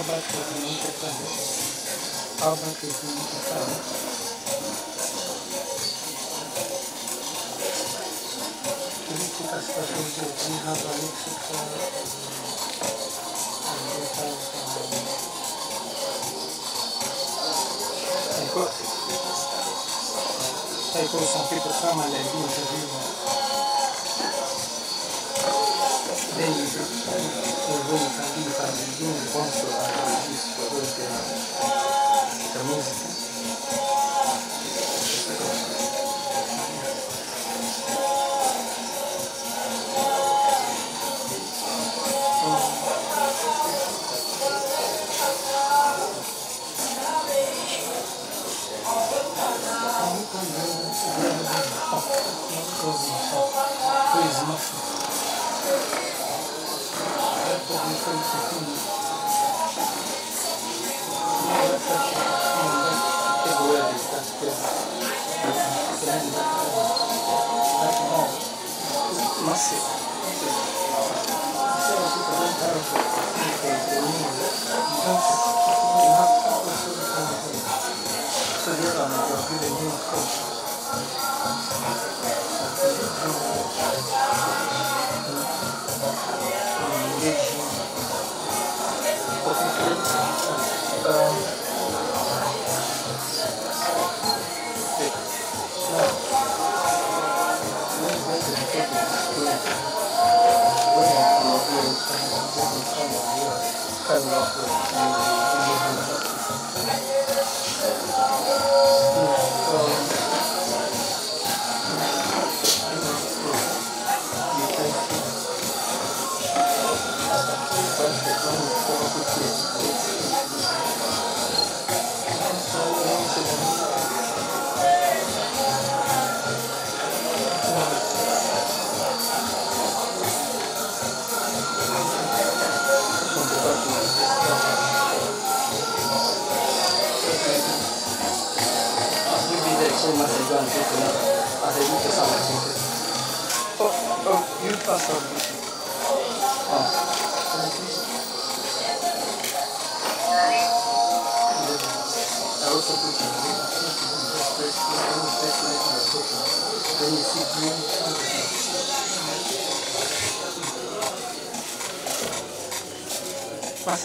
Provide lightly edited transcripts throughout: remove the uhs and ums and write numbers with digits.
Some people come and they do interview. Then you can give a sponsor and this for the music. You pass on. I also put then you see green. Pass.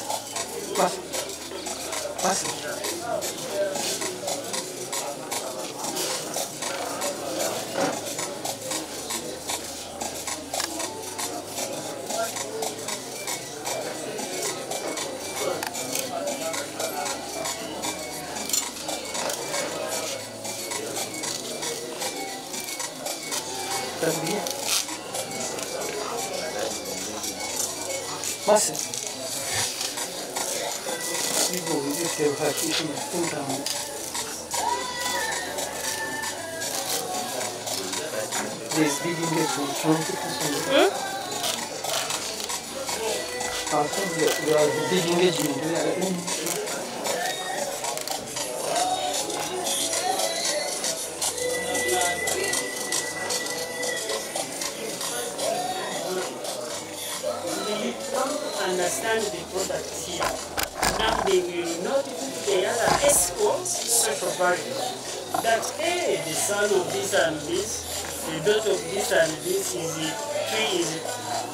Mas digo, dice o aquí this digging it from they are digging it. Understand the product here. Now they will not put the other escorts social value. That hey, the son of this and this, the daughter of this and this is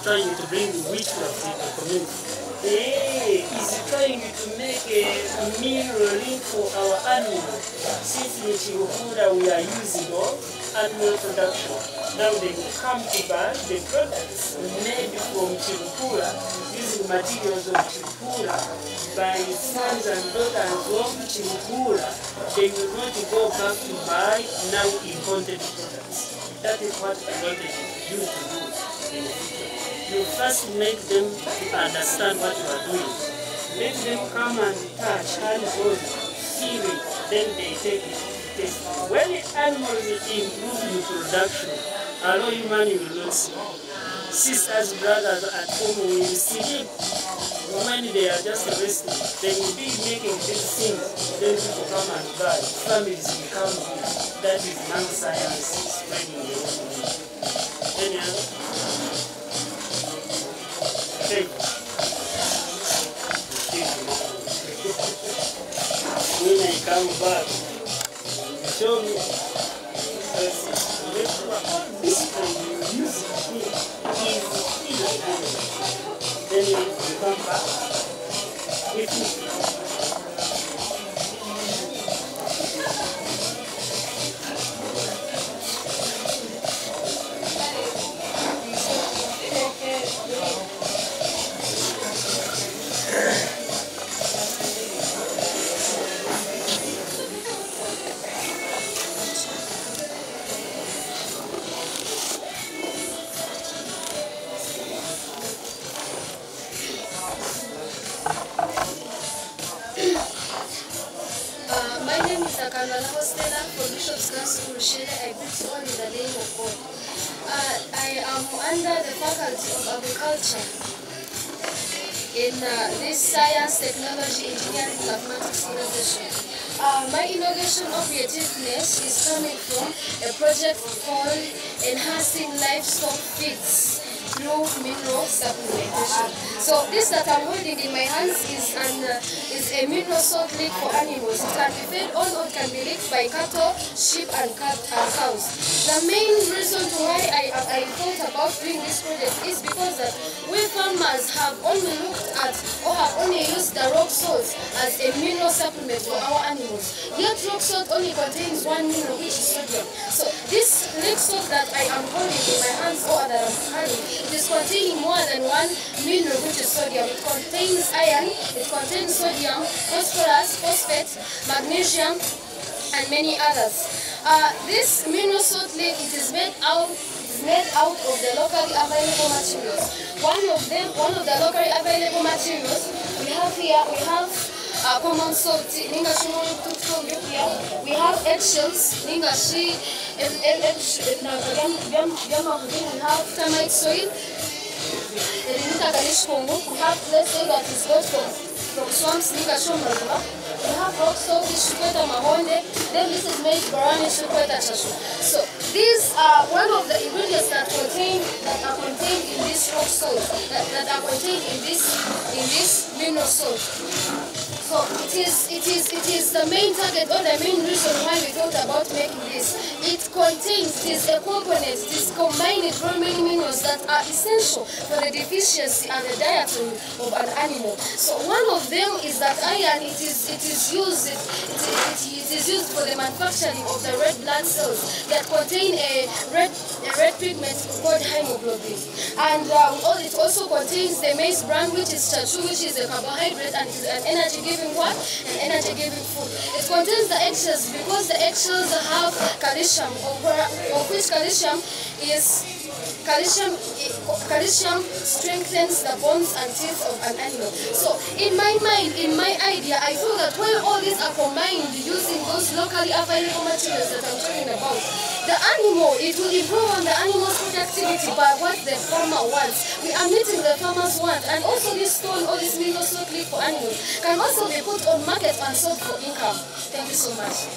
trying to bring wheat to the community. Hey, is trying to make a meal link for our animals. Since in Chirukura we are using all animal production. Now they will come to buy the products made from Chirukura, using materials of Chirukura, by sons and daughters of Chirukura. They will not go back to buy now imported products. That is what I wanted you to do in the future. You first make them understand what you are doing. Let them come and touch, handle, feel it, then they take it. When the animals improve in production, allow human will not see. Sisters, brothers at home will see it. When they are just resting, they will be making these things. Then people come and buy. Families become good. That is non-science spreading the own way. Any other? Thank you. come back, you show me. All this time you use it is then you come back with me. My name is Akandala Hostela from Bishop's Girls School, Shele. I greet you all in the name of God. I am under the Faculty of Agriculture in this Science, Technology, Engineering, Mathematics innovation. My innovation of creativeness is coming from a project called Enhancing Livestock Feeds through mineral supplementation. So this that I'm holding in my hands is a mineral salt lick for animals. It can be fed on or it can be licked by cattle, sheep and cows. The main reason why I thought about doing this project is because that we farmers have only looked at or have only used the rock salt as a mineral supplement for our animals. Yet rock salt only contains one mineral, which is sodium. So this lick salt that I am holding in my hands or that I'm carrying, it is containing more than one mineral, which is sodium. It contains iron, it contains sodium, phosphorus, phosphate, magnesium, and many others. This mineral salt lick, it is made out of the locally available materials. One of the locally available materials we have here, we have common salt, we have eggshells, we have termite soil, we have, let's say, that is got from swamps, we have rock salt, then this is made barani. So these are one of the ingredients that are contained in this rock salt, that are contained in this mineral salt. So it is the main target or the main reason why we thought about making this. It is a component, it is combined very many minerals that are essential for the deficiency and the dietary of an animal. So one of them is that iron. It is used for the manufacturing of the red blood cells that contain a red pigment called hemoglobin. And it also contains the maize bran, which is chachu, which is a carbohydrate and is an energy-giving what? An energy-giving food. It contains the eggshells because the eggshells have calcium, of which calcium strengthens the bones and teeth of an animal. So in my mind, in my idea, I feel that when all these are combined using those locally available materials that I'm talking about, the animal, it will improve on the animal's productivity by what the farmer wants. We are meeting the farmer's want, and also this stone, all this mineral salt lick for animals can also be put on market and sold for income. Thank you so much.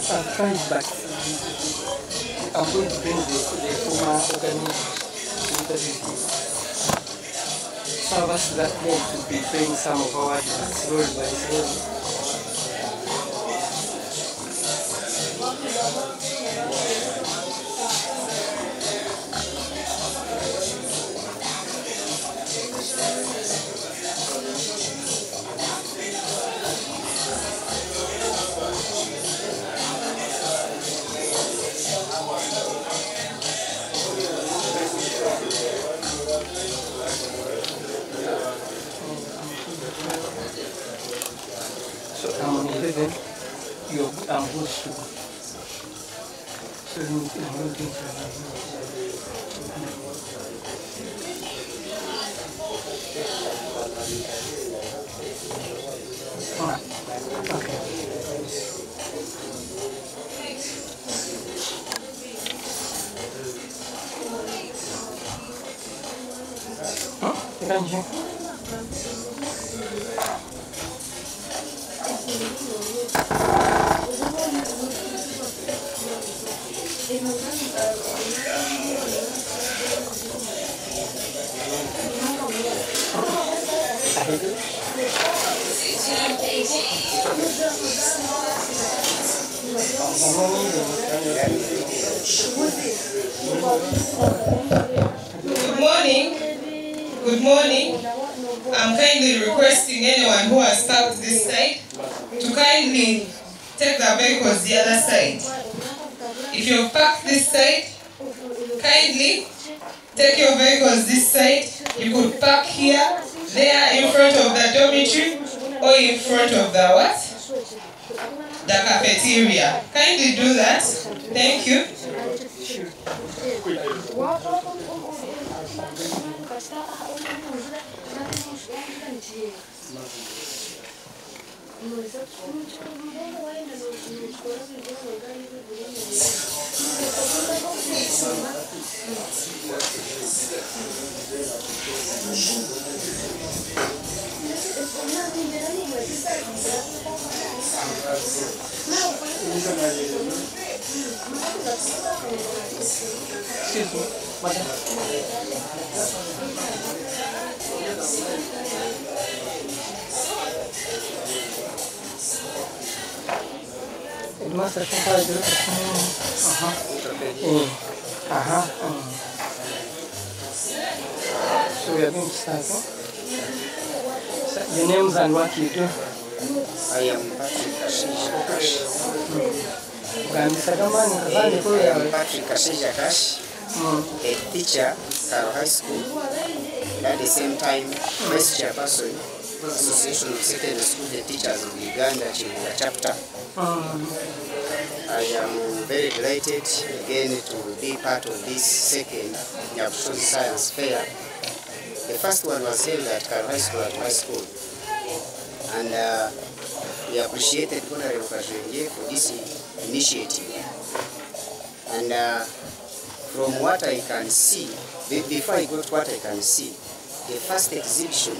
I'll try it back. I'm going to bring the former organization servers that need to be playing some of our slowly by slowly. So I'm on 11, I'm good to go. So I'm looking okay. Huh? Good morning. Good morning. I'm kindly requesting anyone who has parked this side to kindly take their vehicles the other side. If you've parked this side, kindly take your vehicles this side. You could park here, there in front of the dormitory, or in front of the what? The cafeteria. Kindly do that. Thank you. Excuse me, madam. Master sampai dulu. So we are going to start. Your names and what you do. I am Patrick Asija, a teacher at high school, and at the same time, vice chairperson, Association of Secondary School Teachers of Uganda, chapter. I am very delighted again to be part of this second Nyabushozi Science Fair. The first one was held at High School, and we appreciated Honorable Kajwenge for this initiative. And from what I can see, before I go to what I can see, the first exhibition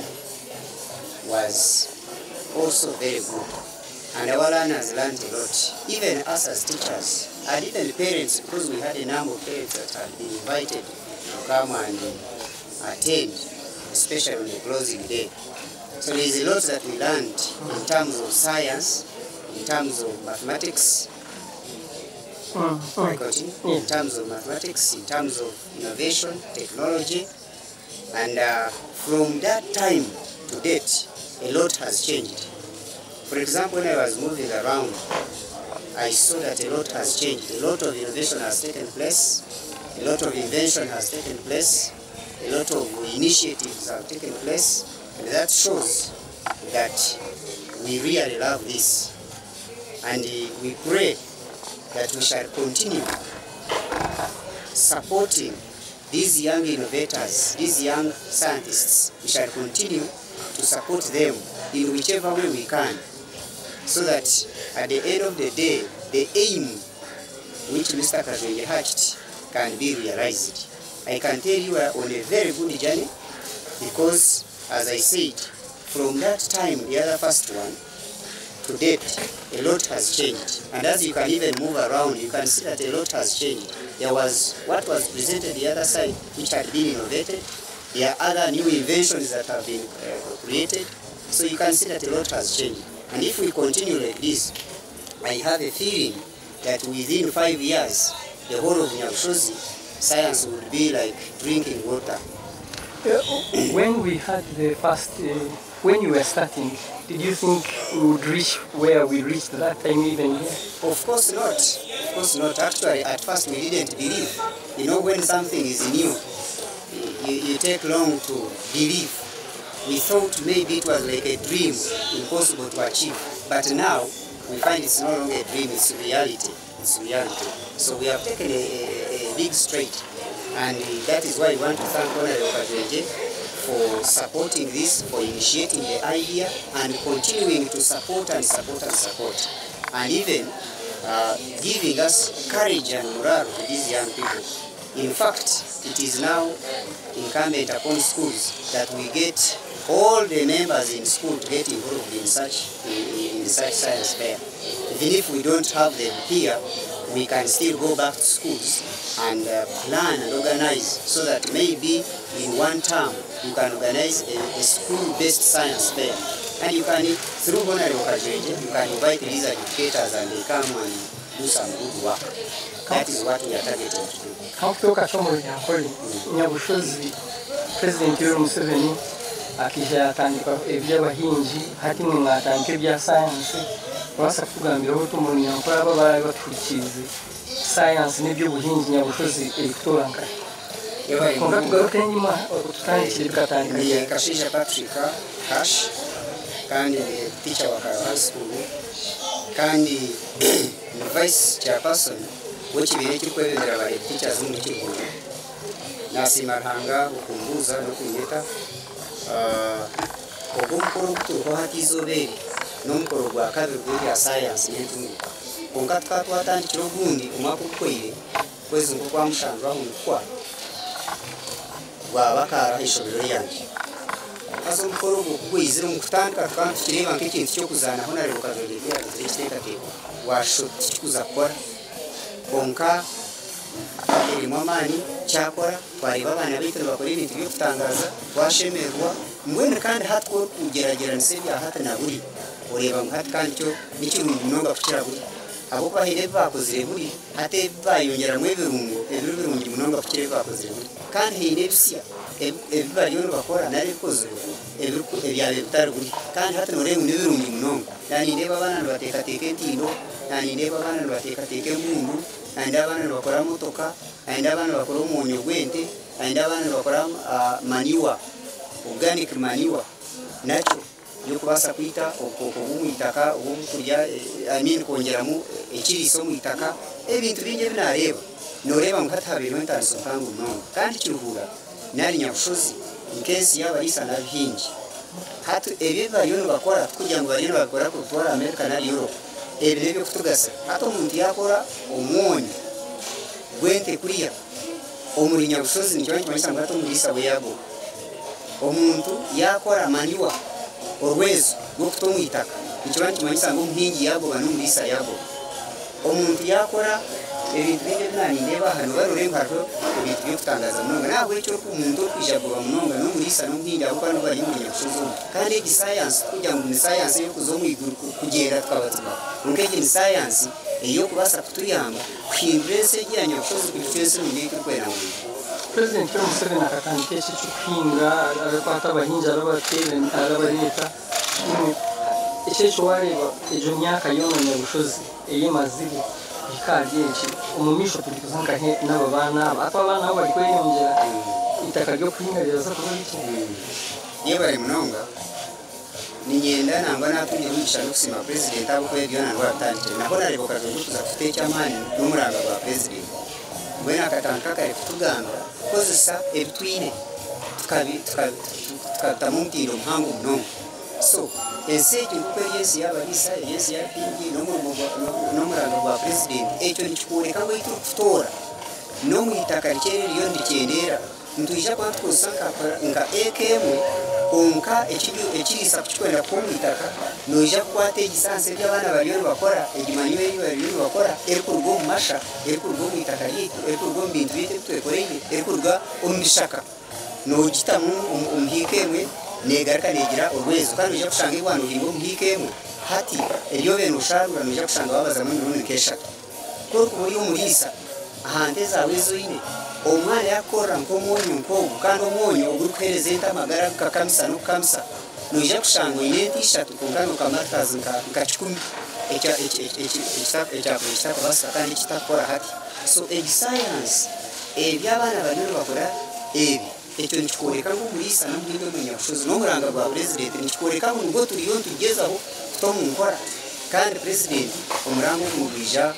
was also very good. And our learners learned a lot, even us as teachers, and even parents, because we had a number of parents that had been invited to come and attend, especially on the closing day. So there is a lot that we learned in terms of science, in terms of mathematics, in terms of mathematics, in terms of innovation, technology, and from that time to date, a lot has changed. For example, when I was moving around, I saw that a lot has changed. A lot of innovation has taken place, a lot of invention has taken place, a lot of initiatives have taken place, and that shows that we really love this. And we pray that we shall continue supporting these young innovators, these young scientists. We shall continue to support them in whichever way we can, so that at the end of the day, the aim which Mr. Kajwenge hatched can be realized. I can tell you we are on a very good journey, because, as I said, from that time, the other first one, to date, a lot has changed. And as you can even move around, you can see that a lot has changed. There was what was presented the other side, which had been innovated. There are other new inventions that have been created. So you can see that a lot has changed. And if we continue like this, I have a feeling that within 5 years, the whole of Nyabushozi science would be like drinking water. When we had the first, when you were starting, did you think we would reach where we reached that time even here? Of course not. Of course not. Actually, at first we didn't believe. You know, when something is new, you take long to believe. We thought maybe it was like a dream, impossible to achieve. But now, we find it's no longer a dream, it's reality. It's reality. So we have taken a big stride. And that is why I want to thank Honorable Kajwenge for supporting this, for initiating the idea, and continuing to support and support and support. And even giving us courage and morale to these young people. In fact, it is now incumbent upon schools that we get all the members in school to get involved in such science fair. Even if we don't have them here, we can still go back to schools and plan and organize, so that maybe in one term you can organize a school-based science fair. And you can, through Honorable Kajwenge, you can invite these educators and they come and do some good work. That is what we are targeting to do. Nyabushozi, President Yoweri Museveni, akija atandika eby'abahingi, hati mwe mwatandika ebya science, wasa kutugambiraho tumuntu Nyankole aba bari baturikize science n'eby'obuhingi Nyabushozi eri kutora nkaya. Konka tugaruke enyuma tutandikire bikatandika. Ni Kashisha Patrick Hash, kandi teacher wa high school, kandi vice chairperson w'ekibira ky'okwebembera abali teachers mu kigo. Nasimaranga okumbuuza n'okunyeta ogw'omukolo okutuuka hakizoberi n'omukolo gwa kabiri gw'ebya science n'entunguka. Konka tukaba twatandikira ogundi omwaka ogukwire kwezi nk'okwa mushanju aho mukwa gwabakaara ishomero lyange. azo mukoro kugwizira mu kutandika kandi kireba nk'ikintu cyo kuzana hona rero kazogera yakiteka ke washoti kuzakora konka irimo amani cyakora twari babana bitu bakora ibintu byo kutangaza washemerwa mwene kandi hatwo kugeragera nsebya hata na buri ureba nkati kandi cyo n'ikintu munonga kugira buri abo bahire bakoze buri hate bayongera mu ibirungo munonga kugira bakoze buri kandi hine bisiya ebibari yo bakora nari koze ebyabe bitari buri kandi hata nore mu ibirungo munonga yani ndeba abana bateka teke ntino yani ndeba abana bateka teke mundu anda abana bakora motoka anda abana bakora umunyu gwente anda abana bakora maniwa organic maniwa nacho yo kubasa kwita okoko umwitaka umukurya kongeramu ekiriso mwitaka ebintu binge binareba noreba mukatahabiro ntanso kangu no kandi kiruhura nari Nyabushozi inkesi y'abarisa na bihingi hatu ebiba yo bakora kugira ngo bari bakora ku tora America na Europe ebyo kutugasa hato umuntu yakora umunyu gwente kuriya omuri Nyabushozi nicyo cyangwa ngato muri sabo yabo omuntu yakora maniwa orwezo rwo kutomwitaka icyo cyangwa ngo mpingi yabo bano muri sa yabo omuntu yakora ibintu binge nani ndeba hano barurengaho ibintu byo kutangaza munonga nawe cyo ku muntu kwijagura munonga no muri sa no mpingi abo kandi bari muri Nyabushozi kandi iki science kugira ngo ni science yo kuzomwiguru kugera twabatuma ungeje ni science iyo kubasa kutuyamba kwimbrese ya Nyabushozi kutwese mu gihe kwera ngo President Museveni akatandikesha cyukinga arakwata abahinja arabatera arabareta icyo wareba ejo myaka yona Nyabushozi eyimazire ikagenshi umumisho tubikuzanka he n'ababana abana bari kwiyongera itaka ryo kwingarira za kuba iki niyo bari munonga ninyenda namba natunye bisha gusima president abo kwebyo na rwatandikira naho narebo kazokuza kutecha amani n'umuranga wa president bwena akatanka kare kutugamba kozesa ebitwine tukatamumtiro mpango mnongo so enseje kuko yesi yabarisa yesi yapingi no muranga wa president echo nichikureka ngo itu kutora no mwitaka rikere riyo ndikendera ntuija kwa kusanga nga ekemwe onka ekirisa kuchikwenda kumwitaka noija kwate egisanse by'abana bariyo bakora egimanyo bariyo bakora erikurugo masha erikurugo mwitaka yitu erikurugo mbintu bite twekoreye erikuruga ombishaka nogitamu umhikemwe negarika negira urwezo kandi uje kushanga ibwana uhingo umhikemwe hati eriyo beno sharura noija kushanga babaza mu rundi kesha ko muri umurisa ahande zawe zoine omwana yakora nkomonyo nkobu kandi omonyo ugurukhereze ntamagara kakamisa no kamisa noija kushanga ine t-shirt kungano kamatazi nkachikumi echa basa kandi kitakora hati so science ebyabana banyuru bakora ebi echo nichikoreka ngo murisa no mwindo mu Nyabushozi no muranga bwa president nichikoreka ngo turiyo tugezaho tomungora kandi president umurango mubija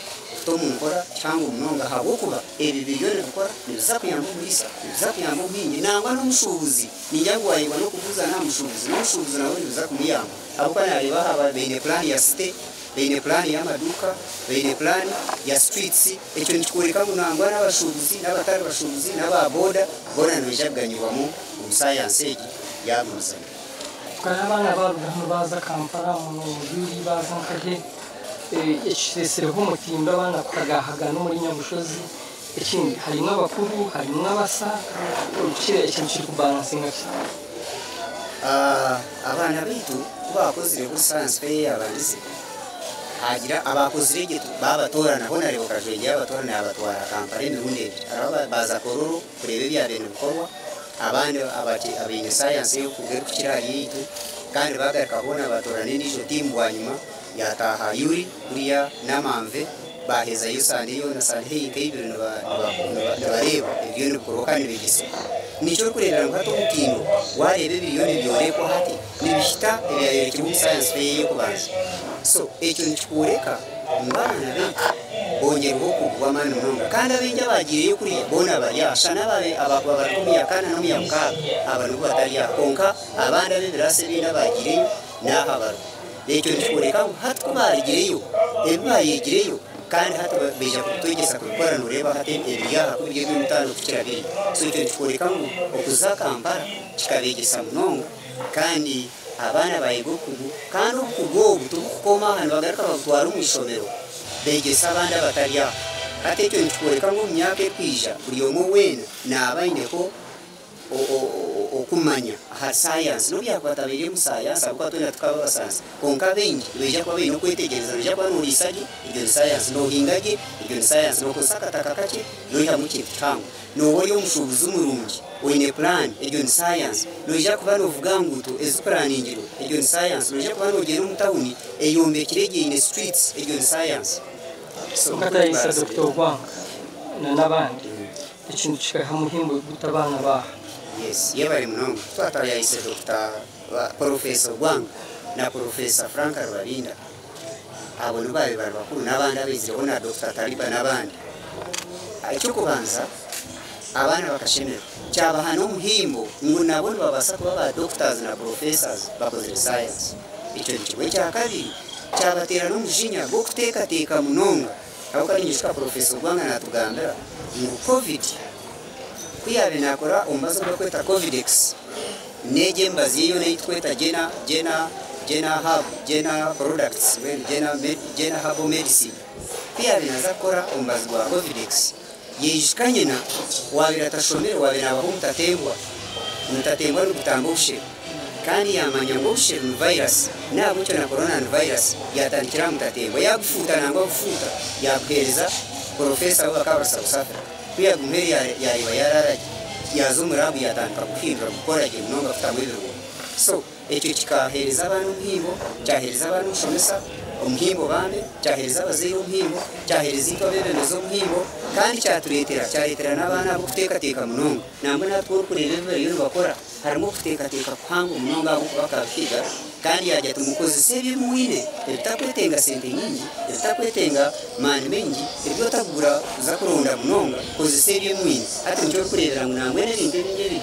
tomungora cyangwa umunonga habukuba ebi biyone gukora niza kuyamba murisa niza kuyamba mpingi nangwa no mushubuzi ninyango wayiwa no kuvuza na mushubuzi nawe niza kumuyamba abo kana ariba haba bene plan ya city bene plan ya maduka bene plan ya streets echo nichikoreka ngo nangwa n'abashubuzi n'abatari bashubuzi n'ababoda bona nojabganyiwamo mu science yaguza kana abana baza Kampala mu biri baza nkahe ekisesero umutimba abana kutagahaga no muri Nyabushozi ikindi harimo abakuru harimo abasa ukire ikintu kiri kubalansinga abana bitu bakoze ku science fair abandise hagira abakoze igihe babatora nabo narebo kajwe y'abatora n'abatwara Kampala n'urundi araba baza kororo kurebe bya bintu bikorwa abandi abinye science yo kugera ku kirari yitu kandi bagarika bona abatora n'indisho timu wanyuma yataha yuri kuriya namamve baheza yusande yo nasande y'ikibiro n'abareba ibyo n'ukoroka n'ibigise nico kurera ngato mutindo warebe biliyoni byoreko hati nibishita ebya mu science fair yo kubanza so echo nichikureka mbana be bongerho kugwamana munonga kandi abenja bagireyo kuri bona bayashana babe abakwa kumiyakana no miyamka abantu batariya konka abanda be birase binda bagireyo naha baro echo nichikureka hati kubarigireyo ebayigireyo kandi hati beja kutwegesa kubikora nureba hati ebyaha kubiryo by'umutano tukirabiri so icyo kikoreka ngo okuza Kampala kikabegesa munonga kandi abana bayigokugu kandi okugobu tukukoma hano bagaruka batwara mu ishomero begesa abandi abatarya hati icyo kikoreka ngo mu myaka ekwija buri omwe wena nabaindeko okumanya ha science no byakwatabereye mu science abuka twena tukaba basanze konka bengi beja kwa bino kwetegereza beja kwa no research ibyo science no hingage ibyo science no kusakata kakache no ya mukintu tangu no wori omushubuzi umurungi wine plan ibyo science no ija kuba no vuga nguto ezuplanning ibyo science no ija kuba no gera mu tawuni eyombe kirege in streets ibyo science so kata isa Dr. Gwanga n'abandi ikintu kikahamuhimbo gutabana ba yes yebari munongo twatara yaise Dr. Professor Gwanga na Professor Frank Rubarinda abo nubaye bari bakuru n'abandi abizire bona Dr. Taliba n'abandi icyo kubanza abana bakashemera cyaba hano muhimbo ngo nabo babasa kuba ba doctors na professors bakoze science icyo kigo cya kabiri cyabatera n'umujinya go kuteka munonga aho kari nyishika Professor Gwanga natugambira ngo covid kuyabe nakora umbazo bwo kweta covidex neje mbazi yo nitweta jena hub jena products jena hub medicine kuyabe nazakora umbazo bwa covidex yishikanye na wabira tashomere wabira abaho mutatembwa n'ubutambushe kandi yamanya ngo ushe virus nabo cyo na corona virus yatandikira mutatembwa yagufuta nangwa gufuta yakwereza professor bakabasa usafira kuya gumeri yariba yararaje yazo murabu yatandika guhindura gukora je munonga kutamwibiro so ecyo kikahereza abantu mpimbo cyahereza abantu shomesa umuhimbo bane cyahereza abazeyi umuhimbo cyahereza itobebe mezo umuhimbo kandi cyaretera n'abana bo kuteka munonga namwe natwo kureba iyo bakora harimo kuteka kwangu munonga bakakiga kandi yajya tumukozi sebi muine ebitakwetenga sente nyingi ebitakwetenga mani mengi ebyo tagura za kuronda munonga kozi sebi muine ati njo kurebera munangwe n'ibintu bingi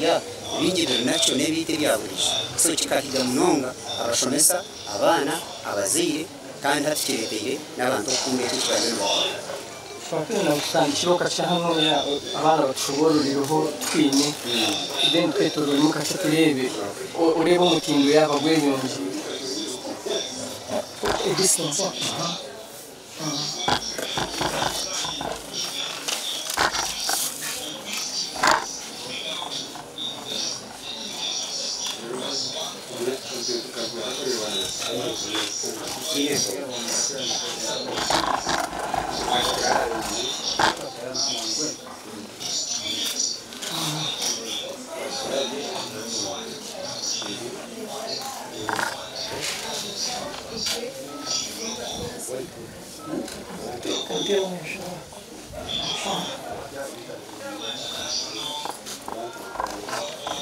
bingi binacho nebite byaburisha so kikakiga munonga abashomesa abana abazire kandi hatikireteye n'abantu kumwe cy'ikibagiro fakina usangishiro kacha hano ya abana bashobororeho twine then twetoro muka turebe ureba umutindo yaba gweyonje distance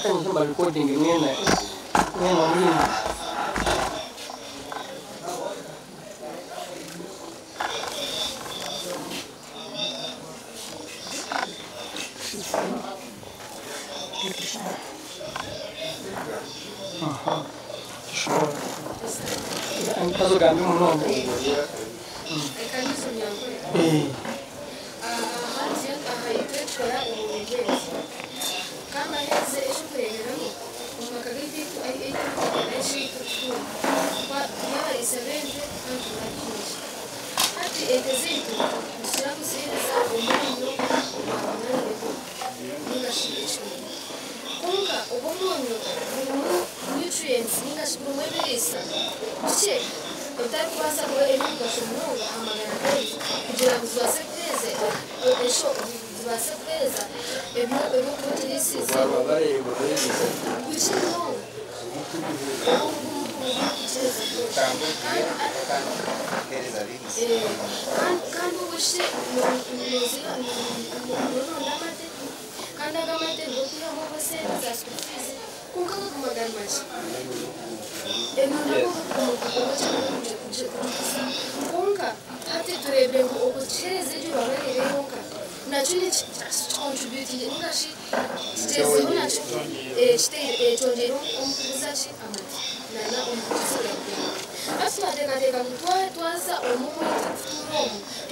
kan hamba recording ngena mimi kazo gambi munongo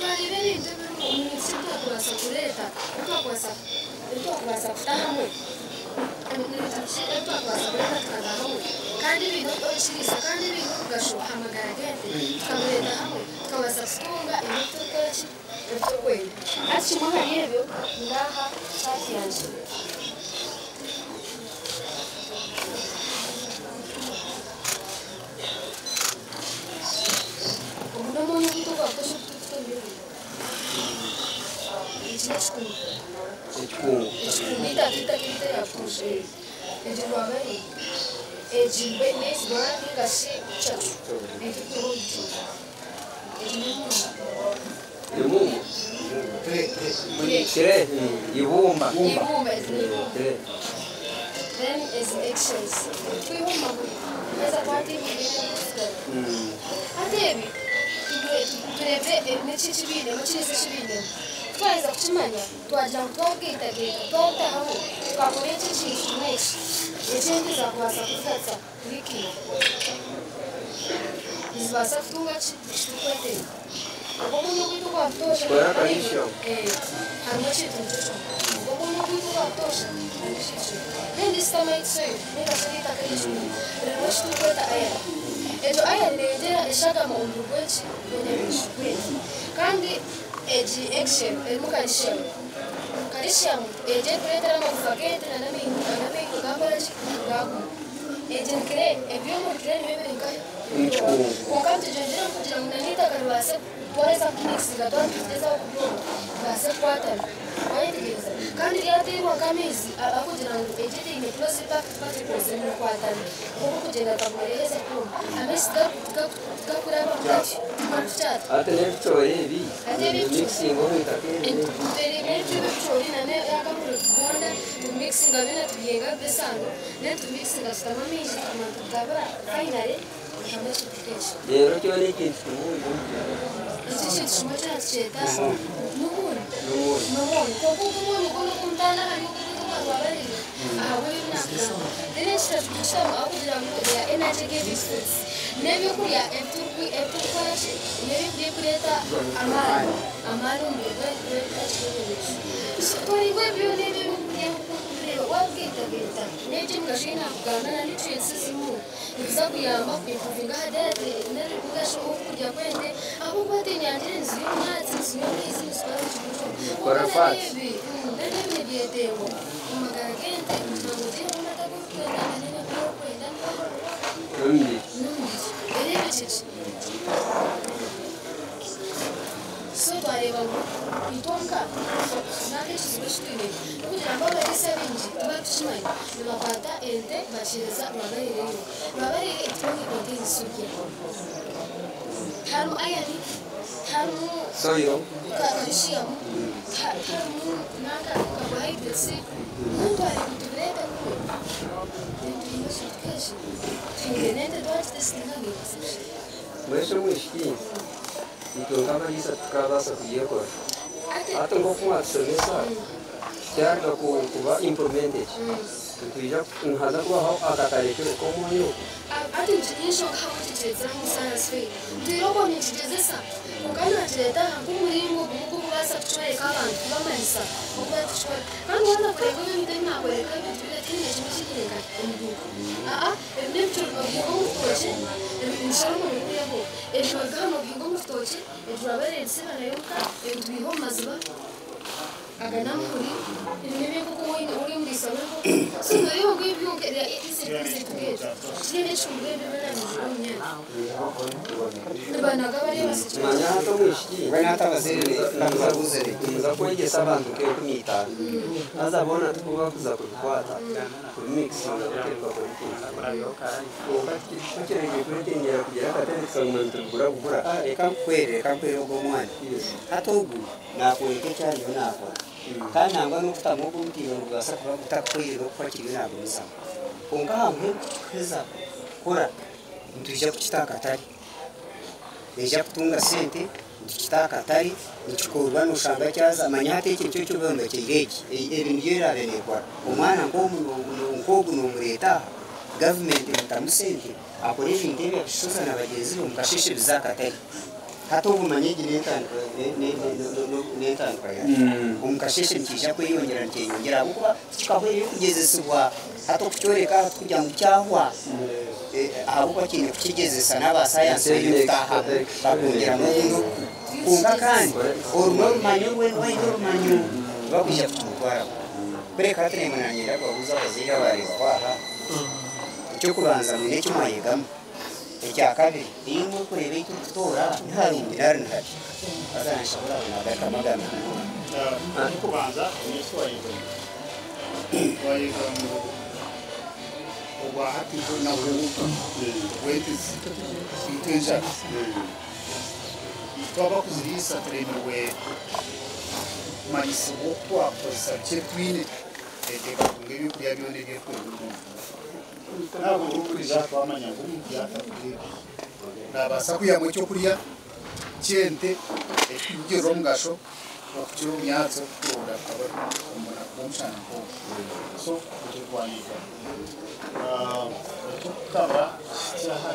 twareba ibintu biri mu isi twakubasa kureta twakubasa kutahamwe twakubasa kureta tukaza hamwe kandi ibintu twabishiriza kandi ibintu tugashuha amagara agende tukamureta hamwe tukabasa kutunga ibintu twaki ibyo kwenda ati kimwe hari ibyo ngaha sati yanjye umuntu w'umuntu twafashe tutubiri Kita ya pushe. Eji wabari. Eji benes bani kasi chachu. Eji kuruju. Eji mumu. Kire, ibumba. Then is actions. Kuihuma kuri. Eza party Atebi. Turebe nechibine, machise chibine. Twaiza kuchimanya twagira twabwita twatahaho twakora iki kintu next ikindi zakwasa kuzatsa wiki izbasa kutunga chikwete ubwo n'ubwo twatosha harimo ikintu cyo ubwo n'ubwo twatosha then this time I say neka shirika kaichu rero chikwete aya ejo aya ndegera ishaka mu ndugwechi n'ebyishwe kandi eji action elmukalisham kalisham eje kuletera amagufa gete nanamingo gambaraji gagu eje nkire ebyomo kire nibebenkayo konkamti jenjera kugira ngo nanita kalibase twaleza kumixinga twatugeza kubyomo base kwatana wayitegeza kandi yaterwa kamizi akugira ngo eje ine close back batikoze mu kwatana kuko kugenda kamuhereza kuma amesita gakuraba mutachi matuchata ate nebitore ebi mixing omutakene Perimetri bishori nane yakamuro kubona mixing abena tuyenga besano ne mixing asitama minji tumantukabra finally hamwe tutekeshi rero cyo ni ikintu kimuzi iki chuma cyacheta nubuni koko kubona ukono kumtana hari kutuka wabari ahawe nakana dene chitachama akugira ngo ya energy giving foods nebi kurya etukwaje nebi kureta amaro mbere Toriwe byone bimwe kureba wabwita gita neje mugashina kugana nutrients zimu biza kuyamba kwimpuvinga hadade nari kugasho kujya kwende aho kwate nyandire nzi mwatsi nsiyo izi miswara cyujo Kora fat. Ndane byedewo umagara gende nanguje umata kwenda nene kwenda undi ere bichichi so bareba ngo itonka nake kizibashitine kugira ngo abese binji tubatushimanye nibafata ente bashireza babayire babayire itonki kote isuke haru ayani haru soyo calcium haru naka carbohydrates muntu ari kutureta kuwe ente yimashitkeshi tingenete twatse destinani mwesho mwishiki itonka marisa tukabasa kuyekora ate ngo kumwatsomesa cyarga kuba implemented tuija nhaza kubaho akakarekero ko munyu ati njinisho kawo titeza musana swe ndirobo nitijezesa ukana teta nkumuringo kubasa kuchweka abantu bamanisa okubatishwa kandi wana kureka ibintu nakwereka ibintu bigatine kimishikireka umuduko ebintu bigo mutoche ebinsharo mu birebo ejo gano bigo mutoche ejo abaretse banayoka ebintu biho maziba aganamuri ibintu kuko uri muri sawe singa yo ngibyo ya isi tugeje kire chumbe bibana nizumye bana gabari basicho manya hato mwishiki Bwana hata waziri kamuzabuzere. nza kwegesa abantu ke kumita azabona tukuba kuza kukwata kumix ngaterwa ko ikintu wakati kukereye kuretengera kugera katende kamuntu gura Reka nkwere ubwo mwana. Hatogu nakweke cyane nako. Kandi nangwa no kutamugo mutiro rwasa kuba gutakwirira ko kiri nabo musa. Konka hamwe kweza kora ntujya kukitaka tari. Eja kutunga sente ndikitaka tari nikikorwa nushanga cyaza manyate ikintu cyo bombe kireki ibintu yerabenekwa umwana ngo no mureta government mutamusente akoresha intebe bishoza na bagenzi bo mukashishe bizakatari hata ubumanyigi n'entandukanye umukasheshe mukisha kwiyongera ntiyongera kuba tukahwera iyo kugezesebwa hata kucyoreka kujya mu cyahwa ahubwo kintu kukigezesa n'abasayansi y'ubutaha bakongera mu muntu kumva kandi urumanyu rw'urumanyu bakwisha kumutwara kureka tunemananyira babuza abaziga bari baha icyo kubanza mu nteko mayigamo icya kabiri iyo muri kureba icyo gutora ntihari imirari ntihari bazanashobora kunagaka magana kubanza n'icyo wayigamo uba hatizo na wetizi itenja twaba kuzirisa turemewe mayisi wo kwakosa cyetwine eteka kungebi kuriya byone byekuru ntabwo ukurija twamanya ngo byatakuye nabasa kuyamo cyo kuriya cyente ekigero ngasho okiro myatso kura kabari umuna kumshana ko so kutwaniga tukaba cyaha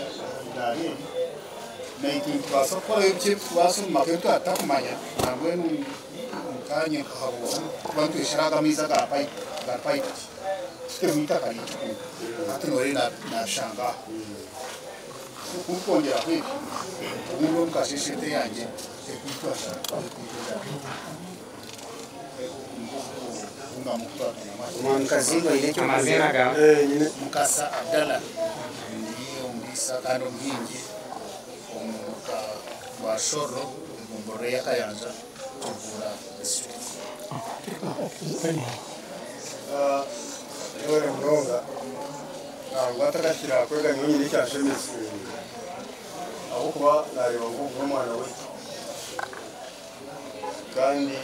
ndari making twasa kwa ibyo twaso maketo atakumanya ntabwo n'umukanye kahabo bantu ishaka miza gapai kimita kali ati nore na shanga kukongera kwibi umuntu mukashishite yanjye kwitwasha umwankazingo ile cyo mazina ga mukasa Abdalla ndiyo mbisa kando mwingi umuka wa Shoro ngombore yakayanja tuvura district Ore mronga watakatira kwega nyinyi nicyashemeze aho kuba nareba ngo umwana we kandi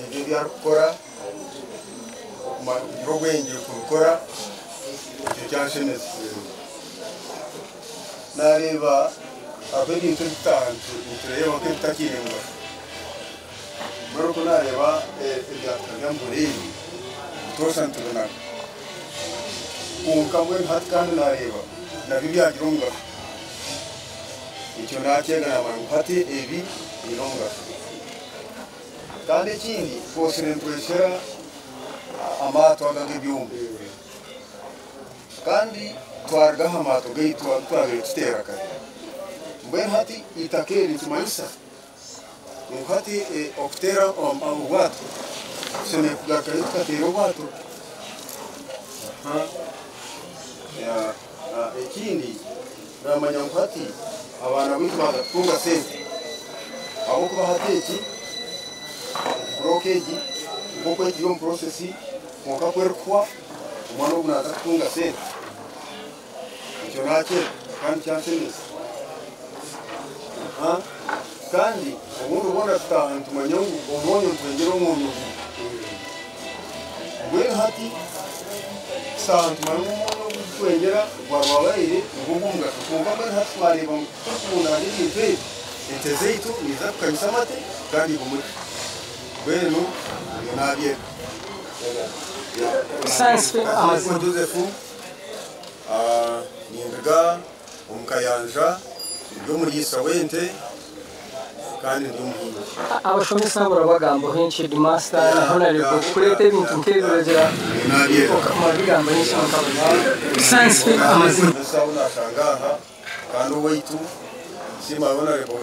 ibyo byakora kumara gwenge kubikora icyo cyashemeze nareba abedi icyo gitanze tureba ko tutakirenga baro nareba ibyatagamburiye tosanturana umukambwe hatkandi nareba nabibyagironga icyo nakegana abantu hati ebi ironga kandi ikindi bose n'impressera amato agage byumbe kandi twargaha amato gaitwa twabere tutera kare mbere hati itakeri tumaisa hati oktera watu sene kugarukana tukatera watu ikindi namanya ngo hati abana bitwaga tunga sente abo kuba hateki brokeji ngoko iyo processi ngoka kwerkwa umwana ubunaza tunga sente icyo nake kandi cyansenese kandi umuntu ubona tutahantu tumanya ngo umonyo twengera umuntu ngwe hati santu manu kwengera warwabaire ngumbuga kumva mbere hatwareba tukunda n'ibintu intezeitu niza kukanyisa mate kandi kumuri bwenu nabye Science amazina Joseph nindaga umukayanja byo muri Isawente kandi ndumuhinga abashomesa barabagambo henshi di master naho nariko kurete ibintu nkebiragera nabye amabigambo henshi mukabona science amazina sauna shangaha kandi weitu simabona rebo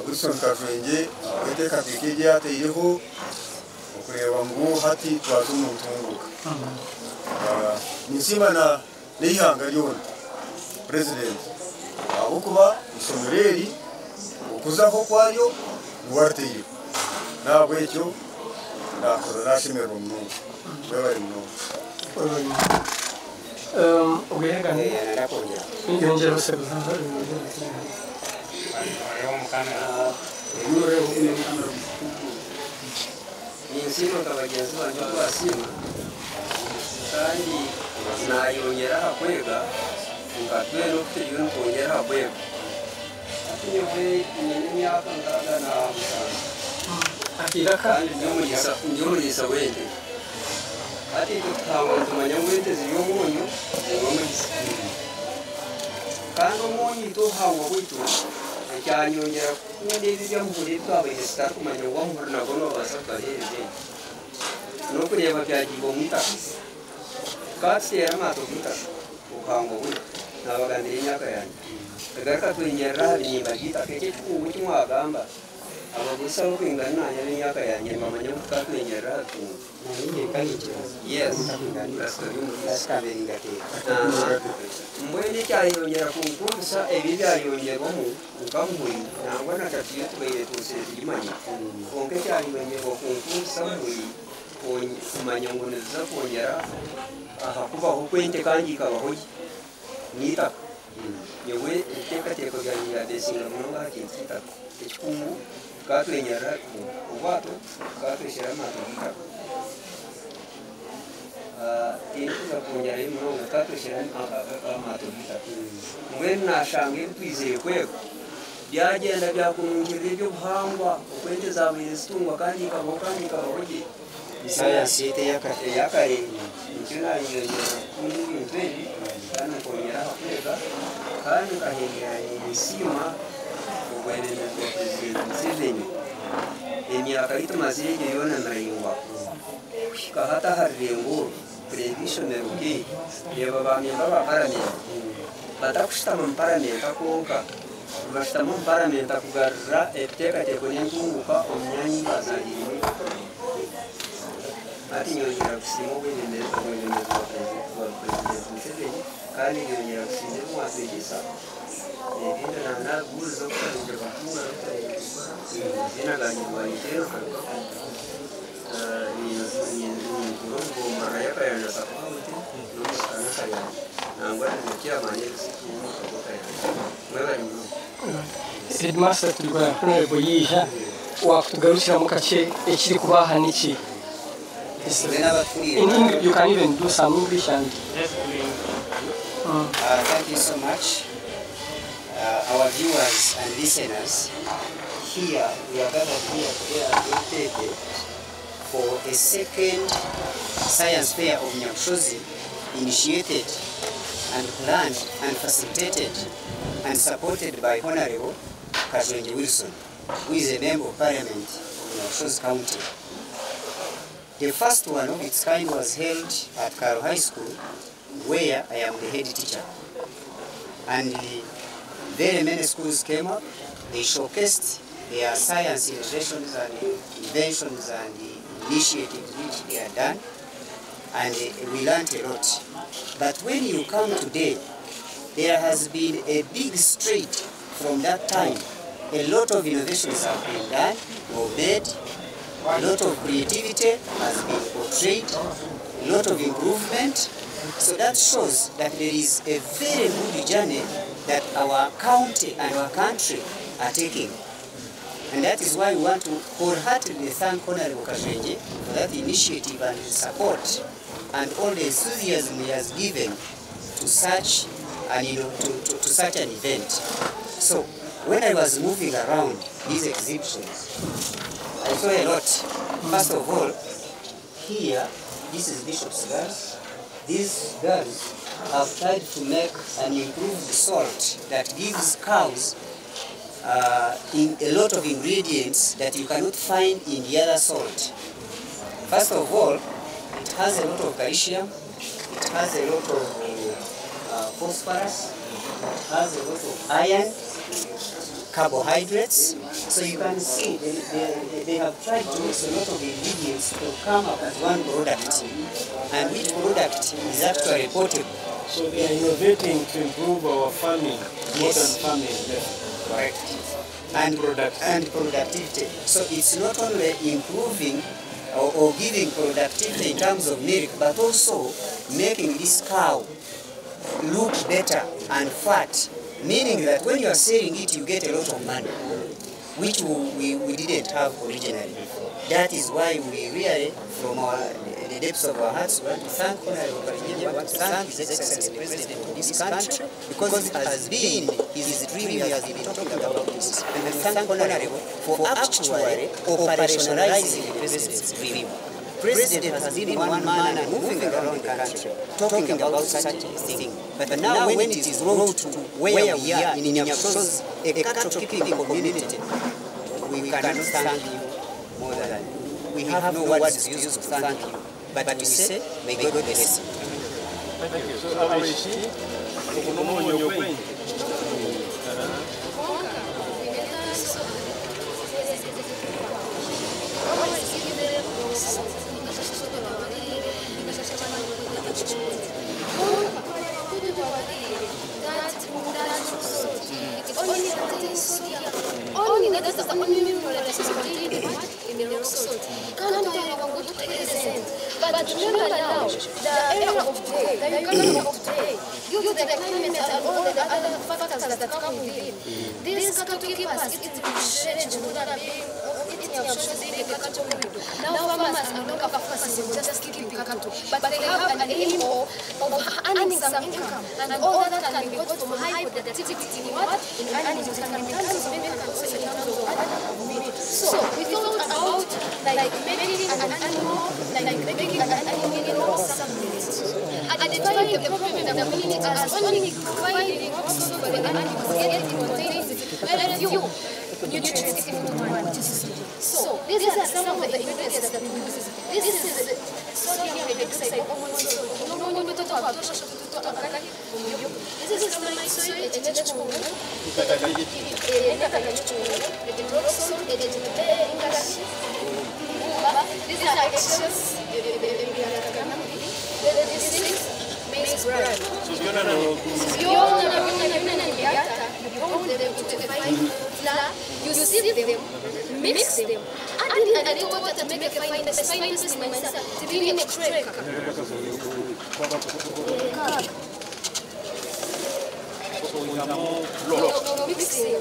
Wilson Kavenge weteka pikeje ateireho kureba ngo hati twazumutunguka nisima na nihanga ryona president abo kuba isomureri ukuzaho kwayo nuwarteye nabwo icyo nakora nashimira umuntu bari mu ubwegane yongera usebuza insimo kabagenzi banjye basima kandi nayongera hakwega ukatwe no kutegura kongera hakwega atinywe imyaka ngaga na akira kandi ndio mugisa wende ati tutangwa tumanya wende ziriyo munyu ngomugisa kandi umunyu to hawo witu cyanyongera kundi ibyo muri twabaye sitakumanya ngo murna gono basakareze no kureba byagiye mu itaka katse amato bitaka ukango nabagandira imyaka yanjye kagaka twingerera habinimba gita keke cyubu cy'umwagamba abagusa bo kwingana y'imyaka yanjye mamanya twatwingerera tuntu nanye kanyikiza yes mbwene cyayongera kungusa ebi byayongerwamo ukambuye nangwa nakatiyo tubaye tuse imanya konke cyayongera kungusa muri kumanya ngo neza kongera aha kubaho kwente kandi kabaho nita yewe iteka byangira desinga mu ngakitita ikikungu katwenyera ubato katweshera amato gitaka ikuza kongera imwe katweshera amato gitaka mwene nashange twizeye kweko byagenda byakunungirira ibyo buhangwa ukwente zabuye zitungwa kandi kabaho isayansi yakare nicyo nayongera kuri ibintu ebi kandi kongera hakwega kandi ukahengera imisima ubwenerezwa perezida Museveni emyaka itumaze iryo yona narayingwa kahata harirengo previsionero ke yaba bamyamba baparamenta batakushitama mparamenta konka bashitama mparamenta kugarura ebitekateko n'entunguka omumyanyi bazagirime ati nyongera kusima obwenereza bwa perezida Museveni kandi nyongera kusima omwatwegesa ebintu nanaguza okutalunja bakuura zina ganyi bwayitero ngoma yakayanja sakauti nomusana kayanja nangwa nekyamanye mwebali muno Headmaster tulikuwa honorable yiha wakutugarukira mu kace ekiri kubaha niki in English you can even do some English and thank you so much our viewers and listeners. Here we are gathered here today at Nyabushozi for a second science fair of Nyabushozi, initiated and planned and facilitated and supported by Honorable Kazwenje Wilson, who is a member of parliament of Nyabushozi County. The first one of its kind was held at Karo High School, where I am the head teacher. And very many schools came up, they showcased their science innovations and inventions and initiatives which they had done, and we learned a lot. But when you come today, there has been a big straight from that time. A lot of innovations have been done or made, a lot of creativity has been portrayed, a lot of improvement. So that shows that there is a very good journey that our county and our country are taking. And that is why we want to wholeheartedly thank Honorable Kazwenje for that initiative and support and all the enthusiasm he has given to such an, to such an event. So when I was moving around these exhibitions, I saw a lot. First of all, here, this is Bishop's girls. These girls have tried to make an improved salt that gives cows in a lot of ingredients that you cannot find in the other salt. First of all, it has a lot of calcium, it has a lot of phosphorus, it has a lot of iron, carbohydrates. So you can see they have tried to mix a lot of ingredients to come up with one product, and which product is actually portable. So they are innovating to improve our farming, Yes. modern farming. Correct. And productivity. So it's not only improving or giving productivity in terms of milk, but also making this cow look better and fat, meaning that when you are selling it, you get a lot of money, which we didn't have originally. That is why we really, from the depths of our hearts, want to thank Honorable Kazwenje, want to thank His Excellency President of this country, because it has been his dream, he has been talking about this. And we thank Honorable for actually operationalizing the President's dream. president has been one man and moving around the country, talking about such a thing. But now when it is brought to where we are in Nyabushozi, a cattle-keeping community, we cannot thank you more than we have no words to use to thank you. But we say, may God bless you. Thank you. So how is she? Only that is the only memory that is contained in the rock salt. Can't I go to present? But remember now, the era of today, the economy of today, due to the climate and all the other factors that come with it, this cattle-keepers, it is now farmers are not focusing on just keeping cattle, but they have an aim of earning some income, and all that can be got from high productivity in what? In animals, can be in terms of milk and also in terms of meat. So we thought about like making an animal, like making an animal supplement. At the time, the problem in the community is only providing also for the animals, getting contains very few nutrients in the mind. So these are some of the ingredients that we use. This is sodium hydroxide. This is stomach soil, these are eggshells. This is maize bran. You sieve them, mix them, add in a little water to make a fine paste to be in a tray. Mixing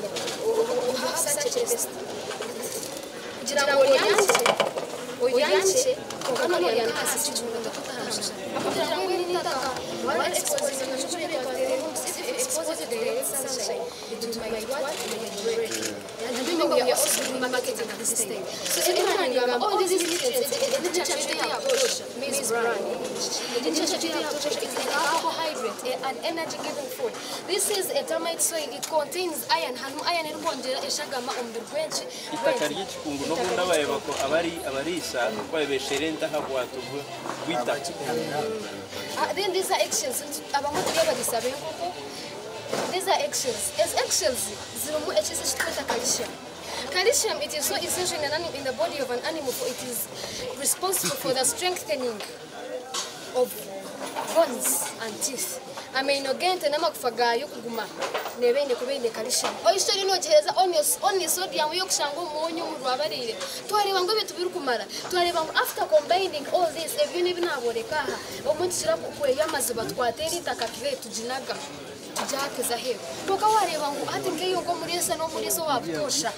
or have such a paste. Oyanche, kokano yanka sichunga takutahasha. Apata ngweni nitaka, wala expose na chukule kwa expose the direct sunshine. It will might what break. And remember we are also doing marketing at this time. So everyone remember all these nutrients, the nutritional approach, maize bran, the nutritional approach is an carbohydrate, an energy-giving food. This is a termite soil. It contains iron. Iron is one eshagama on the branch. Then these are eggshells. These are eggshells. As eggshells, calcium. Calcium, it is so essential in the body of an animal, for it is responsible for the strengthening of bones and teeth. I mean, again, the number of fagayo kuguma, nevene kubene calcium. Or you should know, only sodium, yokshango, monyo, ruabari, to a levango to Birukumara, to a levango after combining all this, if you even have what a car, or Mutsirapu, Yamazuba, Quateri, Takakre to Jinaga, to Jack is a hill. Tokawari, I think you go Murisa, no Muriso of Tosha.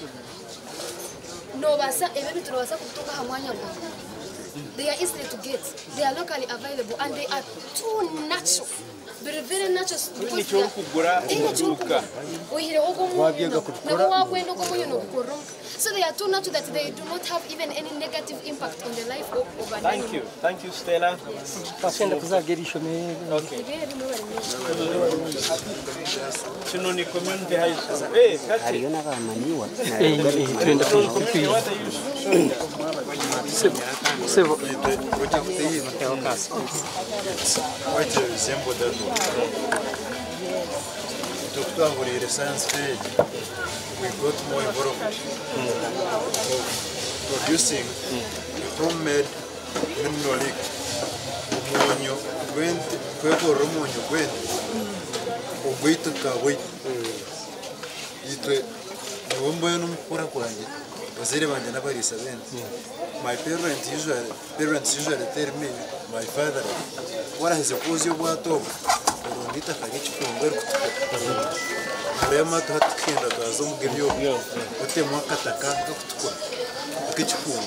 No, Basa, even to Rasa Kutuka Hamanya. They are easy to get, they are locally available, and they are too natural. Very natural. So they are too natural that they do not have even any negative impact on the life of an animal. Thank you, Stella. The science fair, we got more involved producing homemade mineral leak. Umunyo gwente, kweko rumunyo gwente. Ogwito ka wait. Itwe niwombo yo numukura kwanje. Bazire banje nabarisa bene. My parents usually tell me, my father, what is the cause of what of? Urundita kagichi kungaru kutukura. Lema tu hatukenda tuazomu gebyo. Ote mwaka taka kutukura. Kagichi kunga.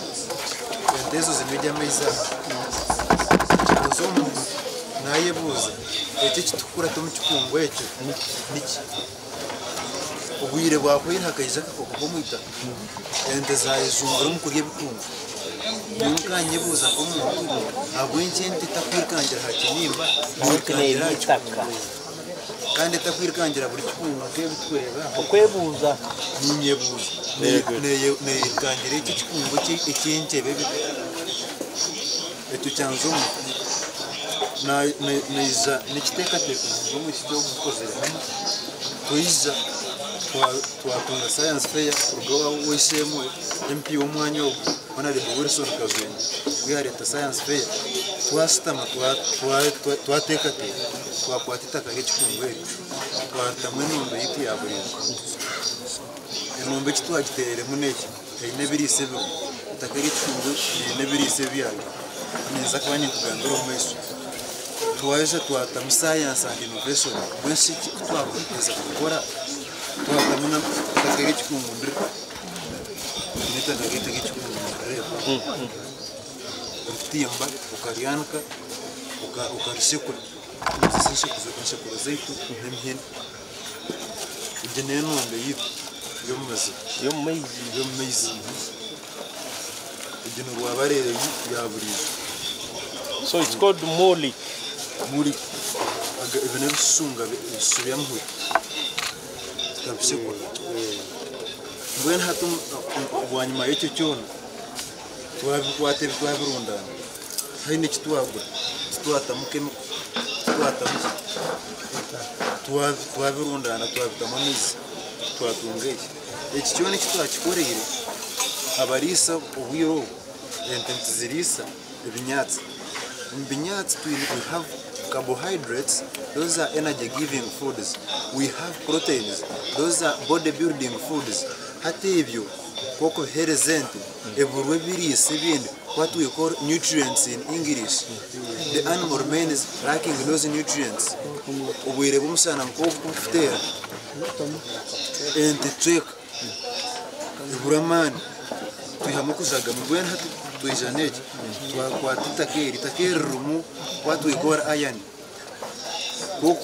Endezo zimedia meiza. Ozomu naye buza. Eche chitukura tomu chikungu echo. Nichi. ubwire bwakwira hakayiza kakoko mwita ente zayizungura mu kurya bikungu Nunca buza como abwenjente takwirkangira hakinimba nurkangira itaka kandi takwirkangira buri kikungu kebitweba okwebuza ninyebuza ne kangira iki kikungu cy'inje bebe etu cyanzo na iza nikiteka teko ngo musito mukozera kuiza twatunga science fair urugaba wishemo MP w'umwanya wo Honorable Wilson Kazwenyi kuyareta science fair twasitama twateka te twakwatita kage kikungweri twatamwe nombe yiti yaburiza enombe kitwagiterere muneki ine birise byo takage kikungu ine birise byayo neza kwanye tugandura umweso twaje twatama science and innovation mwenshi twakwiteza gukora twatamuna takage kikungu ndri nita takage kikungu utimba ukarianka ukarishekura ukashekura zaitu nemhene igeneno nde yitu yo maizi igeno rwabarere yaburiza so it's called moli aga ibene bisunga bisubiyamwe kabishekura mbwen hatum bwanyuma y'icyo cyona twabikwate twabirundana hari n'ikitwagura twatamuke twabirundana twabitamamiza twatungeye iki cyona kitwakikoreye abarisa ubwiro ente zirisa ibinyatsi we have carbohydrates, those are energy giving foods. We have proteins, those are body building foods. Hatevyo koko heresente eburwe birise bindi what we call nutrients in English. The animal remains lacking those nutrients. Ubwire bumusana nkoko kufutera ente twek iburamani tuhamukuzaga mugwena hatu tuijaneki twakwatita takeri rumu what we call iron.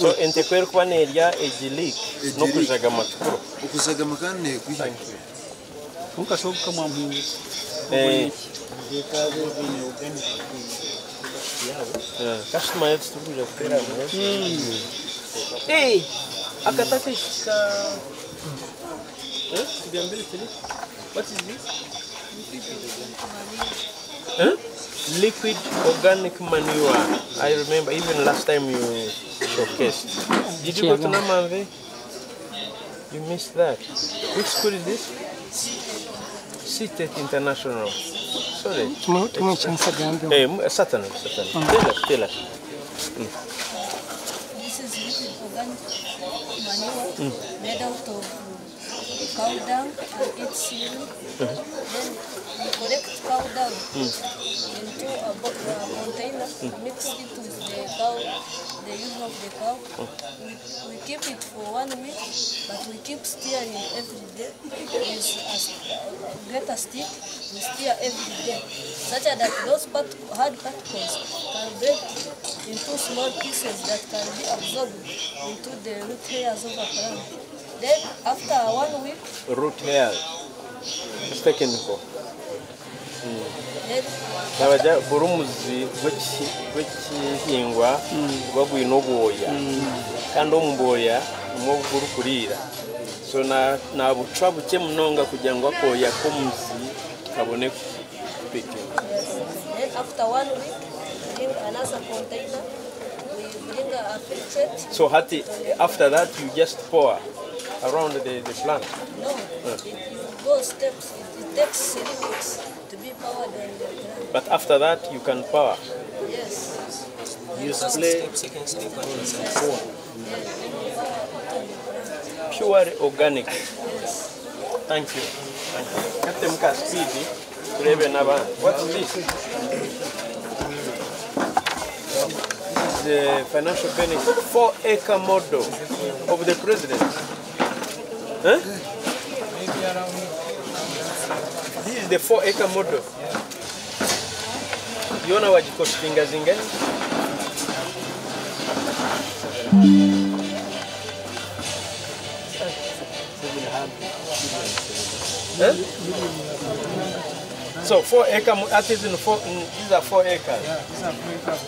So ente kwera kwaneria ejilik no kuzaga matukuro ukuzaga makane kwiha nunca soube como a mim customer is to do hey akataka what is this liquid organic manure. I remember even last time you showcased. Did you go to Namave? You missed that. Which school is this? Seated International. Sorry. Hey, Satan. Tell us. This is liquid organic manure made out of cow dung and its serum. Then we collect cow dung into a container, mix it with the urine of the cow. We keep it for 1 week, but we keep stirring every day. Get a stick, we stir every day, such that those hard particles can break into small pieces that can be absorbed into the root hairs of a plant. Then after 1 week, root hairs. It's technical. Nabaja burumuzi gw'ekihingwa gwagwina obwoya kandi omubwoya nimwo buguru kurira so na bucwa buke munonga kugira ngo akoya k'omuzi kabone kupika. Then after 1 week, bring another container, we bring a filtrate. So after that you just pour around the plant? No, it goes steps. It takes 3 weeks to be powered on the plant. But after that you can power? Yes. You spray second step and pour. Pure organic. Yes. Thank you. Captain Caspidi, what is this? This is the financial benefit 4-acre model of the president. Huh? This is the 4-acre model. You know what you cost fingers in again? Huh? So 4 acre, that is in 4, these are 4 acres. Yeah, these are 4 acres.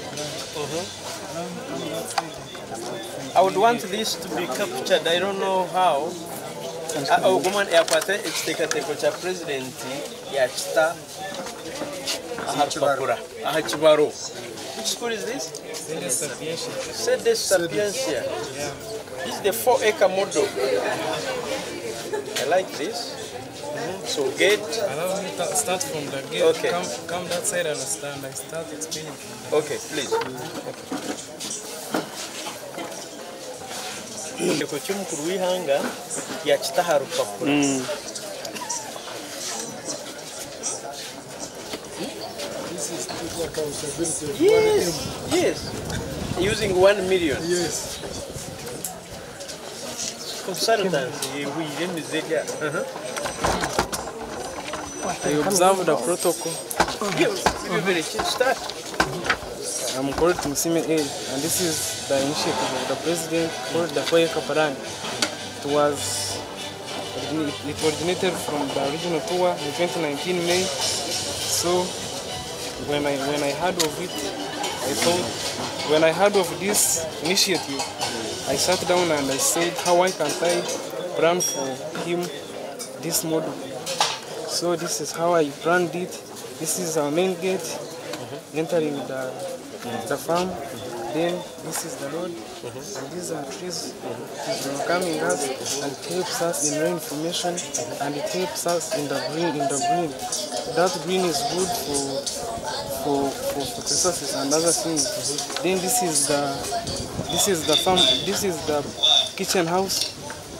I would want this to be captured. I don't know how. Woman airport it's taken the president Yachita Ahapakura Ahachibaro. Which school is this? Sede Sapiencia. Yeah. This is the 4 acre model. I like this. So gate. Allow me to start from the gate. Okay. Come that side and stand. I start explaining. Okay, please. Ko chumukuru wihanga Yachita Harupakura. This is accountability. Yes, yes. Using 1 million. Yes. Consultancy, we I observe the protocol. Start. I'm called Musime A, and this is the initiative of the president called the 4 acre plan. It originated from the original tour in 2019 May. So when I heard of it, when I heard of this initiative, I sat down and I said, how I can I plan for him this model? So this is how I planned it. This is our main gate, entering the farm. Then this is the road, and these are trees. It is welcoming us, and it helps us in rain formation, and it helps us in the green. That green is good for resources and other things. Then this is the farm. This is the kitchen house.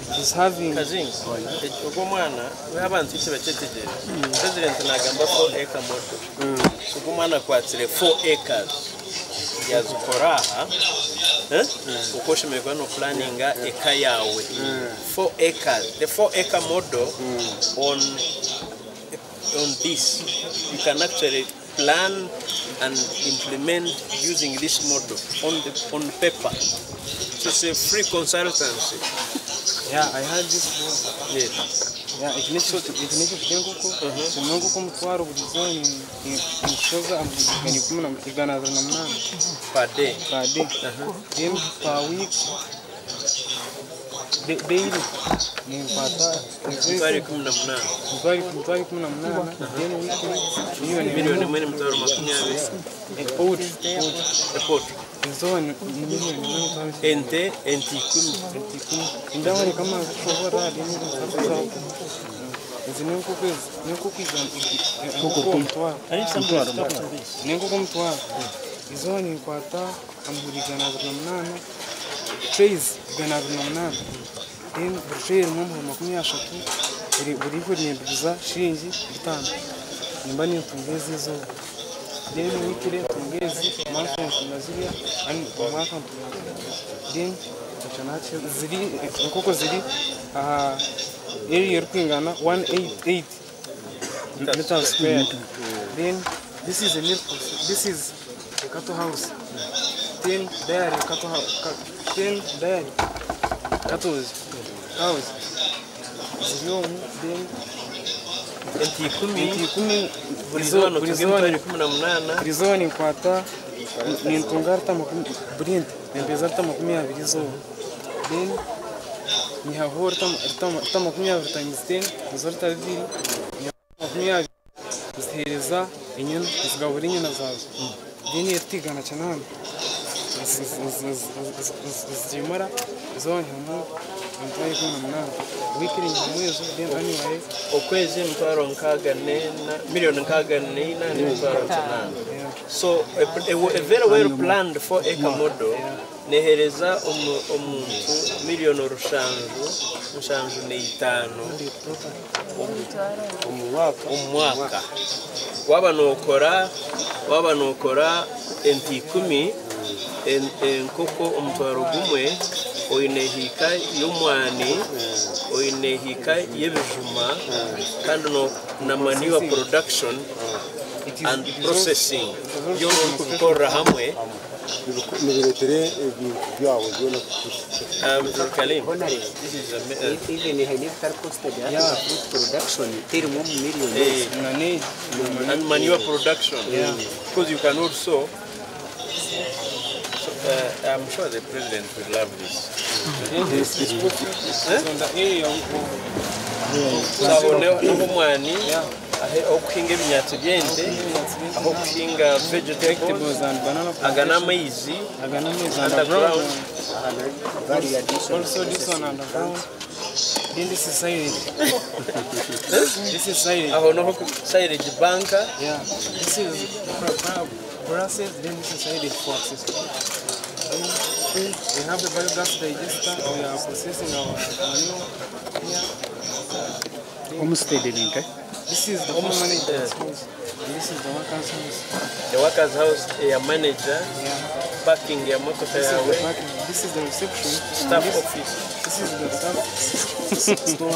It's having Kazing. Ugomwana we haven't seen President nagamba 4 acre model. Ugomwana kwatire 4 acres. Yazukoraha. Ukoshe megano planning eka yawe. 4 acres. The 4 acre model on this you can actually plan and implement using this model on paper. So it's a free consultancy. Yeah, I had this one. Yes. Yeah, it needs to think so mungu kumtwaro buzoni in shoza and kumuna igana za namna Per day. Then per week daily ni mpata Mtwari 18. mtwari 18 then weekly hiyo ni Milioni mwene mtwaro makumi abiri. Report. Zone ni milioni Ente 10. indawa ni kama kuhora hadi ni sasa Zinenko kumtwara izo ni kwata amburigana na mnana trays gana na mnana then tray mu 30 buri ko ni biza shingi bitano nimba ni tungezi zo then wikire tungezi mafu tunazilia ani mwaka then tachanache zili nkoko zili area kwingana 188 meters square. Then this is a milk. This is a cattle house. Then there is cattle house. Then there cattle house. Then Enti 10 Rizoni kwata ni ntungarta makumbrint nembezarta makumyabiri zo. Then ni hahora tam makumyabiri times 10 rizorta bibiri makumyabiri zihereza inyana zigabura inyana zawe. Then yatigana cyane zimara zone hamu mutwaye kuna mnana wikiri nyamwezo then anyway okwezi mtwaro milioni nkaga nena ni mtwaro 8. So a very well planned 4 acre model nehereza omuntu milioni rushanju n'itano umwaka waba nokora enti 10 enkoko omutwaro gumwe oinehika y'omwani oinehika y'ebijuma kandi na manure production and processing. Yo kubikorera hamwe. Nibiretere byawo byona Kalim, this is even if I never posted food production 30 million and manure production. Because you can also I'm sure the president will love this. Okuhinga ebinyatsi byente, okuhinga vegetables and banana agana maize underground. Also this one underground. Then this is silage. This is silage. Aho no silage banka. Yeah. This is grasses. Then this is silage for system. We have the biogas digester. We are processing our manure here. Homestead link. This is the manager's house. And this is the worker's house. The worker's house, a manager, parking, a motor. This is the reception. Staff office. This is the staff store.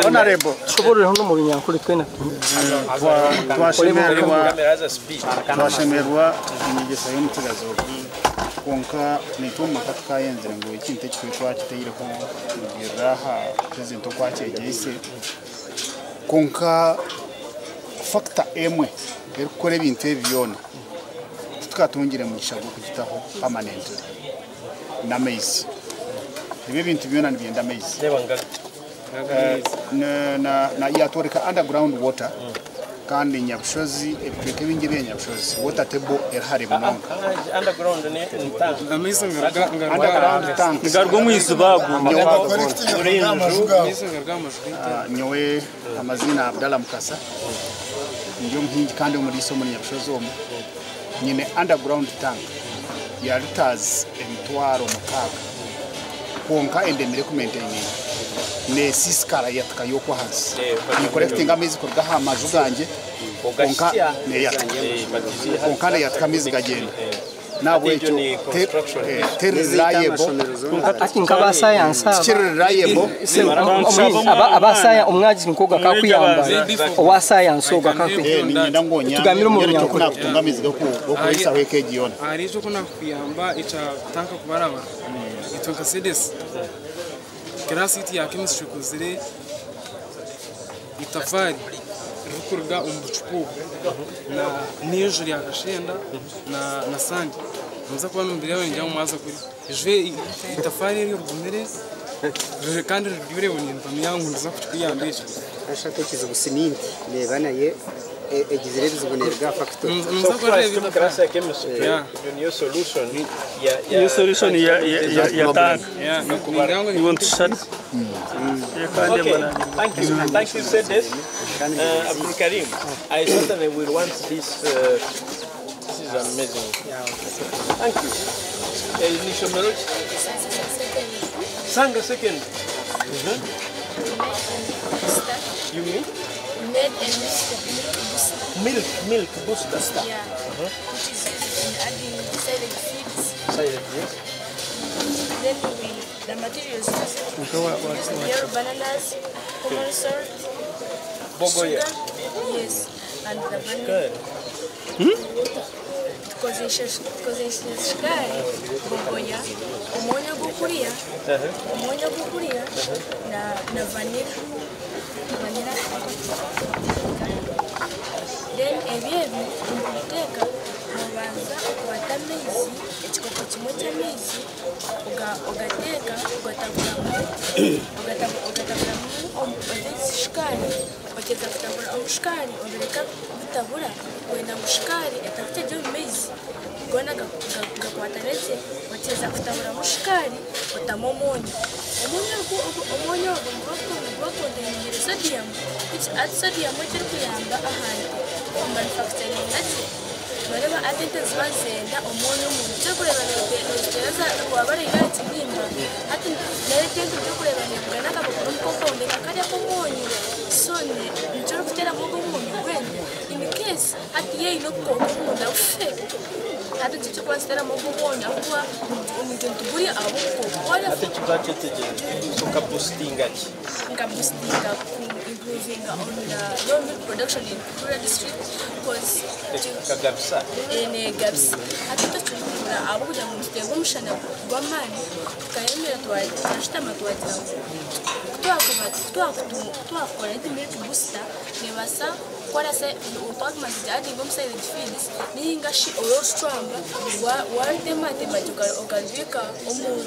Honorable. Twashemerwa inyigisho y'umutegazo konka nituma katika yenze ngo ikinte cyitwa kiteyire ko biraha president kwa cyegese konka factor emwe erukore ibintu ebyona tukatungire mu gishago kugitaho permanent na maize ibi bintu byona nibenda maize na yatoreka underground water kandi Nyabushozi ebiteke bingi bya Nyabushozi water table erhari munonga underground ne tank amazing underground tank ngarwo mwizubagu nyowe amazina Abdalla Mukasa ndio mhingi kandi muri so muri Nyabushozi omu nyine underground tank ya liters emitwaro mukaga konka endemire ku maintaining ne siskara yatka yoko hansi ni collecting amezi ko gaha amaju ganje konka ne yatka konka ne yatka mizi gagenda nabo icyo reliable ati nkaba science reliable abasaya umwaji nkoga kakuyamba owa science oga kakuyamba ni ngonya tugamira mu nyako kuna kutungamizi gako isa weke giona ari cyo kuna kuyamba ica tanka kubaraba itonka sedes Grasiti ya chemistry kuzire itafari rukurga umbuchupu na nejo ya kashenda na sandi nza kuba mbere yawe njya mu maso kuri je itafari iri rugumere je kandi ryure unyimba miyangu nza kuyambesha ashaka kizo gusinindi nebana ye egizere bizubonerwa factor so for grasa chemistry your solution ya tank you want to start okay thank you said this Abdul Karim I certainly will want this this is amazing thank you initial knowledge Sanga second you mean milk booster. Yeah. Which is used in adding silage feeds. Silage, yes. Then the materials used yellow bananas, common salt, Bogoya. sugar, yes, and the vanilla. Good. Tukozesha sukari, bogoya, umunyu gukuria, na vanilla. Then ebyebi umuteka mubanza kwata amezi ekikopo kimwe cy'amezi ugateka ugataguramu shukari wakeza kutabura umushukari ubireka bitabura wenda mushukari etabiteje mu mezi gona gakwata ndetse wakeza kutabura mushukari utamo umunyu gwakondengira sodium which add sodium kiri kuyamba ahandi manufacturing ndetse bareba additives bazenda umunyu mu cyo kurebana n'ibitereza wabara irati nimba ati n'etentu cyo kurebana n'ibigana kabukuru compound kakajya ku munyu sone nicyo rufitera mu munyu wenda in case ati yeye no ko umuntu ufite ati cyo kwasitera mu munyu ahubwo umuntu tuguri abuko wala Ati tuzacheteje tukapostinga ku improving on the raw milk production in Kura district because in gaps. Hatuta chukura abo kuja mustego mshana gwa mani tukayemera twashitama twagira twakora indi milk booster nebasa kora se utagmans jadi ngomsayid feeds ningashi orostramba wartemate ukalvika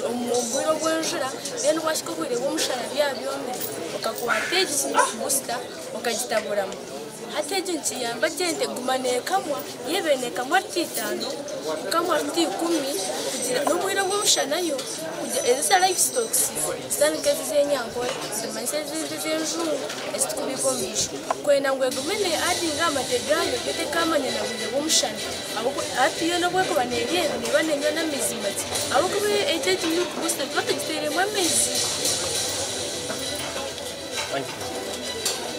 omubwiro bwenjura then washiko kwire bomushana byabyome ukakuwateji milk booster ukagitaburamu hateje nchiyamba jente gumane kamwa yebene kamwa kitano kamwa 10 kugira nobwira bwomushana yo kugira ezisa livestock sanke zizenyango zimanise zizenjungu esitukubikomishwa kwena ngwe gumene adinga amategano gete kamanya na bwira bwomushana abo atiyo no bweko baneriye ne banenyo na mizimati abo kube ejeje milk booster twategere mu mezi.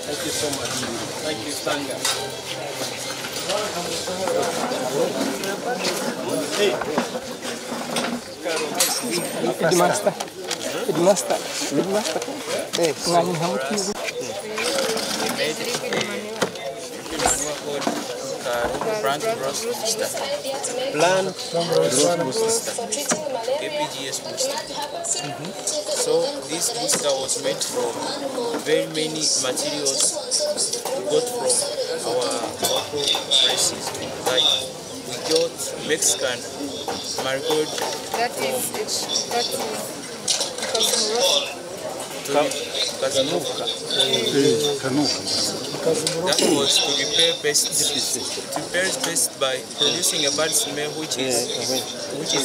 Thank you so much. Thank you, Stanga. Hey. Headmaster. Hey, ngani hamutizi. Plant growth booster. Plant growth booster. APGS booster. So this booster was made from very many materials we got from our local places. Like we got Mexican marigold. That is Kazanuka. That was to repair pests by producing a bad smell which is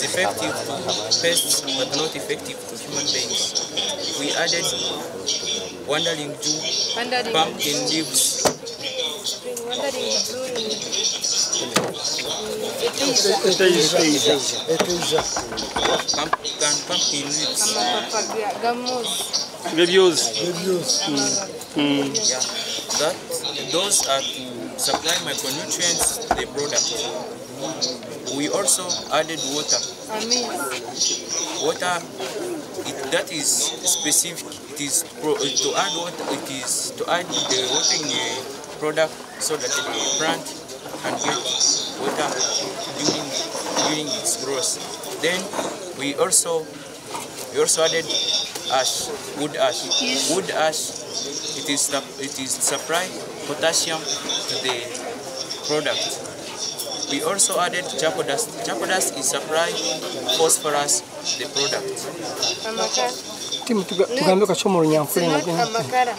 effective to pests but not effective to human beings. We added wandering Jew, pumpkin leaves, pumpkin leaves. Yeah, those are to supply micronutrients to the product. We also added water. Water, that is specific. It is to add water. It is to add the water in the product so that the plant can get water during its growth. Then we also added ash, wood ash. Wood ash, it is supply potassium to the product. We also added charcoal dust. Charcoal dust is supply phosphorus to the product. Tugambe kachomoro nyankule na gene. Amakara.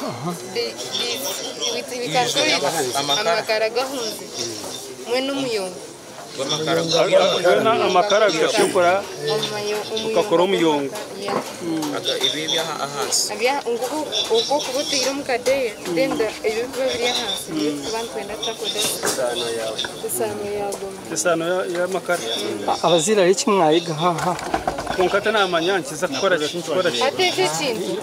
Amakara gahunze. Mwene umuyongo. Amakara gashukura ukakora umuyongo. Ibi bya ahasi. Abya uko kubutira mukadeye denda ibyo bibiri ahasi. Abantu kwenda takoda. Isano ya makara. Abazira iki mwayiga ha. Konkata na amanyankiza gukora ateke kintu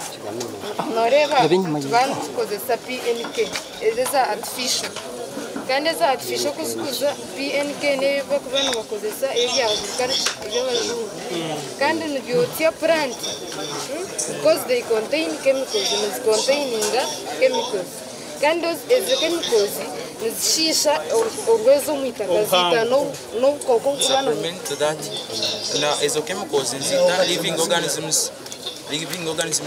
noreba abantu kozesa PNK ezeza artificial kandi eza artificial kuzuza PNK neba kubana bakozesa ebyazukara ebyabazungu kandi nibyotia plant because they contain chemicals and containing chemicals kandi eze chemicals nizishisha urwezo mwitaka zita no koko kubana to that now ezo chemicals nzita living organisms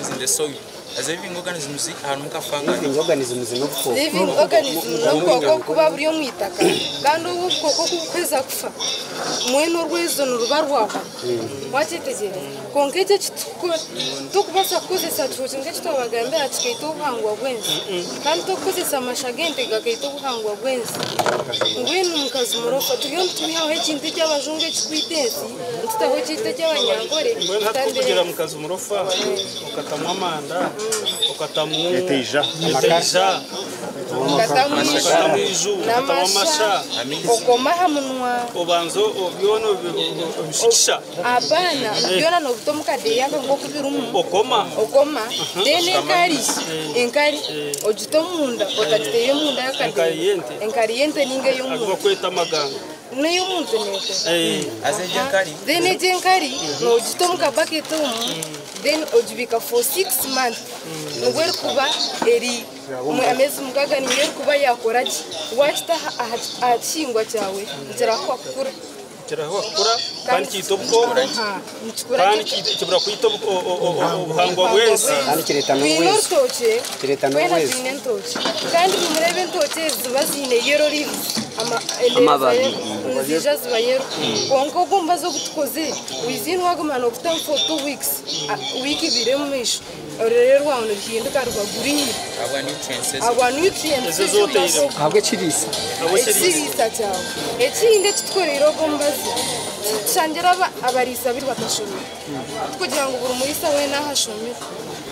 in the soil. As living organisms are living organisms no koko. Living organisms no koko kuba buri mwitaka kandi ubu koko kukweza kufa mwene urwezo nurubarwaho wachitegere konkeje tukubasa kuzesa tuzinge kitwabagambe atikeito buhangwa bwenzi kandi tukuzesa amashagente gakaito buhangwa bwenzi ngwenu mukazi murofa tuyo tumihaho ekintu cy'abajunge kikwitensi tutaho cyite cy'abanyangore kugira mukazi murofa ukatamwa amanda ukatamwa eteja namasha okoma hamunwa obanzo obyono obishikisha abana byona no butomuka de yanga ngo kubirumu okoma dene enkari ojitomunda otateye munda yakade enkariyente ninge yomuntu akweta maganga neyo muntu neko azeje enkari dene jenkari no ojitomka baketo then ojibika for 6 months nubwo kuba eri amezi mugaga ni yero kuba yakora ki wachita ahakingwa cyawe nzira ko akura kandi kitobwo kandi kibura kwito ubuhangwa bwese kandi kireta n'ubwese kireta n'ubwese kandi murebe ntoke ziba zine yero rivi amababi nzija ziba yero konko gomba zo gutukoze wizinwa gumana okuta for 2 weeks wiki bire mu misho rero wano bihinduka rwaguriye aba nutrients ahubwo kirisa ekirisa cyawe ekindi kitworero gombazi changira abarisa biri batashomye kugira ngo buri murisa we nahashomye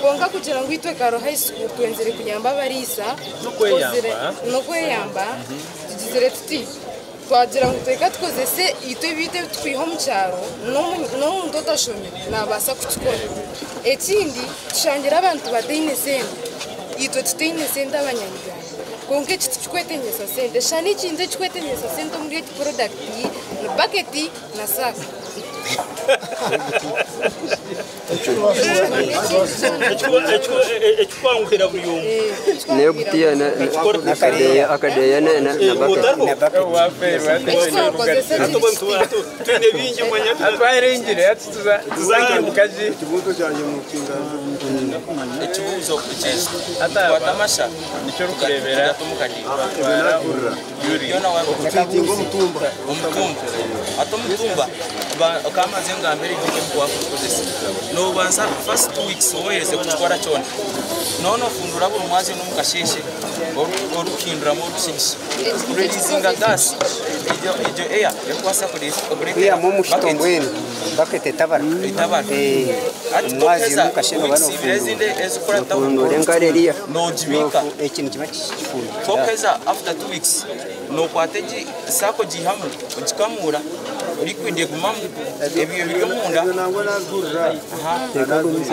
konga kugira ngo itwe karo high school twenzere kunyamba abarisa no kweyamba tugizere tuti twagira ngo tweka twoze se itwe bite twiho mu cyaro no mu ndotashomye nabasa kukikora ekindi changira abantu badine sente itwe tutine sente abanyamigana konke tukwetenyesa sente shani kinze tukwetenyesa sente muri iki product ni bucket na saka ekikwanguhira buri umwe nayo gutiya akadeya na ekibuuzo atamasha nicyo rukurebera omutumba ate omutumba kamaze nga mbere gokemukwakukozesa nobanza first 2 weeks owereze kukikora kyona nono ofundura buli mwazi nomukasheshe orukinduramu orukinisha kurelizinga gasi ejo eya ekwasa kuyamu omukitombo eno bakete tabara mwazi nomukasheno bano engaleriya nojibika ekintu kiba kikifunda kokeza after 2 weeks nokwata sako gihamu ogikamura liquid gumamu ebyo biri munda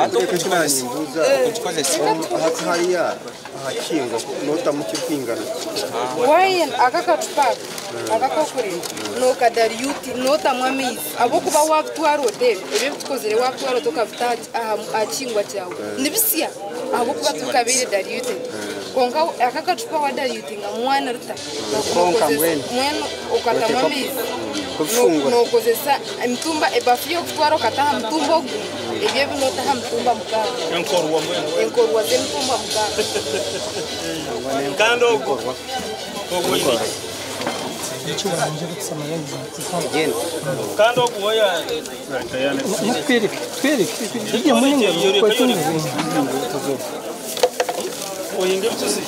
ate okukikozesa hariya ahakinga notamukipingana wayen akakacupa akakokure nokadariyuti notamwa amezi abo kuba wakutwara hoteli ebyo bitukozere wakutwara tokafita akingwa cyawe nibisya abo kuba tukabire dariyuti konka akakacupa wa dariyuti nga mwana ruta mwana ukatamwa amezi nokozesa mitumba ebafu yokutwara okataha mutumba ogu ebyo binotaha mutumba mukaga enkorwa z'emitumba mukaga kandi ogwo kandi ogwoya twirike ijya muninga oyinga ebituzi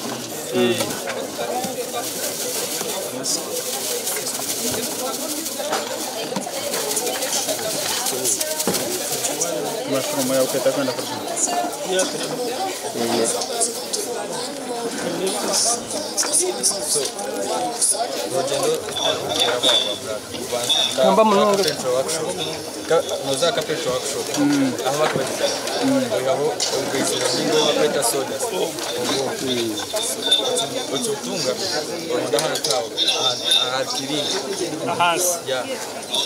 Masomo ya uketa kwenda kwa kamba munonga noza kapetro workshop aho bakabita oyaho ubwizira ningo bakabita soda ochutunga ndahana tawo akiringa ahasi ya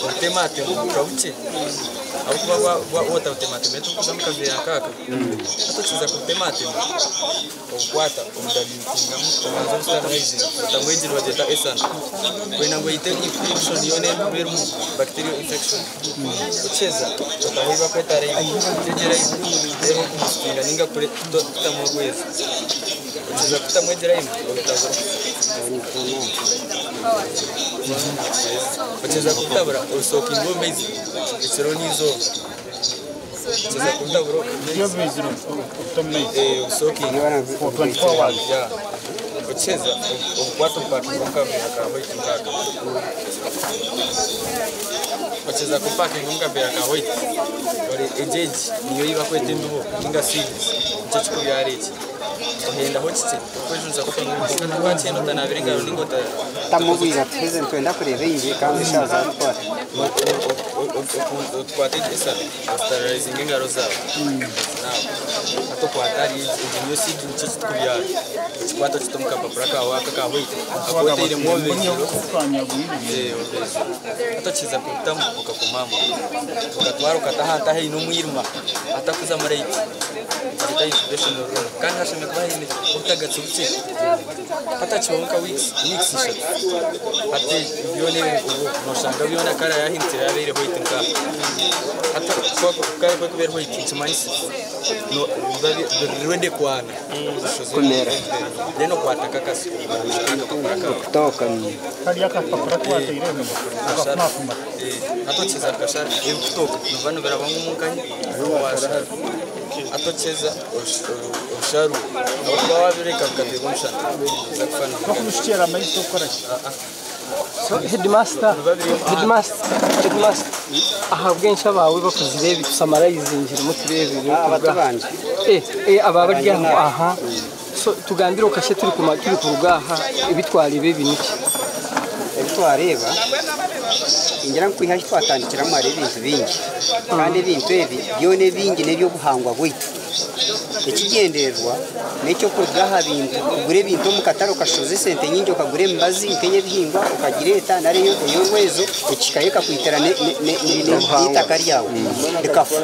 utemate ukabuche akuba wota utemate meto kuzamka vya kaka atochiza kutemate okwata omudabinga mutomanza standardizing utamwejiri wajeta esana kwena ngo ite infection yone bermu bacterial infection ucheza utahiba kwetare tegera ibero kumustinga ninga kure tutamwegweza ucheza kutamwejera imwe ogatagura ucheza kutabura usoka ingombe izi iseronizo ucheza kutabura yo biziro utomne usoki 24 hours ya ucheza ukwata mpaka akawa ikingaka ucheza kupaka ingombe akawa ore ejeji niyo iba kwete nduho inga seeds cyo kubyariki uhenda hotse kwejunza kufunga kwa kintu tanabirenga ndingo tamubwira tweze twenda kureba ingi kandi shaza gukora twate esa sterilizing ingaro zabo ato kwatari inyo sidi ncho kuya kwata chitomka papraka waka ka hoite akote ile move ato chiza kutamu ukakumama ukatwara ukataha hata ino mwirma atakuza mareiti kitai traditional kana shame kwa hili utagatsutse hata chonka weeks shot ati bione no shanga biona kara ya hintira yabere hoite nka hata kwa kare kwa kubera hoite chimanisi no rwende kwana kumera leno kwataka kasi kutoka kali yakapapura kwa irene akafuma atocheza kashara kutoka novanhu vera vangu mukanyi atocheza osharu vawavireka mukapfeka mushando vakumushichera maito korachi so headmaster ahabwensha bawe bakuzirebe tusamarayizingira muturebere abatabanje aba barya ngo aha so tugambira ukashe turi ku rugaha ibitwari bibi niki ebitwareba ingira nkwihaje twatandikira mwari ibintu bingi kandi ibintu ebi byone bingi nebyo guhangwa bwitu ikigenderwa necyo kugaha bintu ugure bintu mukataro kashoze sente nyingi ukagure mbazi ntenye bihingwa ukagireta nariyo yongwezo ikikayeka kwitera n'itaka ryawe rikafu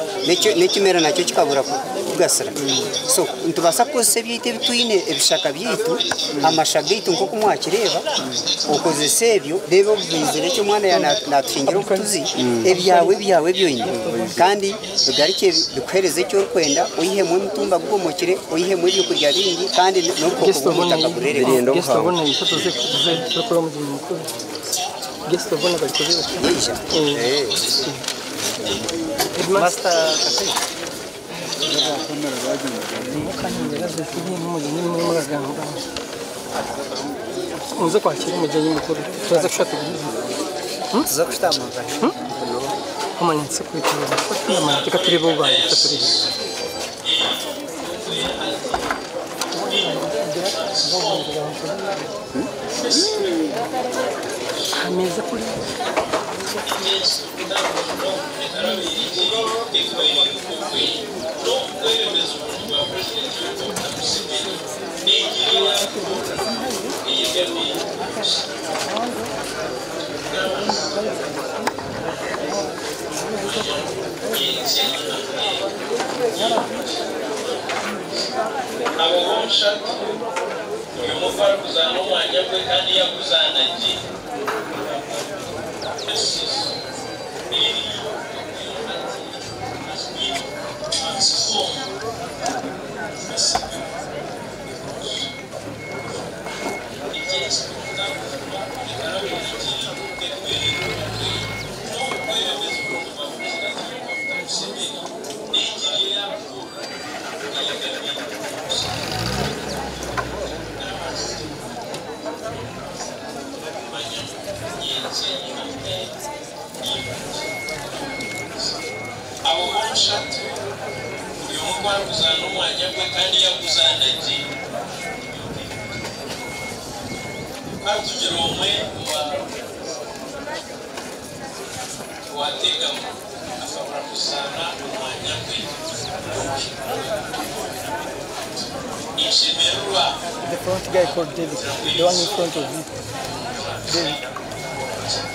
n'ikimera nacyo kikabura kugasara so ntubasa kose byite bitwine ebishaka byitu amashaga yitu nko kumwakireba ukoze sebyo rero bizere cyo mwana ya natwingira kutuzi ebyawe byoyine kandi bigarike bikwereze cyo kwenda uyihe mu mutumba gumukire uyihe muri byo kurya bingi kandi nuko kubutaka burere birendo gestabona ifoto ze kuri mu mukuru gestabona bakore yija master kase mukanyira zifiri n'umujyi n'umuganga uza kwakira umujyi mukuru tuza gushaka tuza kushitamaza kama nitse kwiteza kwa matika turebo baye turebe ameza kuri abahonsha uyu mufara kuzana umwanya we kandi yakuzanaje abahonsha uyu mufara kuzana umwanya we kandi yakuzanaje kugira umwe wategama ashobora kuzana umwanya we the front guy called David, the one in front of you. David.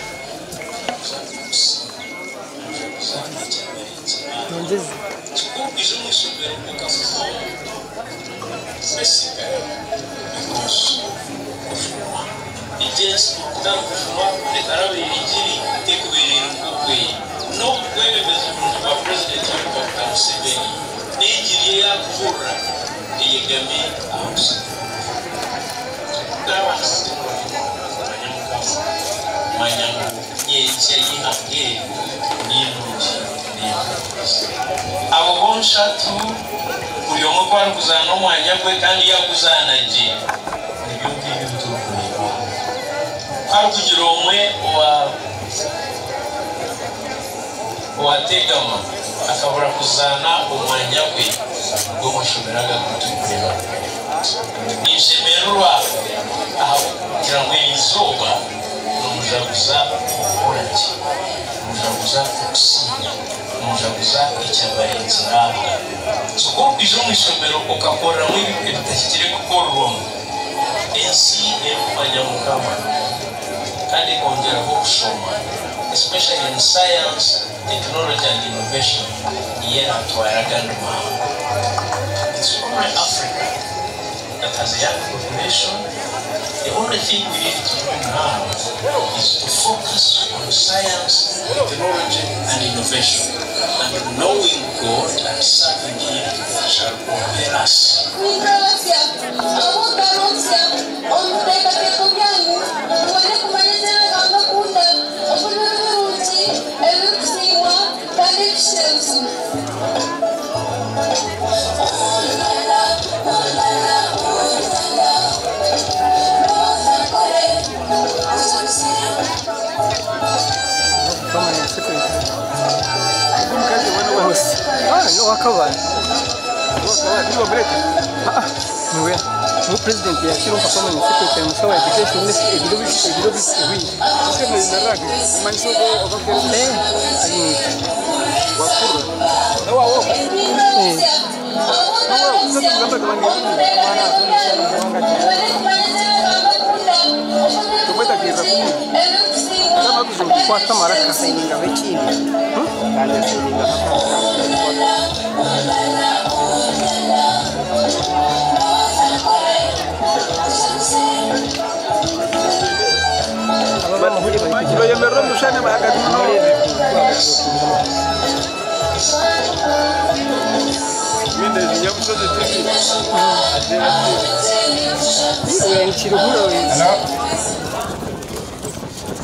abahonsha tu buri umwe kwari kuzana umwanya we kandi yakuzanaje nibyo ngibyo tukureba kwari kugira umwe wategama akabura kuzana umwanya we ngo mushobora gutukureba nishemerwa aho kugira ngo izuba n'umujaguza kuraki umujaguza kusinya umujaguza icyabarenze ntabwo suko ije mu isomero ukakora mu ibintu bitashyikire gukorwa ensi y'umwanya mukama kandi kongeraho gusoma especially in science, technology and innovation it's only Africa that has a young population. The only thing we need to do now is to focus on science, technology and innovation, and knowing God and serving Him shall propel us. President yashyiraho performance secretary musaba education ibiro bisiwi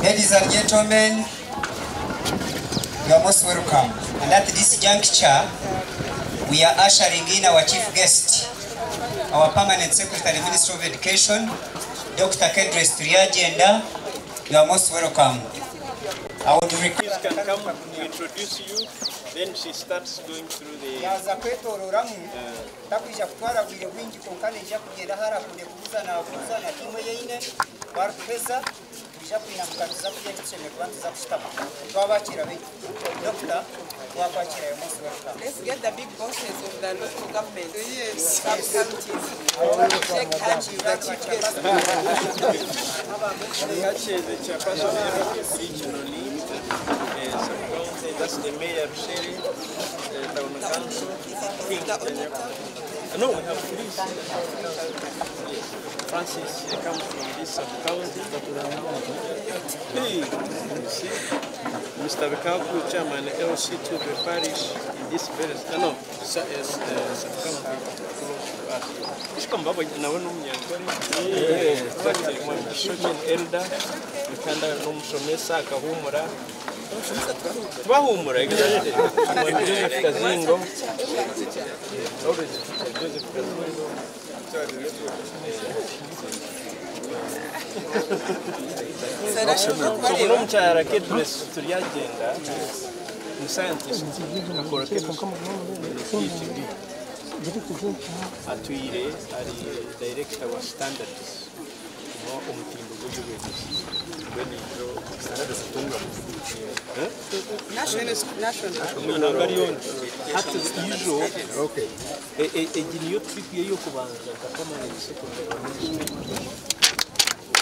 Ladies and gentlemen, you are most welcome. And at this juncture, we are ushering in our chief guest, our Permanent Secretary, Minister of Education, Dr. Kedres Triagenda. You are most welcome. I would request can come to introduce you, then she starts going through the... Let's get the big bosses of the local government. Yes. Check Hachi, the chief guest. Hachi is the chairperson of the regional lead. That's the mayor of Sherry, the town council. No, we have police. Yes. Francis comes from this sub-county. Hey, you see, Mr. Bekaku, chairman, LC2 the parish in this very sub-county. Ishikamba nawe n'umunyakuri elder ukanda n'umusomesa akahumura bahumura exactly Joseph Kazingo Joseph Kazingo kuno mchara Kedres Triagenda ni scientist akora PhD Atuire ari director wa standards no umutindo w'ubuyobozi bw'ibyo standards tunga national barion hata ijo okay ejiniyo trip yo kubanza kama ni secondary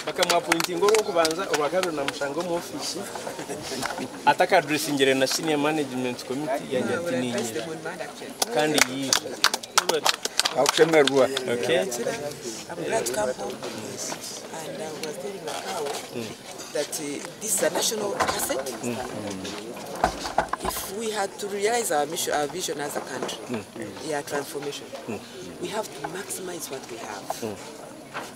bakamwapointing ngo kubanza obagaro na mushango mu office ataka dressing na senior management committee ya Jatini kandi yisha okay. I'm glad to come home and I was telling Macau that this is a national asset. If we had to realize our mission, our vision as a country, transformation, we have to maximize what we have.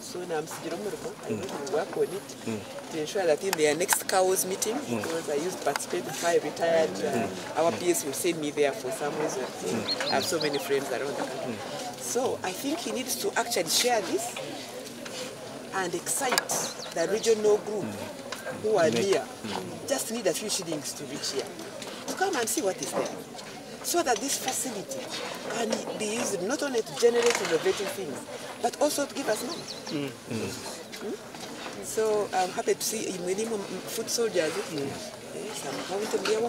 So now I'm going to work on it to ensure that in their next CAO's meeting, because I used to participate before I retired, our PS will send me there for some reason. I have so many friends around the country. So I think he needs to actually share this and excite the regional group who are near. Just need a few shillings to reach here, to come and see what is there. so that this facility can be used not only to generate innovative things, but also to give us money. So I'm happy to see minimum food soldiers. Some point of view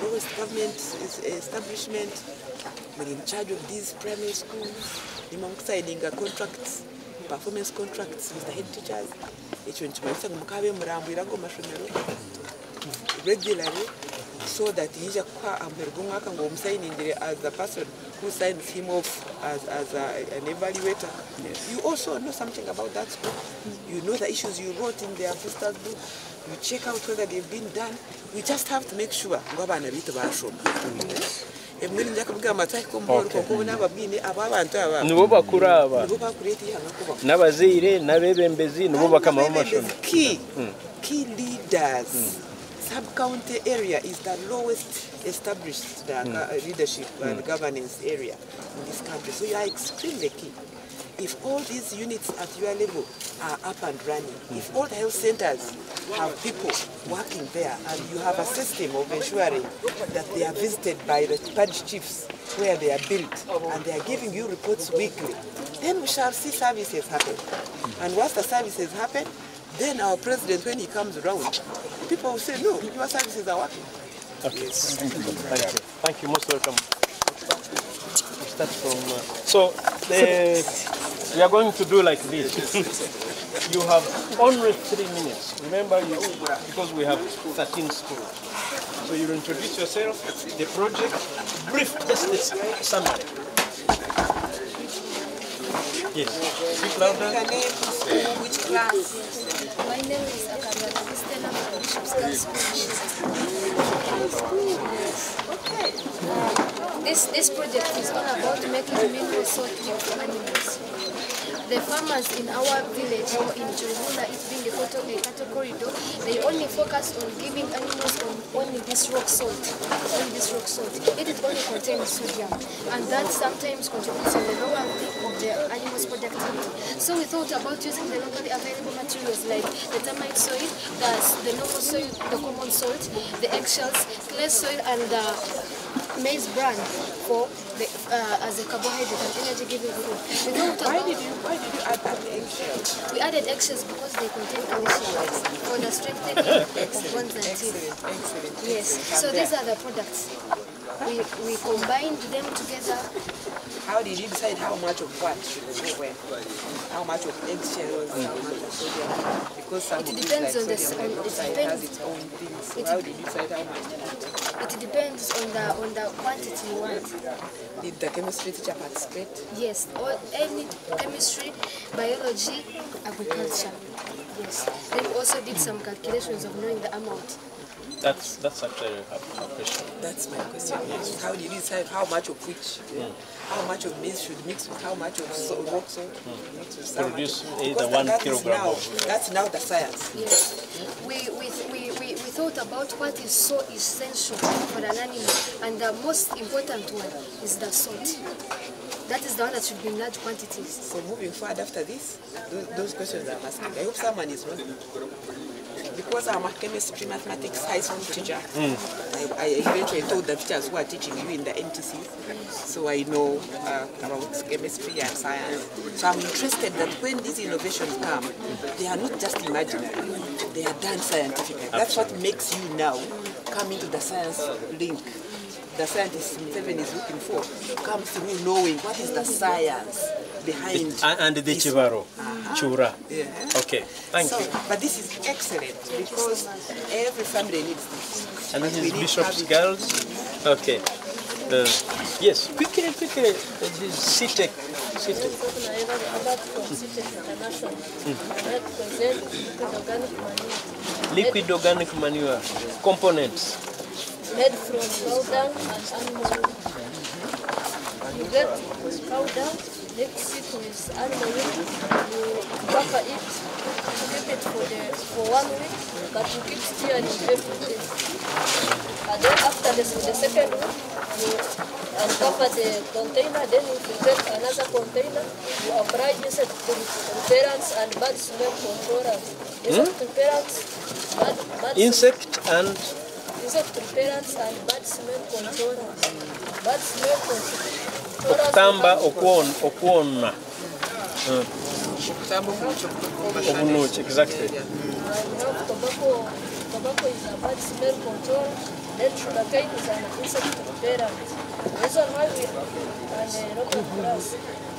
lowest government establishment. We're in charge of these primary schools. Signing contracts, performance contracts with the head teachers. Regularly, so that he's signing as the person who signs him off as an evaluator. You also know something about that school. You know the issues you wrote in their visitors book. You check out whether they've been done. We just have to make sure. Nibo bakura aba n'abazire n'abebembezi nibo bakama amashoni. Key leaders. Sub-county area is the lowest established leadership and governance area in this country. So you are extremely key. If all these units at your level are up and running, if all the health centers have people working there, and you have a system of ensuring that they are visited by the parish chiefs where they are built, and they are giving you reports weekly, then we shall see services happen. And once the services happen, then our president, when he comes around, people will say, no, your services are working. Okay, thank you. Thank you, most welcome. We start from, we are going to do like this. You have only 3 minutes. Remember, because we have 13 schools. So you introduce yourself, the project, brief, just this summary. Yes. Speak louder. Which class? My name is Akanda Stella from Bishop's Okay. This project is all about making mineral salt for animals. The farmers in our village or in Jorula, it being a cattle corridor, they only focus on giving animals only this rock salt. Only this rock salt. It only contains sodium, and that sometimes contributes to the loyalty of the animals' productivity. So we thought about using the locally available materials like the termite soil, the normal soil, the common salt, the eggshells, clay soil, and maize bran for as a carbohydrate and energy-giving food. Why did you add eggshells? We added eggshells because they contain calcium for the strengthening of bones and teeth. Excellent. Yes. So these are the products. We combined them together. How did you decide how much of what should go where? How much of eggshells, how much of sodium? Because some it depends on the has its own things. So how did you decide how much? It depends on the quantity you want. Did the chemistry teacher participate? Yes, or any chemistry, biology, agriculture. Yes. Then we also did some calculations of knowing the amount. That's actually a question. That's my question. Yes. How did you decide how much of which? How much of maize should mix with how much of rock salt? Produce either 1 kilogram. That's now the science. Yes. We thought about what is so essential for an animal, and the most important one is the salt. That is the one that should be in large quantities. So moving forward after this, those questions I'm asking, I hope someone is not. Because I'm a chemistry, mathematics, high school teacher, I eventually told the teachers who are teaching you in the MTCs, so I know about chemistry and science. So I'm interested that when these innovations come, they are not just imaginary, they are done scientifically. That's what makes you now come into the science link. The scientist Seven is looking for comes through knowing what is the science behind and the Chivaro, Chura. Yeah. Okay, thank you. But this is excellent because every family needs this. And this is Bishop's Girls. Okay. Yes, quickly, this is CITEC. Liquid organic manure components. Made from cow dung and animal urine. You get cow dung, mix it with animal urine, you cover it, keep it for 1 week, but you keep stirring every day. And then after the second week, you uncover the container, then you get another container, you apply insect repellents and bad smell controllers. Insect repellents, bad insect and insect repellents and bad smell controllers. Bad smell controllers. Okutamba okuona. Obunuchi, exactly. We have tobacco is a bad smell control, then sugarcane is an insect repellent. The reason why we and local grass.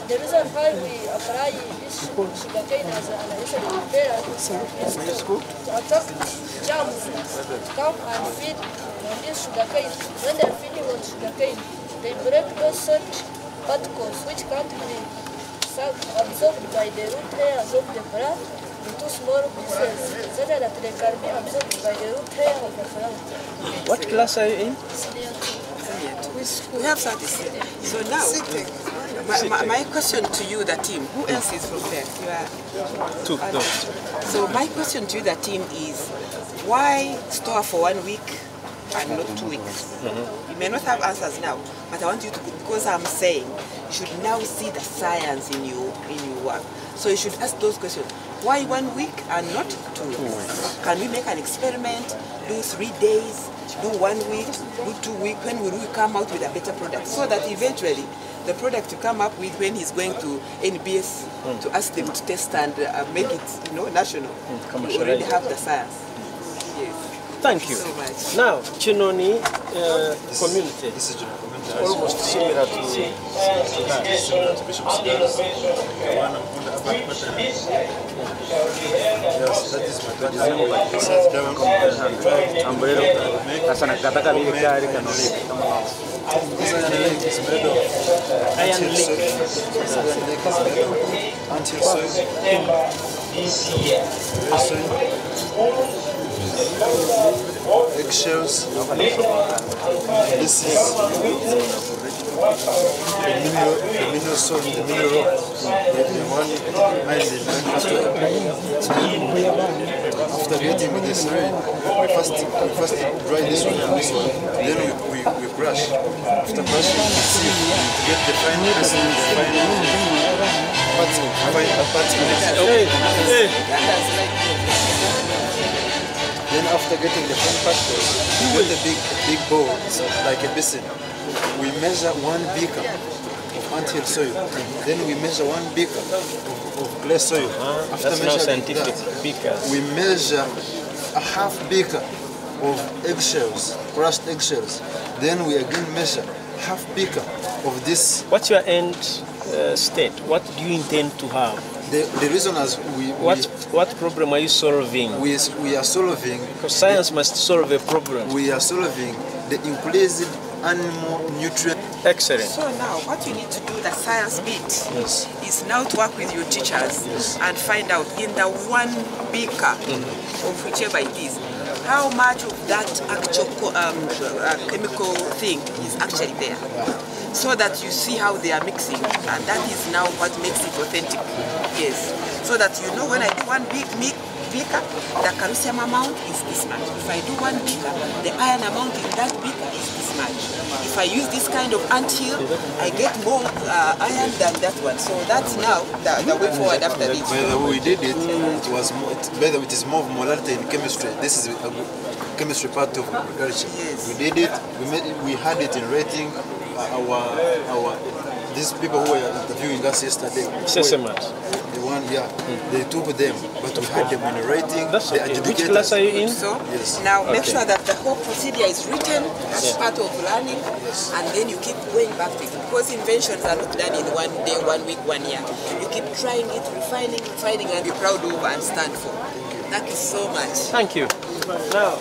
The reason why we apply this sugarcane as an insect repellent is to attack germs to come and feed on this sugarcane. When they are feeding on sugarcane, they break those salt particles which can't be absorbed by the root hairs of the plant into small pieces so that they can be absorbed by the root hair of the plant. What class are you in? We have started. So now, my question to you, the team, who else is from there? You are two. No. So my question to you, the team, is why store for 1 week and not 2 weeks? You may not have answers now, but I want you to, because I'm saying you should now see the science in your work. So you should ask those questions. Why 1 week and not 2 weeks? Can we make an experiment, do 3 days, do 1 week, do 2 weeks? When will we come out with a better product? So that eventually the product to come up with when he's going to NBS to ask them to test and make it, national. We already have the science. Yes. Thank you. So much. Now, Chinoni community. This is community. Almost similar to Bishop's Gardens. The one on the apartment. Yes, that is my dad. He sat down This iron lake is made of anti-soil. This iron lake is made of anti-soil. Eggshells. This is the mineral soil, the mineral rock. The one after getting with this rain, we first dry this one and this one. Then we brush. After brushing, we sieve to get the fine essence, the Then after getting the fine particles, we get the big bowl, like a basin. We measure 1 beaker of ant-hill soil. Then we measure 1 beaker of clay soil. After that's now scientific beakers. We measure a half beaker of eggshells, crushed eggshells. Then we again measure half beaker of this. What's your end state? What do you intend to have? The reason is what problem are you solving? We are solving. Because science must solve a problem. We are solving the increased animal nutrient. Excellent. So now what you need to do, the science bit, is now to work with your teachers and find out in the 1 beaker of whichever it is, how much of that actual chemical thing is actually there. So that you see how they are mixing, and that is now what makes it authentic. Yes. So that you know when I do 1 beaker, the calcium amount is this much. If I do 1 beaker, the iron amount in that beaker is this much. If I use this kind of ant-hill, I get more iron than that one. So that's now the way forward after this. By the way we did it, it is more of molarity in chemistry. This is a chemistry part of agriculture. Yes. We did it, we had it in rating. These people who were interviewing us yesterday, the one, they took them, but we had them in writing. Which class are you in? So yes. Now make sure that the whole procedure is written as part of learning, and then you keep going back to it. Because inventions are not done in 1 day, 1 week, 1 year. You keep trying it, refining, and be proud of and stand for. Thank you so much. Thank you. Now,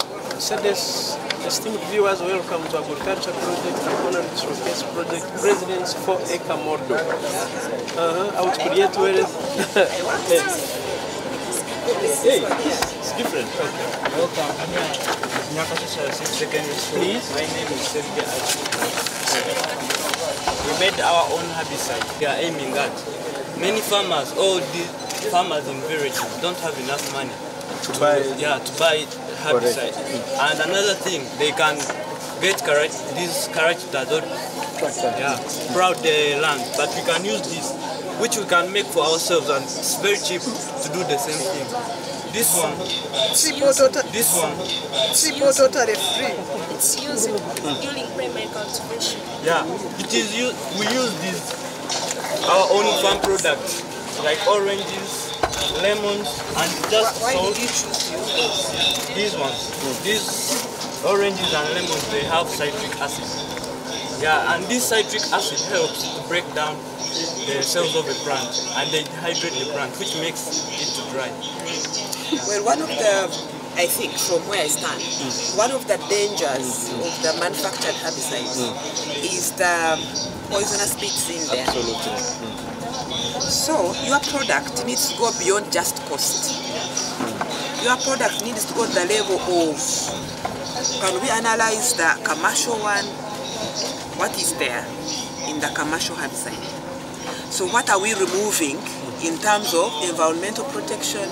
esteemed viewers, welcome to Agriculture Project, Honorary Showcase Project, President's 4-acre model. How to create wealth. Hey, it's different. Okay. Welcome. Nyabushozi 6th Secondary School. Please. My name is Sergey. We made our own herbicide. We are aiming at many farmers, all the farmers in villages don't have enough money to buy herbicide. And another thing, they can get these characters that don't sprout the land, but we can use this which we can make for ourselves, and it's very cheap to do the same thing. This one, this one, totally free. It's used during primary cultivation. yeah, it is used. We use these our own farm products like oranges, lemons, and just Why salt. did you choose to use those? These ones, these oranges and lemons, they have citric acid. Yeah, and this citric acid helps to break down the cells of a plant and they dehydrate the plant, which makes it to dry. Well, one of the, I think, from where I stand, one of the dangers of the manufactured herbicides is the poisonous bits in there. Absolutely. So your product needs to go beyond just cost. Your product needs to go to the level of, can we analyze the commercial one? What is there in the commercial herbicide? So what are we removing in terms of environmental protection,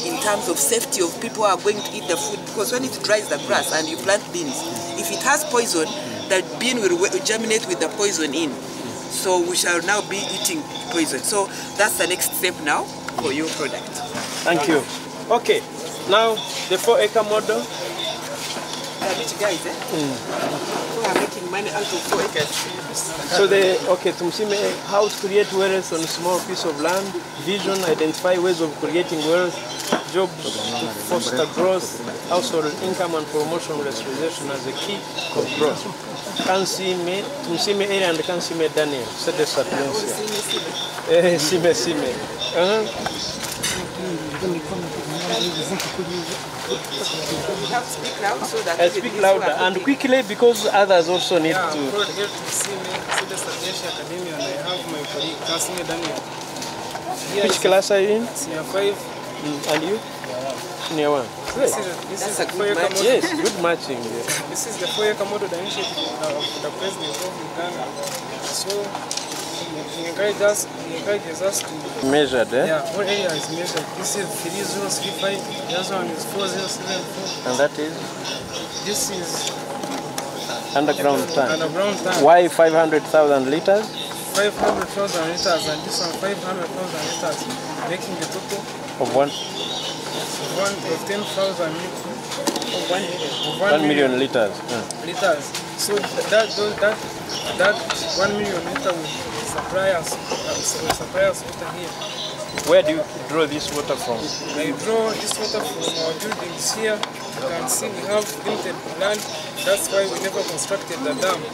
in terms of safety of people who are going to eat the food? Because when it dries the grass and you plant beans, if it has poison, the bean will germinate with the poison in. So we shall now be eating poison. So that's the next step now for your product. Thank you. Okay, now the 4-acre model. Rich guys, who are making money out of 4 acres. So tumsime how to create wealth on a small piece of land, vision, identify ways of creating wealth, jobs to foster growth, household income and promotion realization as a key of growth. Kansime, tumsime area and kansime Daniel, said the Sapiensia. Sime. You have to speak loud so that speak louder and quickly because others also need to. I'm here to see me, Academy, and I have my colleague, Kansime Daniel. Which class are you in? Senior 5. And you? Senior 1. This is a good match. Yes, good matching. Yes. This is the 4-acre model, the initiative of the president of Uganda. So he encourages us to measured, eh? Yeah, all area is measured. This is 3035, the other one is 4074. And that is? This is underground tank. Underground tank. Why 500,000 liters? 500,000 liters, and this one 500,000 liters, making the total of one? Of 10,000 liters. Of 1 million. 1 million liters. Liters. So that 1 million liters will supply us water here. Where do you draw this water from? I draw this water from our buildings here. You can see we have limited land. That's why we never constructed the dam. We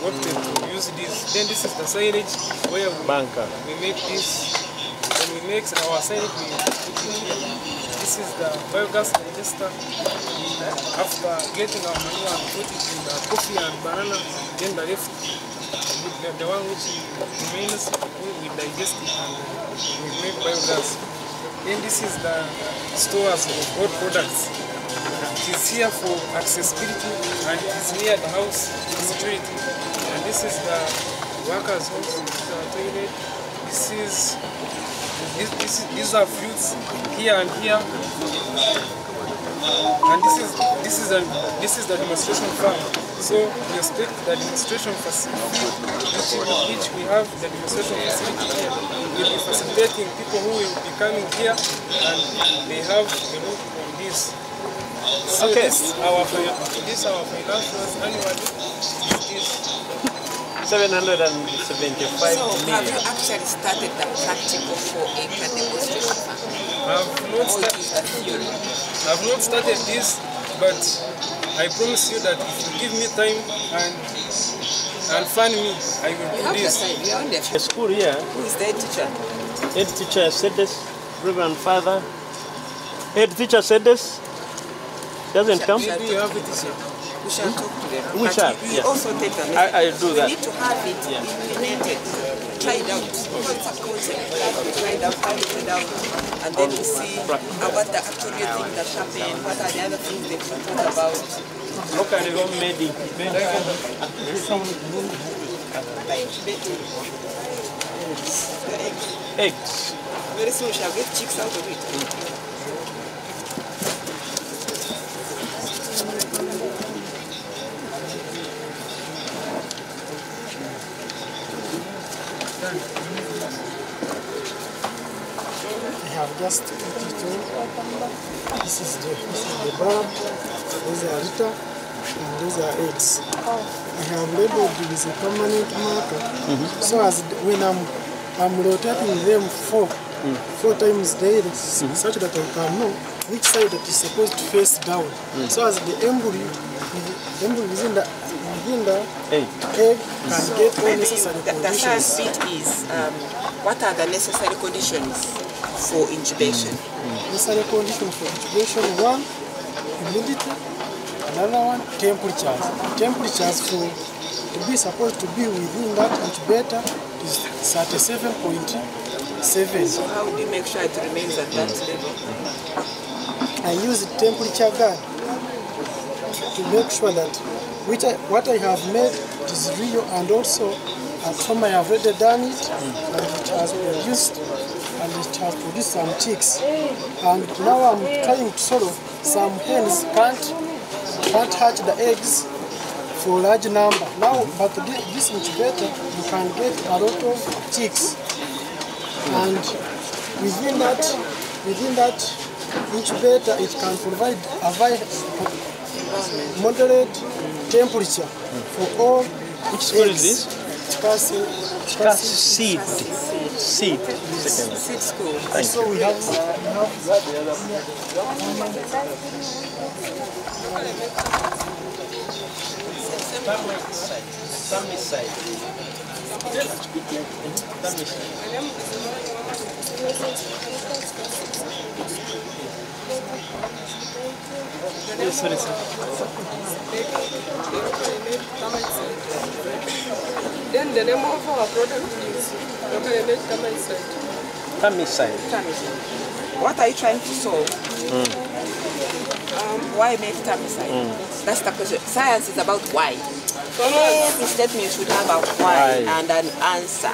opted to use this. Then this is the silage where we make this. When we make our silage, we put it here. This is the biogas digester. After getting our manure and put it in the coffee and banana, then the left, the one which remains, we digest it and we make biogas. Then this is the stores of all products. It is here for accessibility and it is near the house for security. And this is the workers' house, this is the toilet. These are fruits here and here. And this is the demonstration farm. So we expect the demonstration facility, which we have the demonstration facility here. We'll be facilitating people who will be coming here and they have a look on this. So okay. This our financials annually is 775 So million. have you actually started the practical 4-acre demonstration farm? I've not started this, but I promise you that if you give me time and fund me, I will do this. The school here. Who is the head teacher? Head teacher said this, Reverend Father. Head teacher said this. Doesn't come? Maybe you have it here. We shall talk to them. We shall. We Yeah. also take them. I do that. We need to have it implemented, tried out. It's a concept. Tried out, piloted out, and then we see what the actual thing that happened, what are the other things they thought about. Look at the homemade. Eggs. Very soon we shall get chicks out of it. just put it on. This is the bulb, these are litter, and these are eggs. I have labeled with a permanent marker, so as when I'm rotating them four times daily, such that I can know which side that is supposed to face down. So as the embryo within the egg can get all necessary conditions. The science bit is what are the necessary conditions for incubation? Necessary conditions for incubation: one, humidity; another one, temperatures. Temperatures for to be supposed to be within that incubator is 37.7. So how do you make sure it remains at that level? I use a temperature gun to make sure that what I have made is real, and also at home I have already done it, and it has produced some chicks. And now I'm trying to solve some hens can't hatch the eggs for a large number. Now, but this incubator, you can get a lot of chicks, and within that incubator, it can provide a moderate temperature for all. Which school is this? Seed. Seed school. So we have Then the name of our product is Tamicide. What are you trying to solve? Why make Tamicide? That's the question. Science is about why. Every statement should have a why and an answer.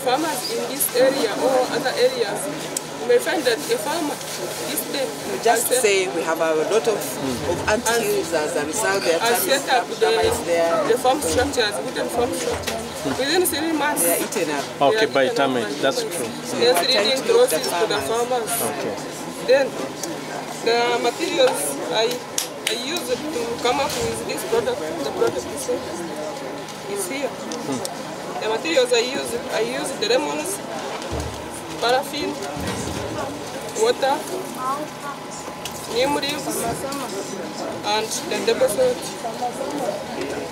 Farmers in this area or other areas, you may find that a farmer this day just say we have a lot of ant-hills as a result. They are set up the farm structures, wooden farm structures. Within 3 months, they are eaten up. Okay, by termite, that's true. They're leading losses to the farmers. Okay. Then the materials I use it to come up with this product. The product is here. The materials I use the lemons, paraffin, water, neem leaves, and the table salt.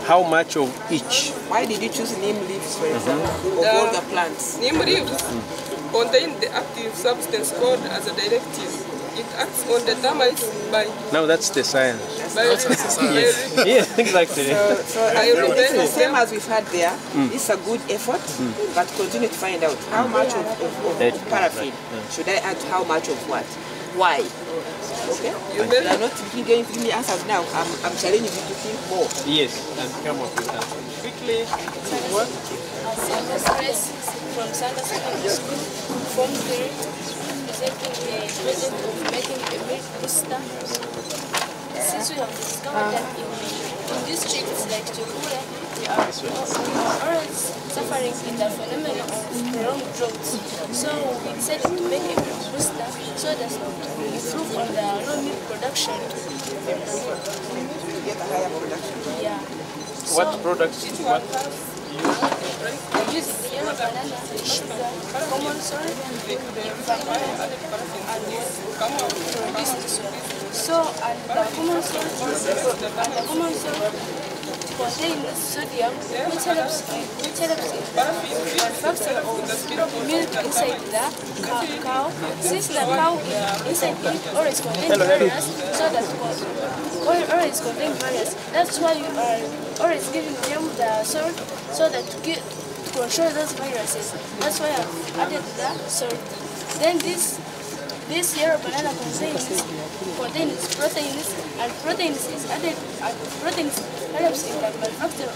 How much of each? Why did you choose neem leaves, for example, of all the plants? Neem leaves contain the active substance called as a directive. It acts on the termites by... Now that's the science. Yes, exactly. So same as we've had there, it's a good effort, but continue to find out how much of paraffin should I add, how much of what, why. Okay? You are not going to give me answers now. I'm challenging you to think more. Yes, and come up with answers. Quickly, what? From Santa Secondary School, Form 3. Presenting a project of making a milk booster. Since we have discovered that in districts like Chukura, we are always suffering with the phenomenon of prolonged droughts. So we decided to make a milk booster so that we improve on the raw milk production. Get a higher production. Yeah. What products do you want? I use yellow banana, sugar, common salt, vanilla, and produce this one. So, and the common salt contains sodium, which helps in manufacture of milk inside the cow. Since the cow inside it always contains various, so that oil always contains various. That's why you are always giving them the salt so that to control those viruses. That's why I've added the salt. Then this yellow banana contains proteins, and proteins is added, and proteins helps in the manufacture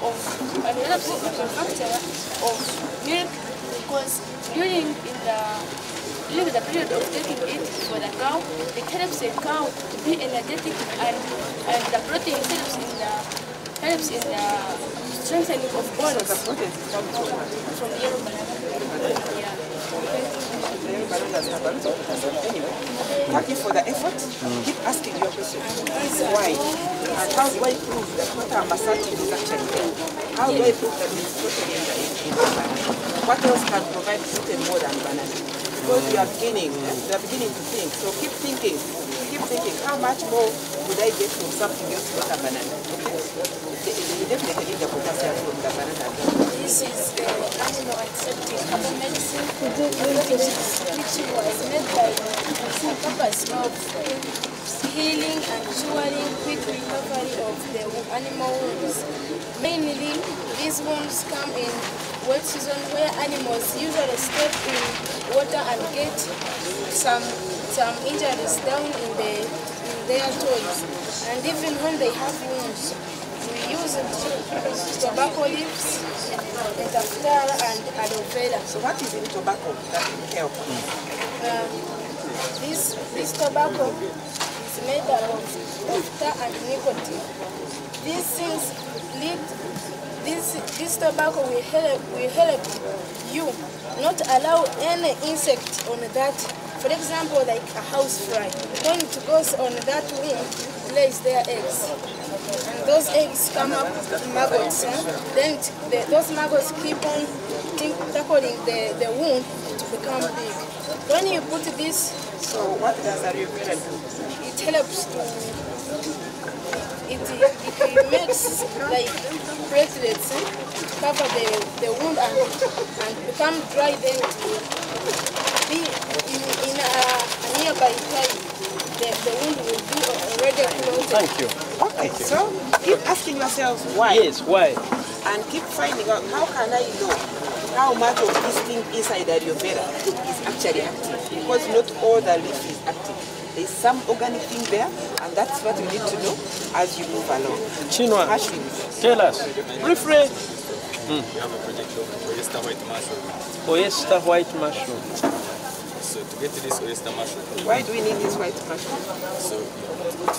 of milk, because during the period of taking it for the cow, it helps the cow to be energetic, and the protein helps in the strengthening of bones from yellow banana. Yeah. Anyway, thank you for the effort. Keep asking your question. Why? And how do I prove that what I'm asserting is actually there? How do I prove that it's totally in the banana? What else can provide something more than banana? Because we are beginning to think. So keep thinking. Keep thinking. How much more would I get from something else not a banana? You definitely need the potassium from the banana. This is the animal accepted medicine, which was made by the purpose of healing and curing quick recovery of the animal wounds. Mainly, these wounds come in wet season where animals usually step in water and get some injuries down in their toes. And even when they have wounds, we use tobacco leaves, metaphtara, and aloe vera. So what is in tobacco that will help? This tobacco is made up of naphtha and nicotine. These things lead. This tobacco will help you not allow any insect on that. For example, like a housefly, when it goes on that wound, lays their eggs, and those eggs come up maggots. Then those maggots keep on tackling the wound to become big. When you put this, so what does aloe vera do? It helps to. It makes like platelets to cover the wound and become dry. Then to be in a nearby time, the wound will be already closed. Thank you. Okay, so keep asking yourselves why. Yes, why? And keep finding out how can I know how much of this thing inside aloe vera is actually active, because not all the leaf is active. There's some organic thing there, and that's what you need to know as you move along. Chinua, mushrooms. Tell us, briefly. We have a project of oyster white mushroom. Oyster white mushroom. So to get this oyster mushroom. Why do we need this white mushroom? So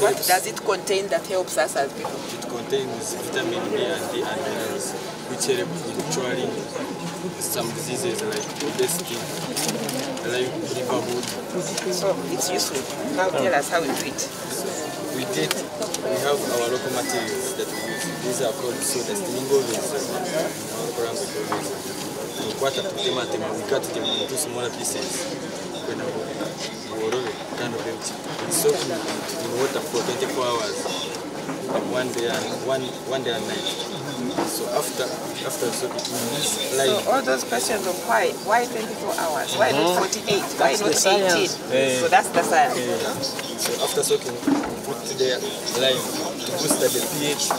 what does it contain that helps us as people? It contains vitamin B and D and minerals, which help in curing some diseases like obesity, like liverhood. So it's useful. Now tell us how we do it. We have our local materials that we use. These are called soda stingo leaves. We cut them into smaller pieces. When we kind of empty. We soak in water for 24 hours, one day and night. So after soaking, we use lime. So all those questions of why 24 hours, why not 48, why not 18? So that's the science. So after soaking, we put the lime to boost the pH.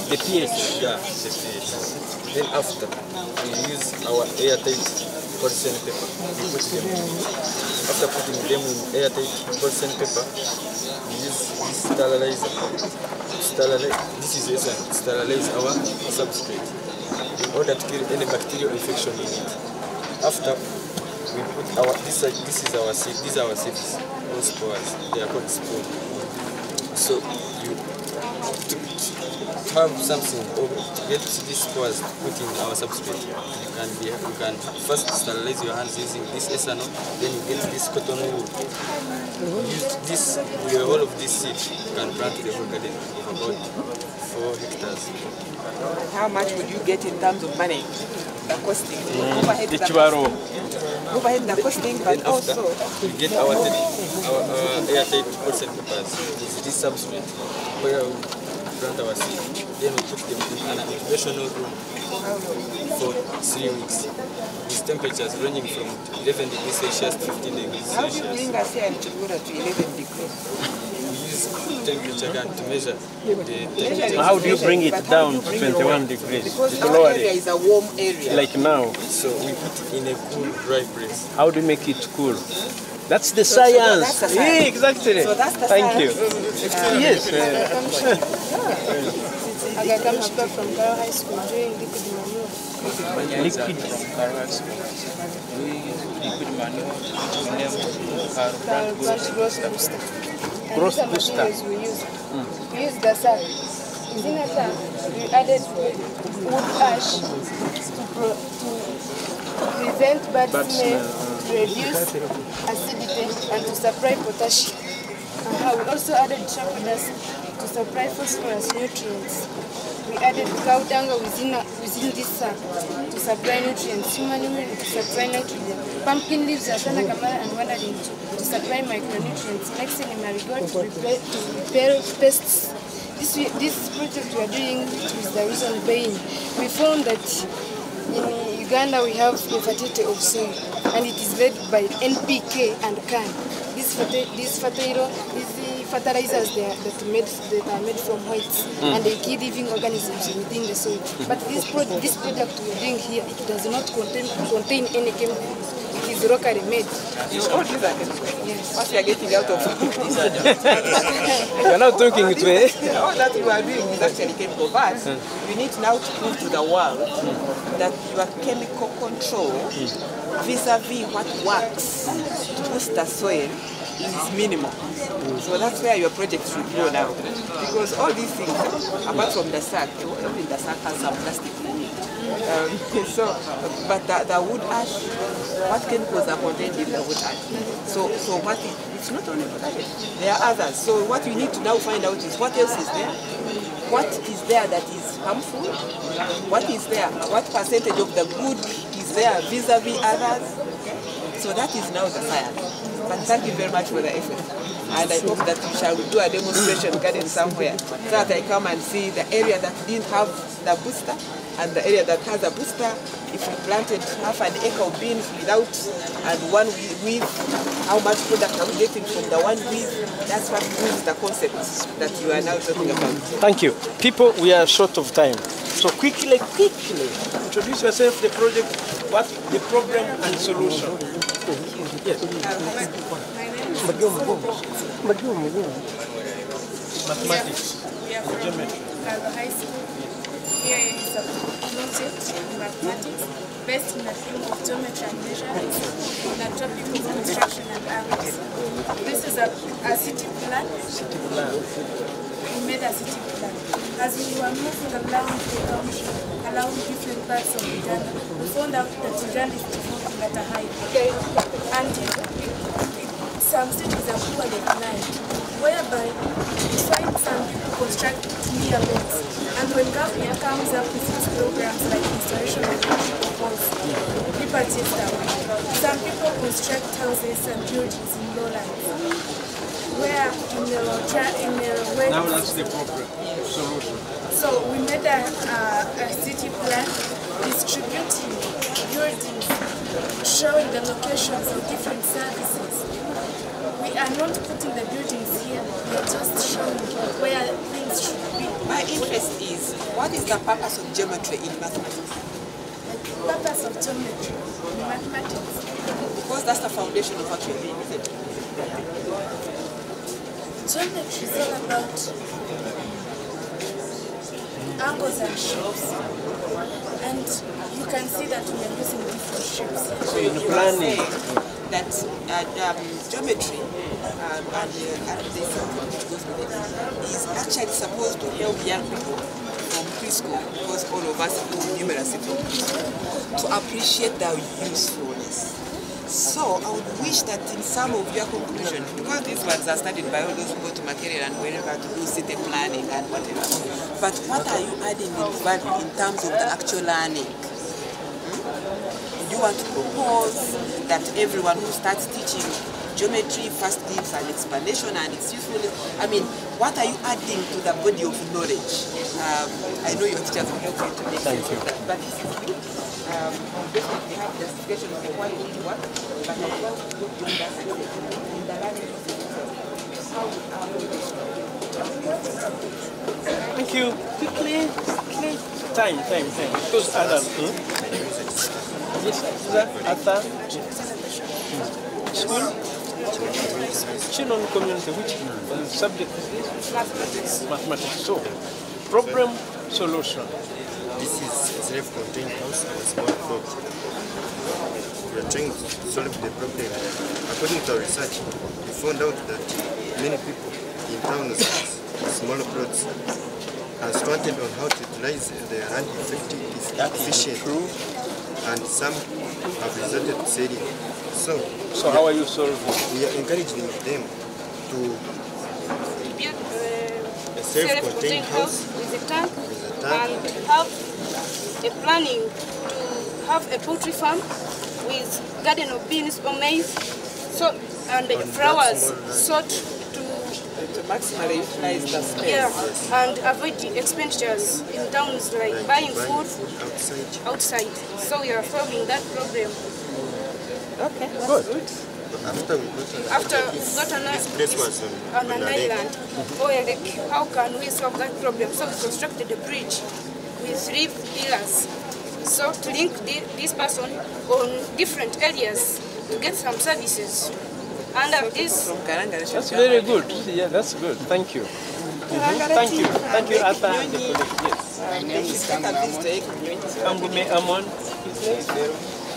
The pH? Yeah, the pH. Then after, we use our airtight porcelain paper. We put them in. After putting them in airtight porcelain paper, we use this sterilizer. This is essential. Sterilize our substrate in order to kill any bacterial infection in it. After, we put our this is our seed. These are our seeds, or spores. They are called spores. So you have something or to get these spores put in our substrate. You can first sterilize your hands using this ethanol. Then you get this cotton wool. Use this with the whole of this seed. You can plant the whole garden of about 4 hectares. How much would you get in terms of money? The costing. Overhead the costing, but also we get our airtight porcelain papers. This substrate where we plant our seed. Then we put them in an incubational room for 3 weeks with temperatures ranging from 11 degrees Celsius to 15 degrees how do you Celsius. bring a sea and water to 11 degrees? We use temperature gun to measure the temperature. How do you bring it down to 21 degrees? Because To our lower area it? is a warm area. Like now. So we put it in a cool, dry place. How do you make it cool? That's the science. that's the science. Yeah, exactly. So that's the Thank you. science. Yes. I got come from Karo High School doing liquid manure. Liquid. Liquid manure, we name Karo plant growth booster. Growth And these are booster. materials we use. We use the sand. In the sand, we added wood ash to prevent bad smell, to reduce acidity, and to supply potassium. We also added charcoal dust to supply phosphorus nutrients. We added cow dung within this sack to supply nutrients, human urine to supply nitrogen, pumpkin leaves, asana kamara, and wandering to supply micronutrients, next in marigold to repel pests. This project we are doing with the reason being, we found that in Uganda we have the fertility of soil, and it is led by NPK and CAN. These fertilizers that are made from whites, and they kill living organisms within the soil. But this product we are doing here, it does not contain any chemicals. It is locally made. Oh, these are chemicals. Yes. What you are getting out of You are not talking to me. All that you are doing is actually chemical, but you need now to prove to the world that your chemical control vis-a-vis what works to boost the soil is minimal. So that's where your project should go now. Because all these things, apart from the sack, even the sack has some plastic in it. But the wood ash, what chemicals are contained in the wood ash? So it's not only for that, there are others. So what you need to now find out is what else is there? What is there that is harmful? What is there? What percentage of the good is there vis-a-vis others? So that is now the science. But thank you very much for the effort. And I hope that we shall do a demonstration garden somewhere so that I come and see the area that didn't have the booster and the area that has a booster. If we planted half an acre of beans without and one with, how much product are we getting from the one with? That's what proves the concept that you are now talking about. Thank you. People, we are short of time. So quickly, introduce yourself, the project, what the problem and solution. Yes. Mathematics. Geometry. High School. Here is a project in mathematics based on the theme of geometry and measurements in the topic of construction and angles. This is a city plan. We made a city plan. As we were moving around the country, around different parts of Uganda, we found out that Uganda is developing at a high rate. And some cities are poorly planned, whereby you find some people construct near roads. And when government comes up with these programs like installation of electrical poles, people chase that way. Some people construct houses and buildings in lowlands, where in the way. Now that's the problem, solution. So we made a city plan distributing buildings, showing the locations of different services. We are not putting the buildings here, we are just showing where things should be. My interest is, what is the purpose of geometry in mathematics? The purpose of geometry in mathematics? Because that's the foundation of what we're doing, isn't it? Geometry is all about angles and shapes. And you can see that we are using different shapes. So you are saying that geometry and the something which goes with it is actually supposed to help young people from preschool, because all of us do numeracy from preschool, to appreciate their usefulness. So I would wish that in some of your conclusions, because these ones are studied by all those who go to Makerere and wherever to do city planning and whatever, but what are you adding in value in terms of the actual learning? Do you want to propose that everyone who starts teaching geometry first gives an explanation and its usefulness? I mean, what are you adding to the body of knowledge? I know your teachers will help you to make sense of that, but this is good. Definitely have justification of why you need what, but I want to go beyond that and in the learning process, how would our knowledge Thank you. Quickly. Time. Because others. Yes, Arthur. School? Children community, which subject is this? Mathematics. So, problem, solution. This is a self-contained house and a small plot. We are trying to solve the problem. According to our research, we found out that many people in towns with small plots are started on how to utilize their land efficiently. And some have resulted to selling. So how are you solving? We are encouraging them to Build a self-contained house with a tank, with a tank. and have a planning to have a poultry farm with garden of beans or maize, so and flowers, so to maximally utilize the space. yeah, and avoid the expenditures in towns like buying food outside. So we are solving that problem. Okay, that's good. After we got this place was on an island, oh, like, how can we solve that problem? So we constructed a bridge with 3 pillars. So to link this person on different areas to get some services. Under this, That's very good. Yeah, that's good. Thank you. Thank you. Thank you, Arthur. Yes. My name is Kangume Amon.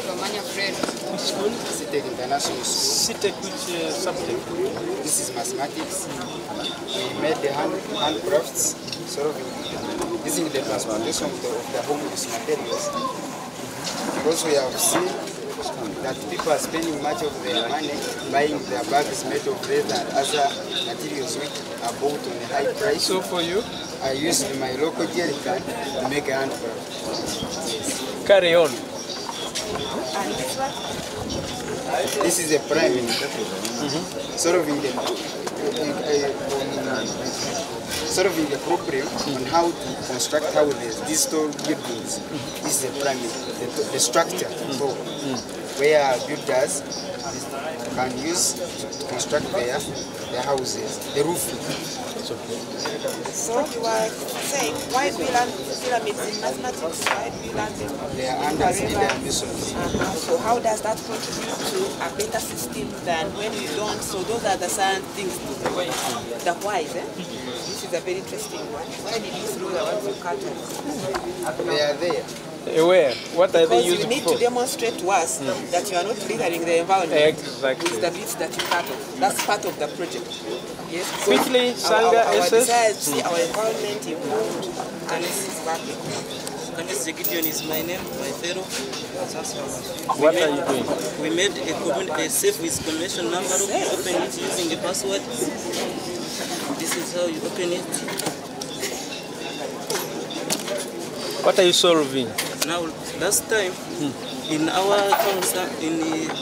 Romania Fred. Which school? CITEC International School. CITEC, which subject? This is mathematics. We made the handcrafts, sort of using the transportation of the home use materials. Because we have seen that people are spending much of their money buying their bags made of leather and other materials which are bought on a high price. So for you? I used my local jerry can to make a handcraft. Carry on. This is a priming, solving the problem on how to construct houses, these tall buildings. This is a priming, the structure, where builders can use to construct their houses, the roof. So you are saying, why do we learn pyramids in mathematics? Why do we learn them? They are under Nyabushozi. So how does that contribute to a better system than when we don't? So those are the certain things, the whys. This is a very interesting one. Why did you throw the ones you cut off? They are there. Where? What are they used for? Because you need to demonstrate to us that you are not littering the environment. Exactly. With the bits that you cut off. That's part of the project. Yes. Quickly, Sanga, our SS. desire to see our environment improved, and this is working. Gideon is my name, my fellow. What are you doing? We made a safe with combination number. We open it using a password. This is how you open it. What are you solving? Now, last time, in our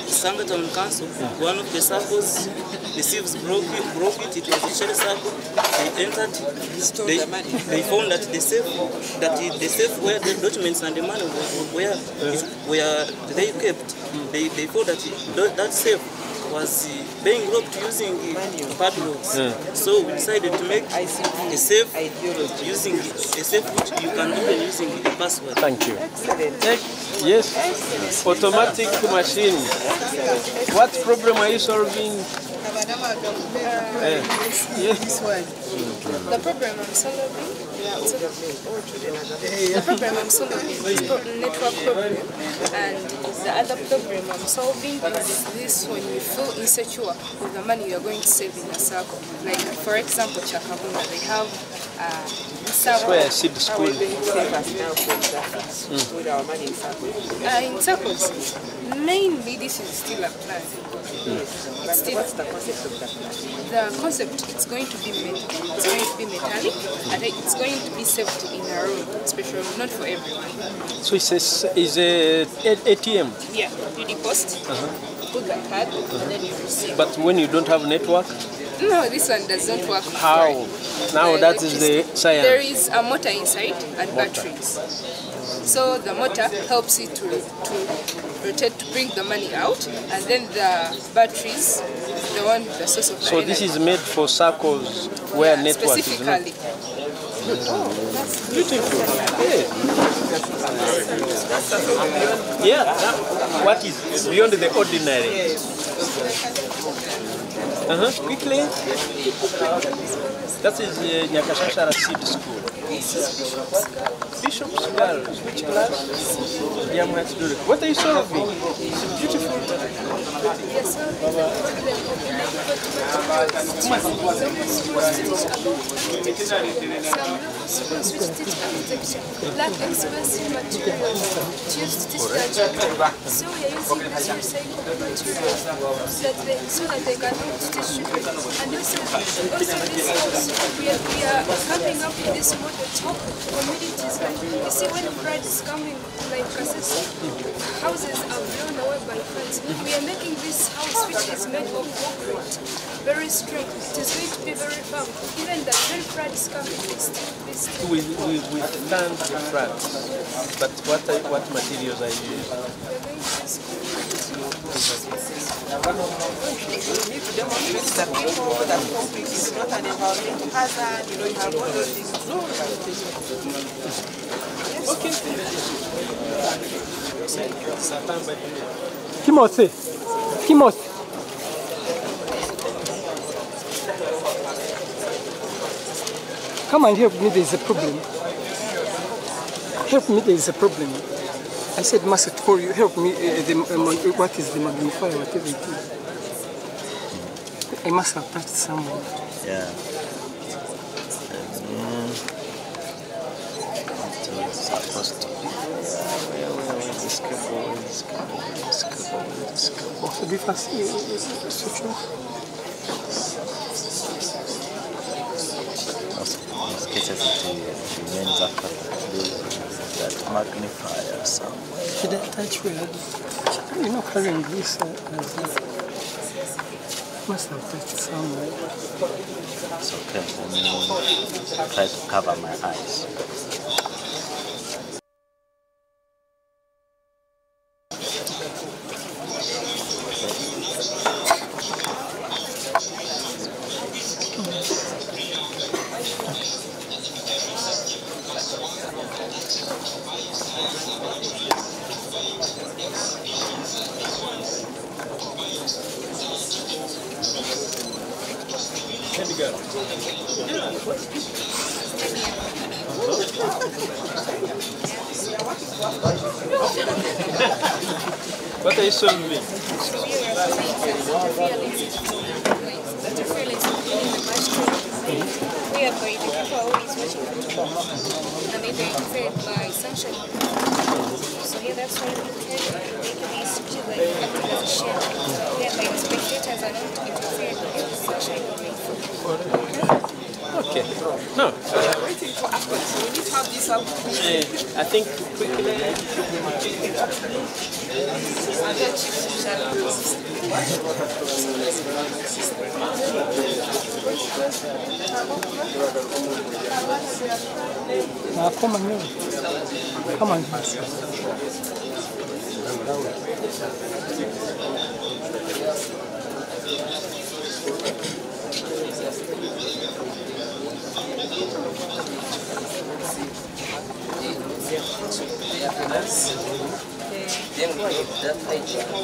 Sangatown Council, one of the circles, the thieves broke it, it was a shell circle. They entered, they found that the safe where the documents and the money were they kept, they found that that safe was being locked using padlocks. So we decided to make a safe using a safe which you can open using a password. Thank you. Yes. Automatic machine. What problem are you solving? This one. The problem I'm solving. The problem I'm solving is network problem, and the other problem I'm solving is this: when you feel insecure with the money you're going to save in a circle. Like for example, Chakabuna, they have That's where I see the school. In circles, mainly this is still a plan. What's the concept of that plan? The concept, it's going to be metallic, and it's going to be saved in a room, special, not for everyone. So it's a ATM? Yeah, you deposit, put the card, and then you receive. But when you don't have network? No, this one does not work. How? Now that is the science. There is a motor inside and batteries. So the motor helps it to rotate, to bring the money out, and then the batteries, the source of the So this is made for circles where network is not. specifically. That's beautiful. Yeah, what is beyond the ordinary? Quickly. That is Nyabushozi Seed School. This is Bishop's Girls. Bishop's Girls. Which class? Yeah, much do it. What are you solving? It's beautiful. We are solving the problem of inadequate materials. Some schools teach about architecture. Some local schools which teach architecture lack expensive materials to use to teach their children. So we are using these recycled materials so that they can help to teach children. And also this house, we are coming up with this model to help communities. Like, you see, when flood is coming, like Kasese, houses are blown away by floods. We are making this house, which is made of concrete, very strong. It is going to be very firm. Even that when flood is coming, it's still We stand the front. But what materials are you using? We need to demonstrate to the people that concrete is not an environmental hazard, you have all those things. Okay. Timothy. Come and help me, there is a problem. Help me, there is a problem. I said, Master, to call you, help me, what is the magnifier, whatever it is. I must have touched someone. Yeah. It's supposed to be. Where is this cable? Also, do you switch off? In cases it remains after that magnifier somewhere. Should I touch where? You're not carrying this must have touched somewhere. It's okay. Let me try to cover my eyes. What are you showing me? Whereby the people are always watching football and they are fed by sunshine. So yeah, that's why we can make these like acting as a shade. Whereby the spectators are not interfered with the sunshine rain. Okay. No. We are waiting for after. So we need to have this up. I think quickly. Now come on here. Come on. Then we need that idea and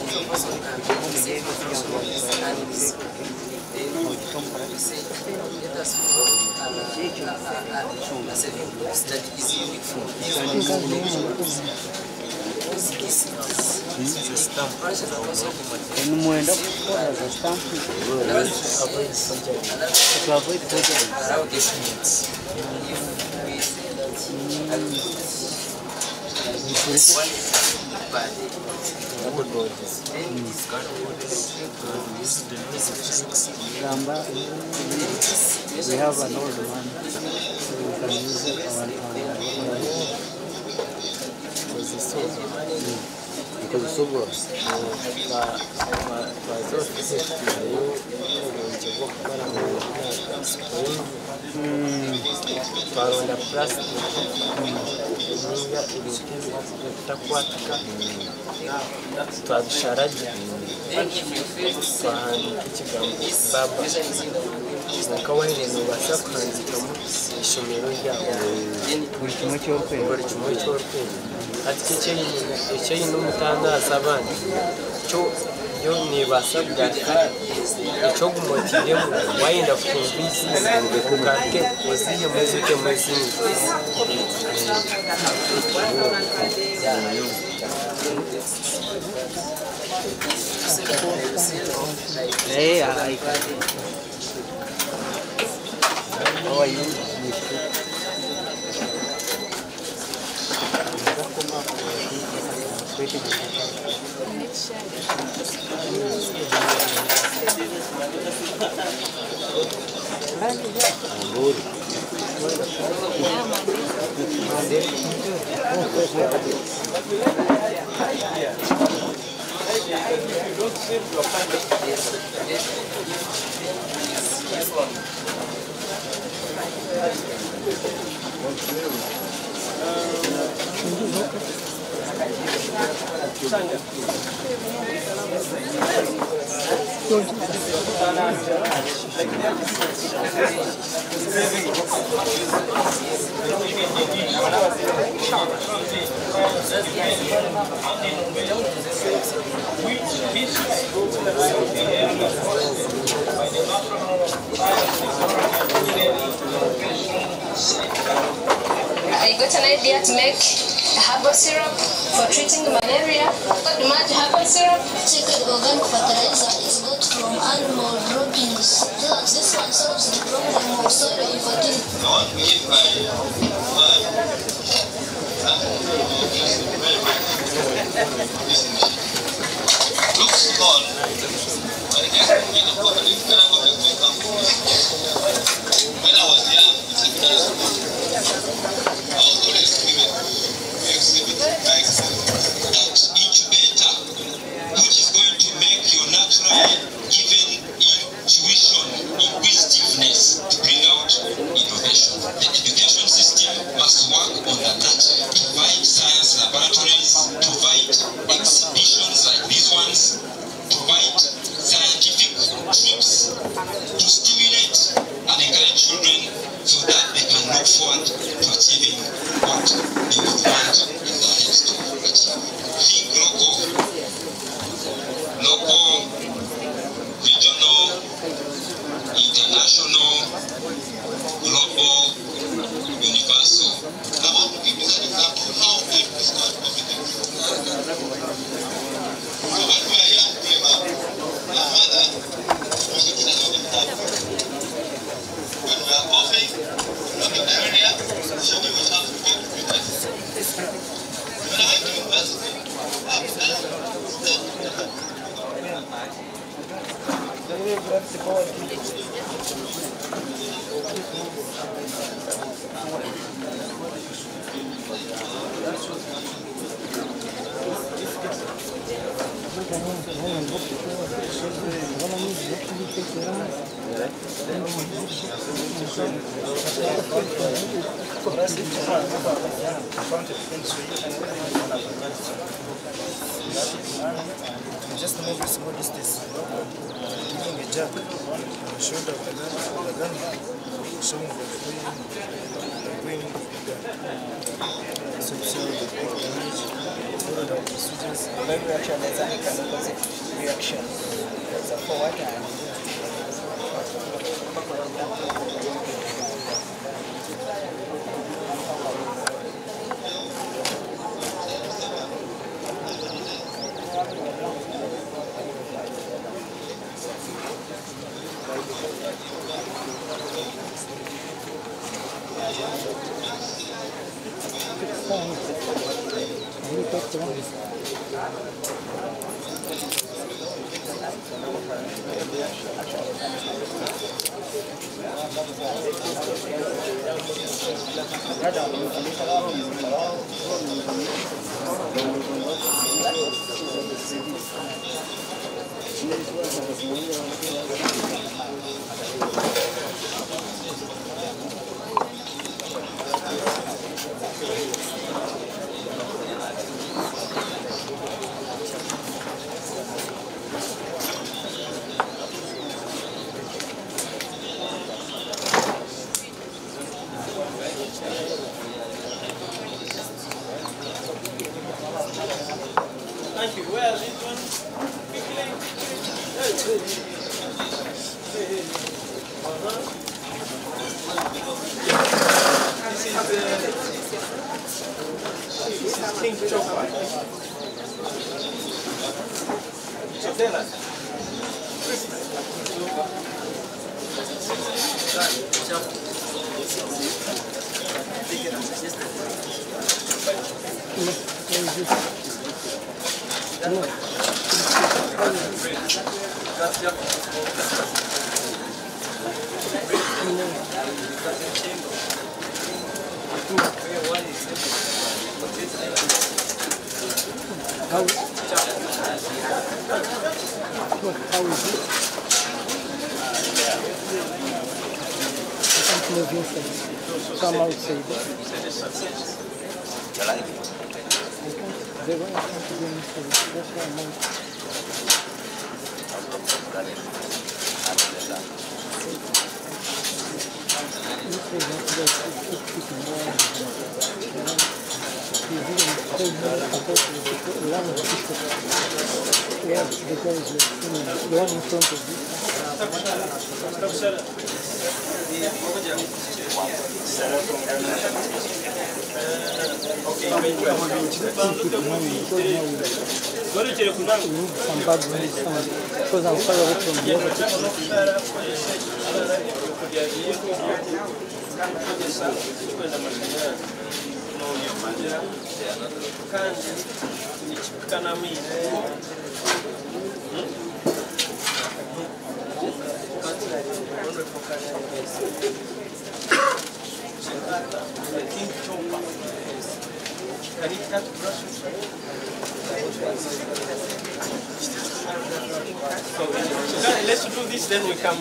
the person can say and we say let us a saving box that is unique for This is a stamp. To avoid around the streets. We have an old one, so we can use it because it's so good. Twaronda plastic ninga ibintu bitakwatika twabisharaje twahandika ikigambo baba nakawaire nubasha kwandikamo ishomero ryabo buri kimwe cy'orwego ati icyo yino umutandaza abandi cyo yo nibasa bwaka icyo gumotiremo wayenda kutumvisi ukake uziye mwezi uke mwezi how are you? I got an idea to make a herbal syrup for treating malaria. The much herbal syrup. Checked organic fertilizer is got from animal droppings. This one solves the problem of soil infertility. Looks small, but it has to be the company when I was young, I was always given exhibit like incubator, which is going to make your natural given intuition, inquisitiveness to bring out innovation. The education system must work on that, provide science laboratories, provide exhibitions like these ones, provide scientific trips to stimulate and encourage children so that they can look forward to achieving what they would want in their lives to achieve. Think local, regional, international, global, universal. I want to give you an example of how life is not competent. So when we are young, my mother was a child of that. When we are coughing, not in the area, she knew it how to get to it. When I went to university, I've done Just move a small distance, giving a jerk on the shoulder of the gun, showing the queen of the gun. So the damage, followed up procedures. Maybe reaction is a mechanical reaction. It's a forward and Thank you. Well, this one quickly. King Chopper. So tell us. How is it? I can't move inside. Come outside. They want to go inside. That's why I'm out. Yes, because the one in front of you. Some bad news, because I'm far away from the other Let's do this, then we come.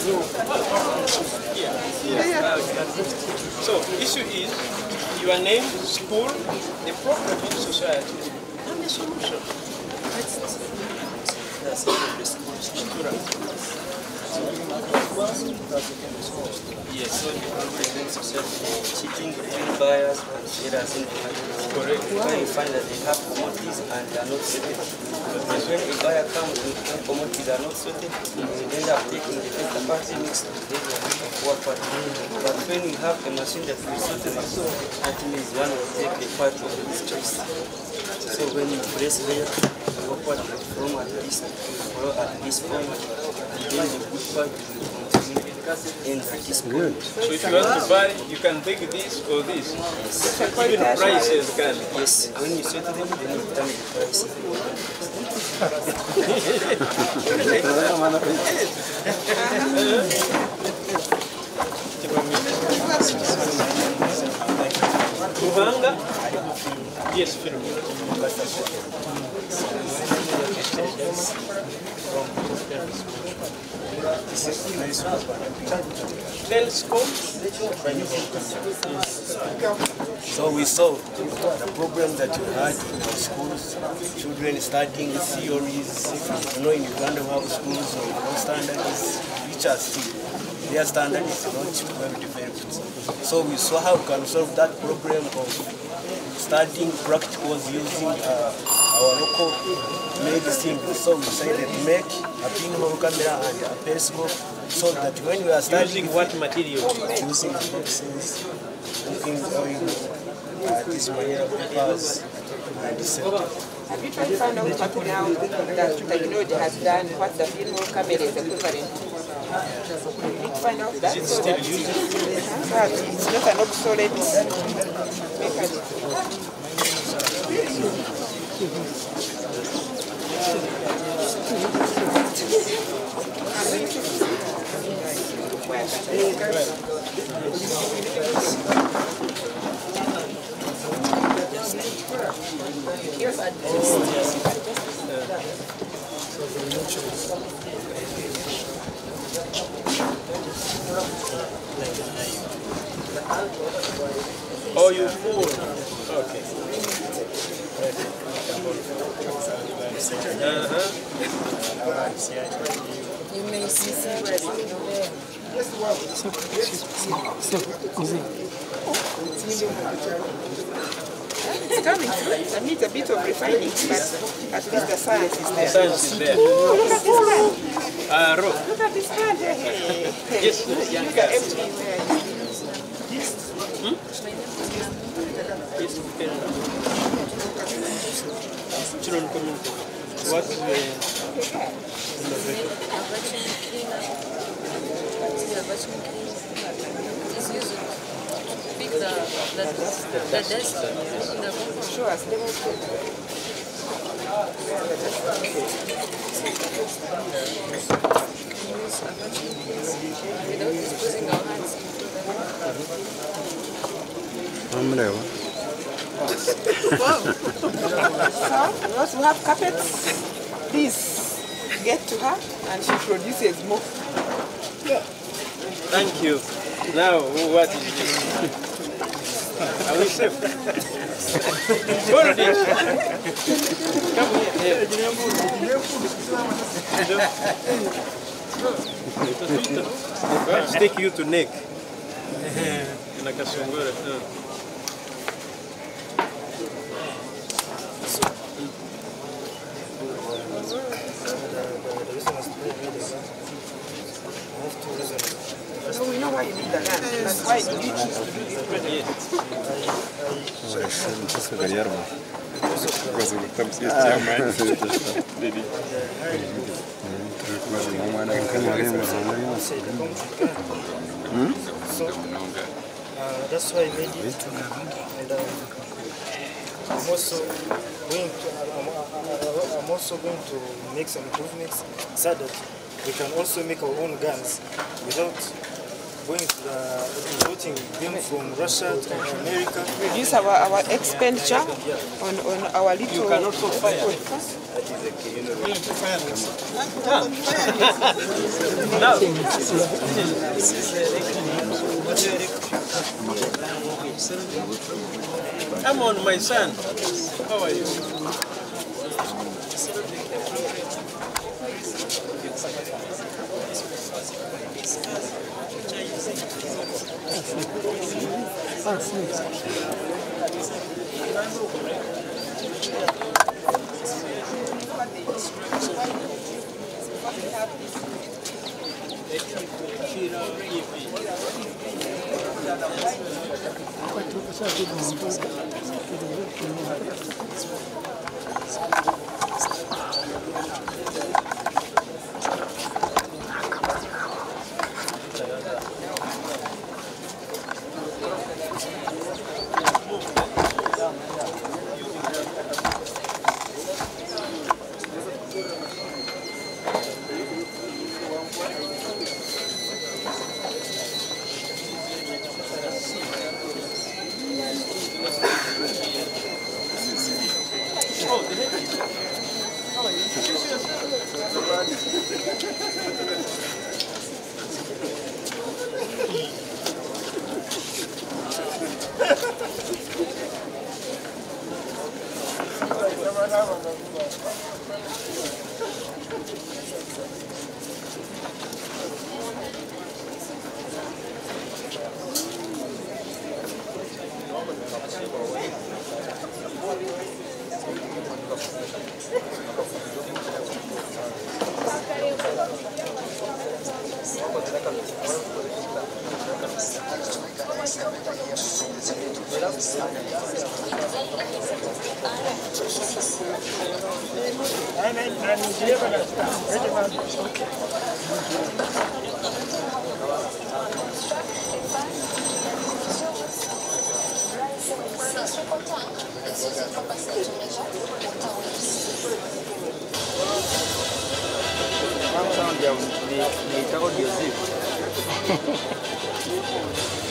So, issue is your name, school, the problem in society, and the solution. Yes, so the problem in society is cheating between buyers and sellers in the market. Correct. When you find that they have commodities and they are not sorted, because when a buyer comes and commodities are not sorted, you end up taking the better part mixed with the poor part. But when you have a machine that will sort them, that means one will take the part of the choice. So when you place there, your part from at this or at this point, and then the good part will continue in this point. So if you want to buy, you can take this or this. Yes. Even prices can. Yes, when you set them, then you tell me the price. Uhanga? Yes, film. So we saw the problem that you had in our schools, children studying theories. You know, in Uganda we have schools of no standards, which are still, their standard is not well developed. So we saw how we can solve that problem of studying practicals using our local medicine. So we decided to make a pinhole camera and a periscope so that when we are studying... Using what material? Using medicines, cooking oil, these mineral papers, and etc. Have you tried to find out what now that technology has done, what the pinhole camera is equivalent to? You need to find out that. Is it still used? It's not an obsolete mechanism. Oh, you fool. Okay. You may see It's coming through. It needs a bit of refining, but at least the science is there. The science is there. Oh, look at this hand. Ro. Look at this hand. Hey. Yes. Look at everything there. What is the Sure, So, we also have carpets. Please get to her and she produces more. Thank you. Now, what is this? Are we safe? Hold it. Come here. Let's take you to neck. Nakasongora. So we know why you need the land. That's why you need to do this project. So that's why I made it, and I'm also going to make some improvements so that we can also make our own guns without going to importing them from Russia to America. Reduce our expenditure on our little... You can also fire. is a key, you know. Come on, my son. How are you?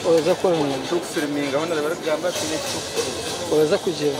Oza kwa filminga wana bari kugamba tine oza kujeba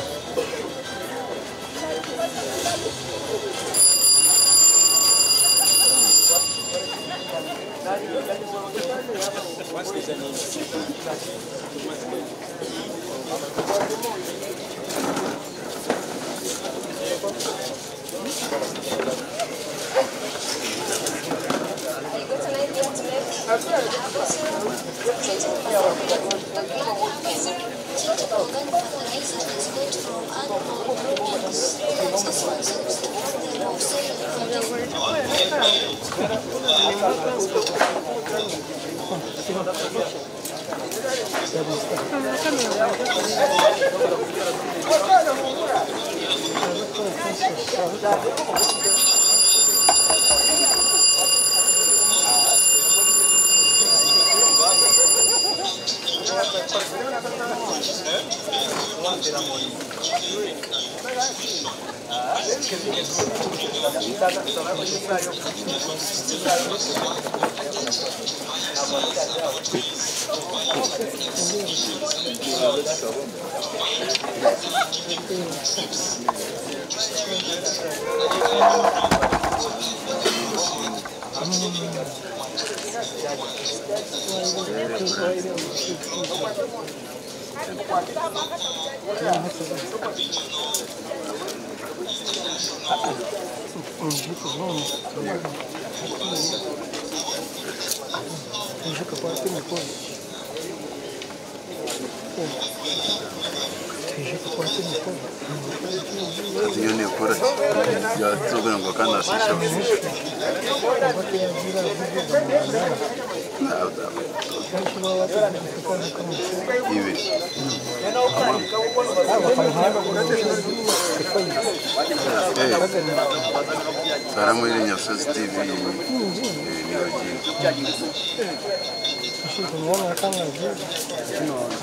Atione kora ya tsoga ngokana sisho. Iwe. Saramo ile Nyabushozi TV ni waji. Kumwona kama vile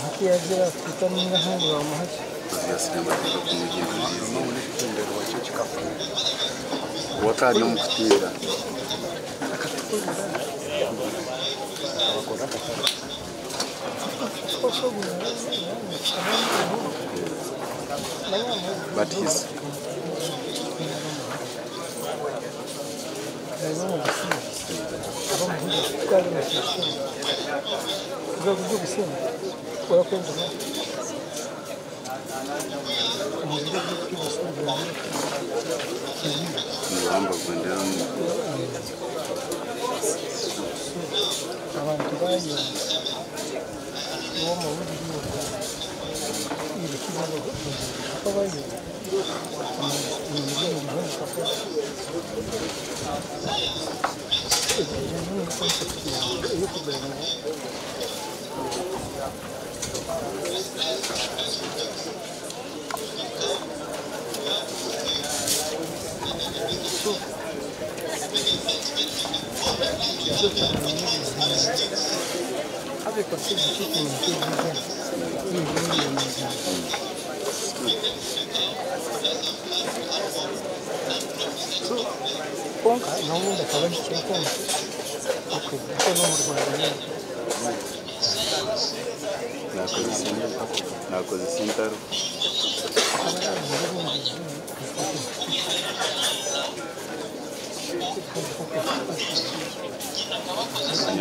hakiajira kutamina hali wa mahaji Yasinema kumujye kuzizi muri kitendero wa cyo kikafa. Wakari omukutira. But abantu bayo uwo mu buryo ikibazo bayo Avec quoi c'est difficile konka nawundi akaba yishyura konka kuko no mu Rwanda nakoze sintaro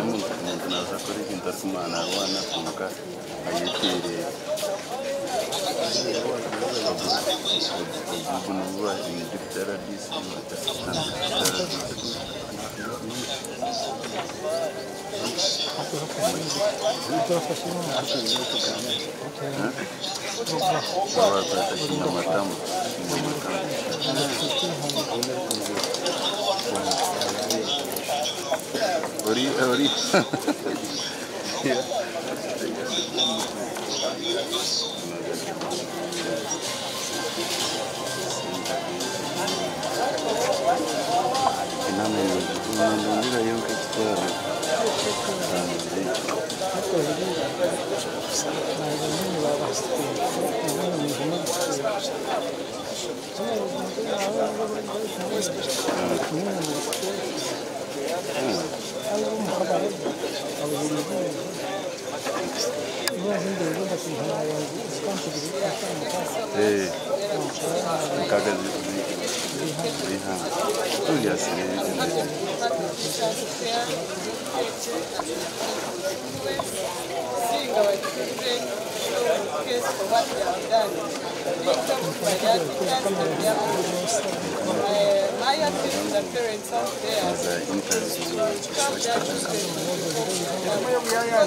umuntu naza kuri kintu kumana rwana kunuka ayitere ubunuwa indiptera disi Ori. Seeing our children case for what they have done. My appeal to the parents out there is to stop that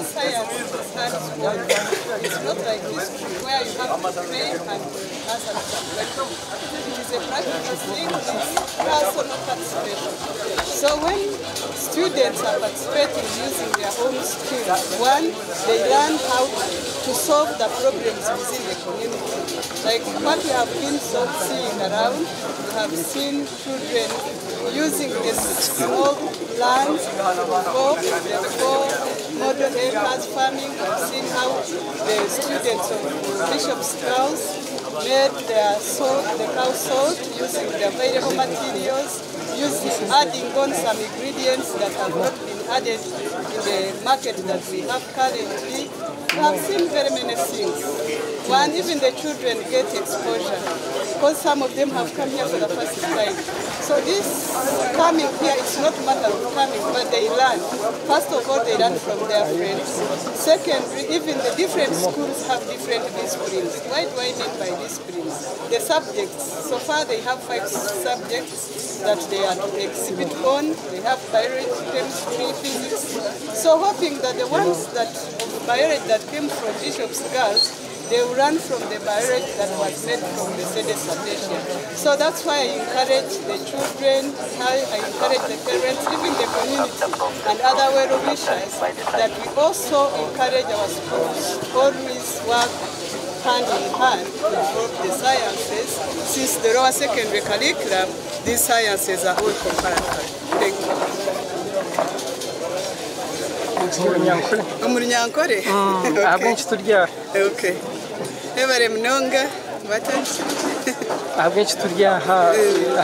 science is hands-on. It's not like history where you have to pray and answer some. It is a practical thing, it's personal participation. So when students are participating using their own skills, one, they learn how to solve the problems within the community. Like what we have been seeing around, we have seen children using this small land for modern acres farming. We've seen how the students of Bishop's Girls made their salt, the cow salt, using the available materials, adding on some ingredients that have not been added in the market that we have currently. We have seen very many things. One, even the children get exposure, because some of them have come here for the first time. So this coming here, it's not a matter of coming, but they learn. First of all, they learn from their friends. Secondly, even the different schools have different disciplines. What do I mean by disciplines? The subjects. So far, they have 5 subjects that they are to exhibit on. They have biology, chemistry, physics. So hoping that the ones that biology that came from Bishop's Girls, they will run from the biology that was made from the Sedes Sapietia. So that's why I encourage the children, I encourage the parents, even the community and other well-wishers, that we also encourage our schools always work hand in hand to improve the sciences. Since the lower secondary curriculum, these sciences are all comparative. Thank you. Umunyankore? Abenshi turya. Okay. Ebare mnonga batanzi. Abenshi turya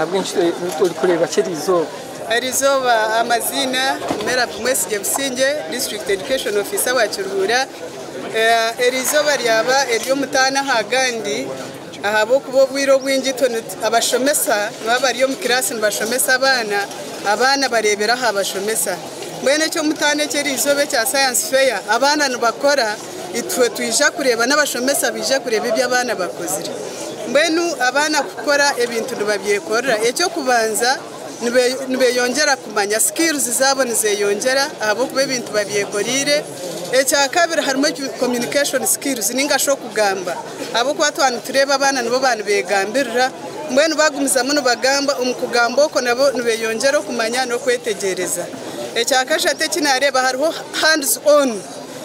abenshi turi kureba kirizo. Arizoba amazina mera Mwesige Businge District Education Officer wa Kirura. Erizoba ryaba eryo mutana hagandi ahabo kubo bwiro bw'ingito abashomesa baba ariyo mu class bashomesa abana abana bareberaho abashomesa mbene cyo mutanekera izobe cya science fair abana bakora itwe tuyija kureba n'abashomesa bije kureba ibyo abana bakozire mbenu abana gukora ibintu nibabyekorera icyo kubanza nibeyongera kumanya skills zabo nizeyongera abo kuba ibintu babyekorire ecya kabiri harimo communication skills ningasho kugamba abo kwa twana tureba abana nibo bantu begambirira mbenu bagumiza muno bagamba umukugamba uko nabo nibeyongera kumanya no kwetegereza ecya kashate kinareba hariho hands on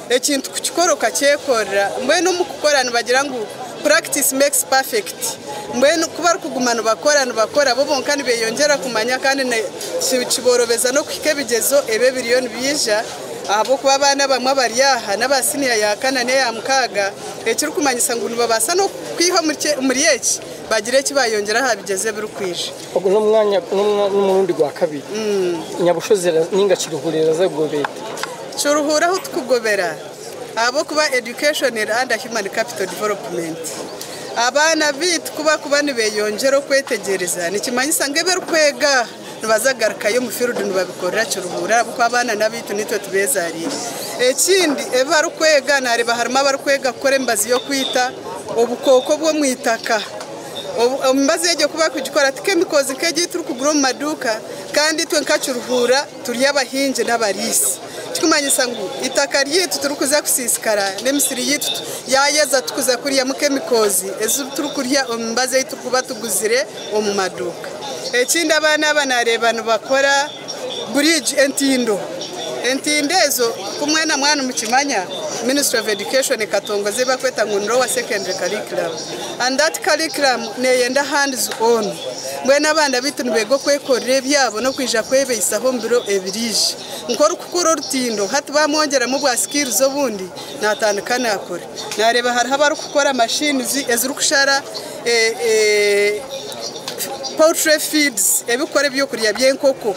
ekintu kukikoroka cyekorera mbenu mukukorana bagira ngo practice makes perfect mbenu kuba kugumana bakora bo bonkani beyongera kumanya kandi kiborobeza no kwikebigezo ebe billion bija abo kuba abana bamwe bari yaha n'abasiniya yakana ne ya mukaga ekiri kumanyisa ngo babasa no kwiho muri yeki bagire kibayongera habigeze birukwije ubwo no mwanya n'umurundi gwa kabiri Nyabushozi ninga kiruhurira za gobeta churuhuraho tukugobera abo kuba education and human capital development abana bitu kuba nibeyongera kwetegereza nikimanyisa ngeberu kwega nibazagaruka yo mu field nibabikorera churuhura abo abana nabitu nitwe tubezari ekindi ebaru kwega nareba harimo abaru kwega kore mbazi yo kwita obukoko bwo mwitaka mbazi yeje kuba kugikora chemicals keje turi kugura mu maduka kandi twe nkacuruhura turi abahinje n'abarisi tukumanyisa ngo itaka ryitu turi kuza kusisikara n'emisiri yitu yayeza tukuza kuriya mu chemicals ezo turi kuriya mbazi yitu kuba tuguzire mu maduka ekindi abana banarebana bakora bridge entindezo kumwe na mwana mukimanya Ministry of Education katongoze bakweta ngo wa secondary curriculum and that curriculum neyenda hands on mwena abana bitu nibego kwekorera byabo no kwija kwebeyisaho mbiro ebirije nkora kukuro rutindo hati bamwongera mu bwa skills obundi natandukana yakore nareba hari habari gukora machines eziri kushara poultry feeds ebikore byo kuriya byenkoko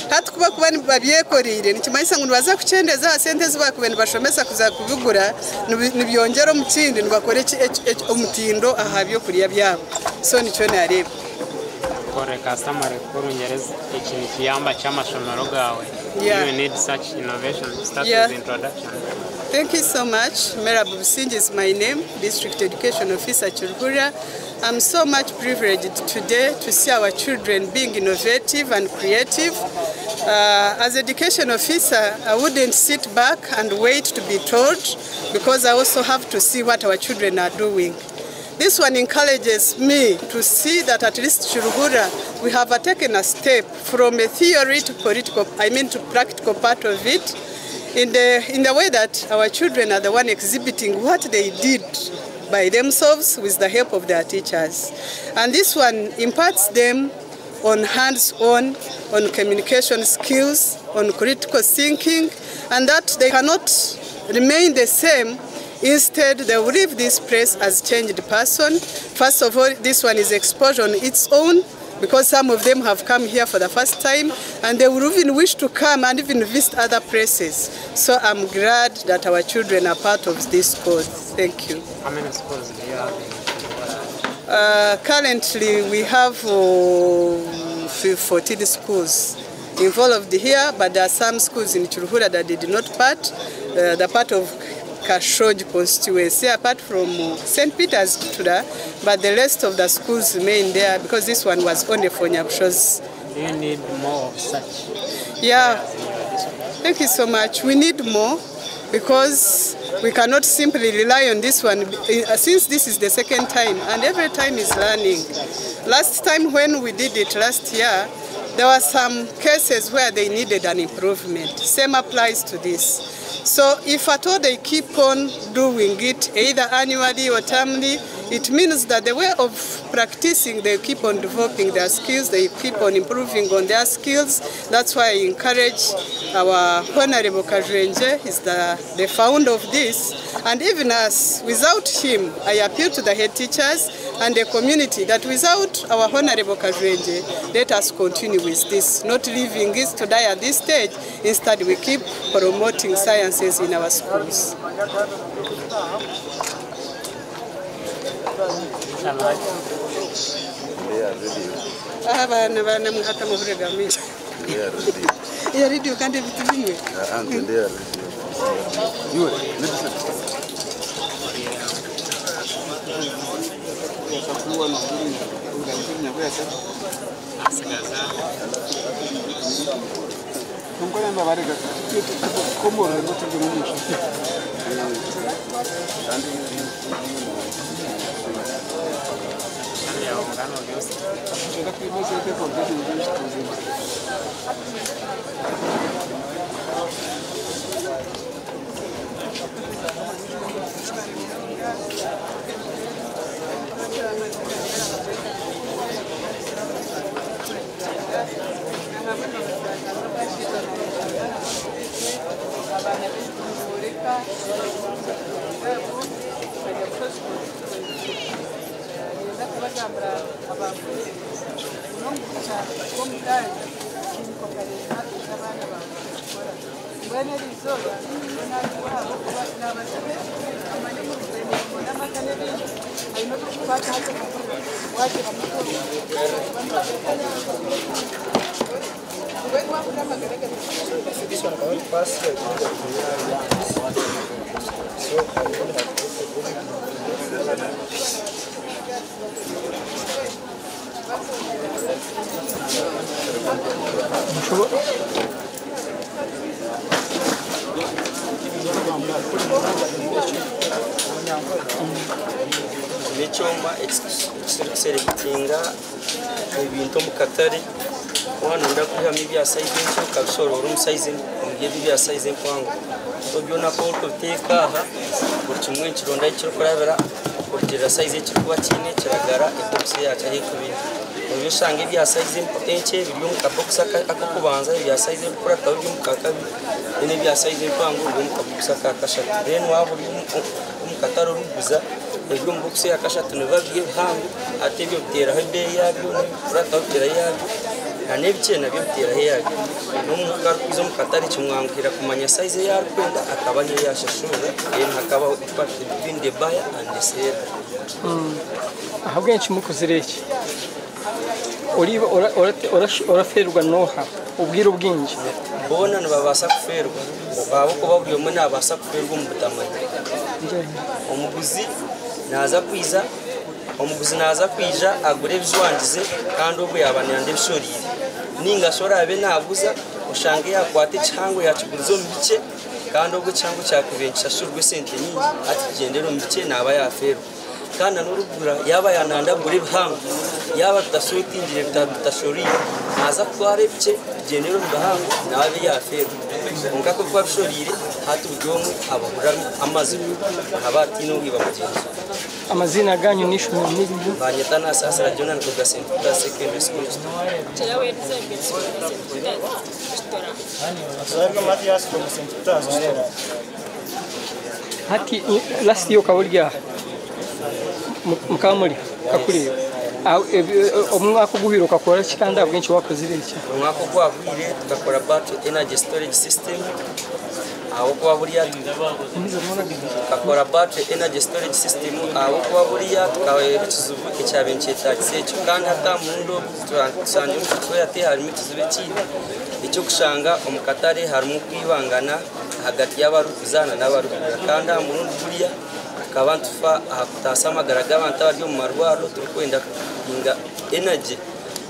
hati kuba babyekorire nikimanyisa ngo baza kucendeza sente zibakubene bashomesa kuza kubigura nibyongera mu kindi nibakore omutindo aha byo kuriya byabo so nicyo nareba kore customer kurungereza ikintu kiyamba cy'amashomero gawe you need such innovation start with introduction. Thank you so much. Merabu Businji is my name, District Education Officer Churhura. I'm so much privileged today to see our children being innovative and creative. As education officer, I wouldn't sit back and wait to be told because I also have to see what our children are doing. This one encourages me to see that at least Churhura, we have taken a step from a theory to to practical part of it. In the way that our children are the one exhibiting what they did by themselves with the help of their teachers. And this one imparts them on hands-on, on communication skills, on critical thinking, and that they cannot remain the same. Instead, they will leave this place as changed person. First of all, this one is exposure on its own, because some of them have come here for the first time and they will even wish to come and even visit other places. So I'm glad that our children are part of this course. Thank you. How many schools do you have? Currently we have 14 schools involved here, but there are some schools in Churhura that did not part. The part of Kashoj constituency, apart from St. Peter's, but the rest of the schools remain there because this one was only for Nyabushozi. Do you need more of such? Yeah, thank you so much. We need more because we cannot simply rely on this one since this is the second time and every time is learning. Last time when we did it last year, there were some cases where they needed an improvement. Same applies to this. So if at all they keep on doing it, either annually or termly, it means that the way of practicing, they keep on developing their skills, they keep on improving on their skills. That's why I encourage our Honorable Kajrenje, he's the founder of this, and even us. Without him, I appeal to the head teachers and the community that without our Honorable Kajrenje, let us continue with this, not leaving it to die at this stage. Instead, we keep promoting sciences in our schools. Abana muhata muvuregamira Ya radio kandi vitu bimwe. Ndio ya radio. Yule, n'icyuma selectinga ibintu mu katari wana ndakuha mibya size cyo kabishorora umusize mu gihe bya size kwangu so byona ko uteka aha buri kimwe kironda cyo kurabera kugira size cyo kuba kine kiragara box yacu ahikubi ubishange bya size enche biri mu box akakubanza bya size kuri atawo mu kakabi ine bya size kwangu mu box akashatu then waburi mu kataro ruguza ebyo mu box yakashatu nebagiye hangu atebyo bitera hebe yabyo kurata bitera yabyo anebice nabyo bitera yabyo no mu karukizo mu katari kimwangukira kumanya size yakwenda akaba niyo yashashura then hakaba part between the buyer and the seller ahabwenshi mukuzireki uriba oraferwa noha ubwira ubwinji bona nababasa kuferwa babo ko baburiye mu nabasa kuferwa mu butamanya umuguzi naza kwiza agure bizwangize kandi ubwo yabanira ndebishorire ninga shora abe naguza ushange yakwate cyangwa yakigurizo mu bice kandi ubwo cyangwa cyakubengisha shurwe sente nyingi atigendera mu bice naba yaferwa kandi n'urugura yaba yanandagure bihango yaba tudashotingire tutashorire naza kware bice tugendera mu bihango nabe yaferwa ngako kwa bishorire hatu bujomwe abagura amazi abatino biba mugenzi amazina ganyu nishumwe n'ibindi banyetana sasa la Jonathan ko gasente ta secondary school Chawe design Zarga Matias from St. Petersburg. Hati last yo kaburya mukamuri kakuriye umwaka guhiro kakora kikanda bwinshi wakoze iki umwaka gwagwire tukakora battery energy storage system aho kwa buriya kakora battery energy storage system aho kwa buriya tukawe bicuzubu icyabenche taxi cyo kandi hata mundo twasanje twate harimo tuzubeki icyo kushanga umukatare harimo kwibangana hagati y'abarukuzana n'abarukura kandi murundi buriya kabantu fa akutasama garagaba bari mu marwaro turikwenda inga energy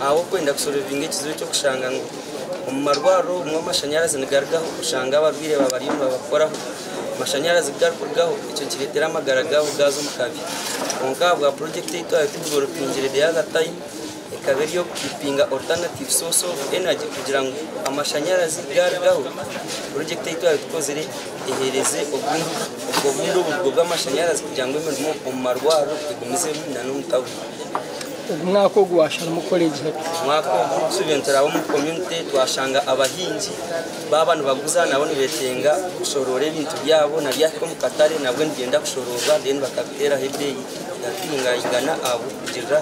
aho kwenda kusolvinga ikizo cyo kushanga ngo mu marwaro mu mashanyarazi nigaragaho kushanga ababwire babari babakoraho mashanyarazi garkurgaho icyo kiretera amagaragaho gazo mukabi onkabwa project ito developingire de other time ikaberiyo kipinga alternative source of energy kugira ngo amashanyarazi garagaho project ito yakozere ihereze ubwo bw'amashanyarazi kugira ngo imirimo mu marwaro igumize na n'umutabu umwaka gwashara mu college umwaka subentera abo mu community twashanga abahinzi babana baguza nabo nibetenga kushorora ibintu byabo na byako mu katare nabwo ngenda kushorora then bakabitera hebeyi yatinga igana abo kugira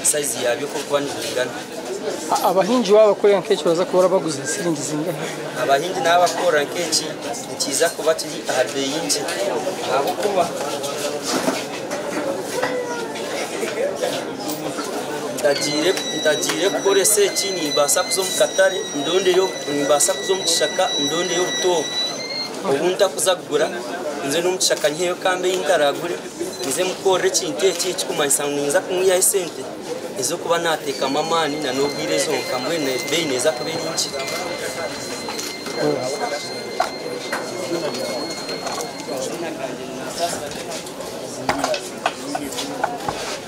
size yabyo ko kuba nigana abahinji babakorera nkechi baza kubara baguze siringi zingahe abahinji n'abakora nkechi kiza kuba kiri ahadeyinje abo kuba ndagire kukora eseki nimbasa kuza omu katare ndondeyo nimbasa kuza omu kishaka ndondeyo obutobo obu ntakuza kugura nze n'omu kishaka nyeyo kambe yintaragure nze mukorera ekintu eki ekikumanyisa ninza kumwihaho esente ezokuba nateekamu amaani na n'obwire zonka mbwenu ebeeyi neeza kuba eri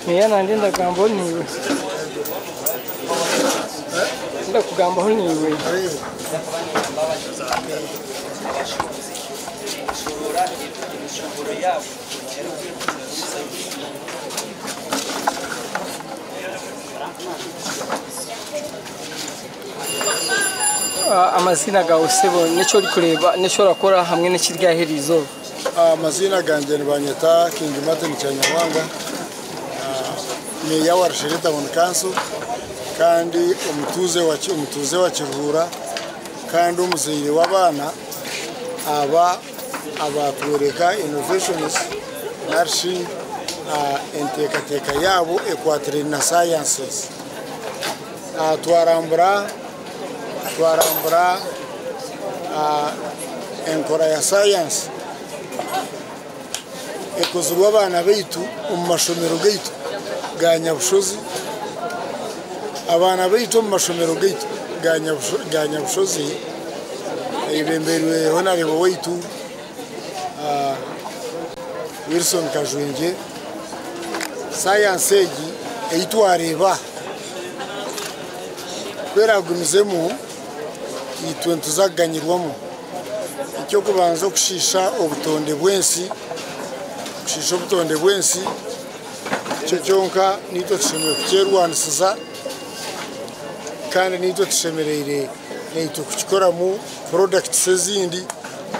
nkye nandi ndagambaho niwe ndakugambaho niwe amazina gawe sebo nicyo uri kureba nicyo urakora hamwe n'ikiryaherezo amazina ganjye banyita King Martin Cyanyamwanga meya wa Sherita Town Council kandi umutuze wa Kivura kandi umuzire w'abana abatwereka innovations nursing entekateka yabo equatorial na sciences twarambura enkora ya science ekozurwa abana baitu mu mashomero gaitu ga Nyabushozi abana baitu mu mashomero gaitu ga Nyabushozi ibemberwe honorable waitu Wilson Kajwenge science egi eitwareba kweragumizemu itwentu zaganyirwamo icyo kubanza kushisha obutonde bwensi cyo cyonka nito tushemeye kukerwanisiza kandi nito tushemerere nito kukikora mu products ezindi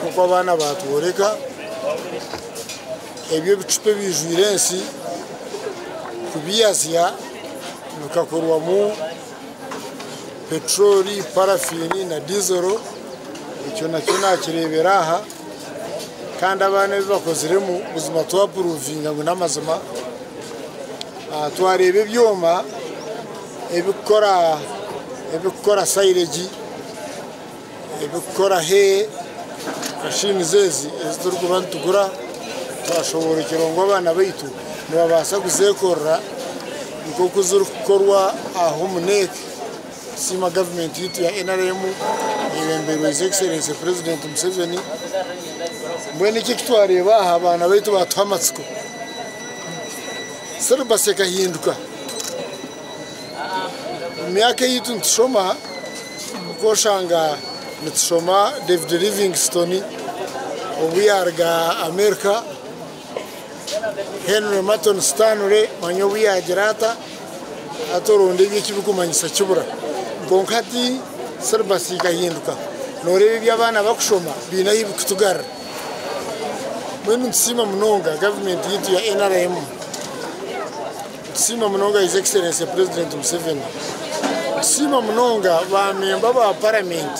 kuko abana batworeka ebyo bicupe bijwirensi kubiyazya bikakorwa mu petroli parafini na diesel icyo nacyo nakirebera aha kandi abana bakozeremo ubuzima twapuruvinga ngo n'amazima twarebe byoma ebikora silage ebikora he mashini zezi ezituri kuba tugura twashobora kirongo abana baitu nibabasa kuzekorera nko kuzikorwa aho muneke sima government yitu ya NRM ibemberwe His Excellency President Museveni mbwene iki kitwareba aha abana baitu batwamatsiko serubaseka hinduka myaka yitu ntishoma koshanga nitshoma David Livingstone obuyarga America Henry Maton Stanley manyo buyagerata atoronde byikibikumanyisa kibura gonkati serbasika hinduka norebe byabana bakushoma binayi bikutugara mwenu nsima munonga government yitu ya NRM nsima munonga His Excellency President Museveni nsima munonga ba member ba parliament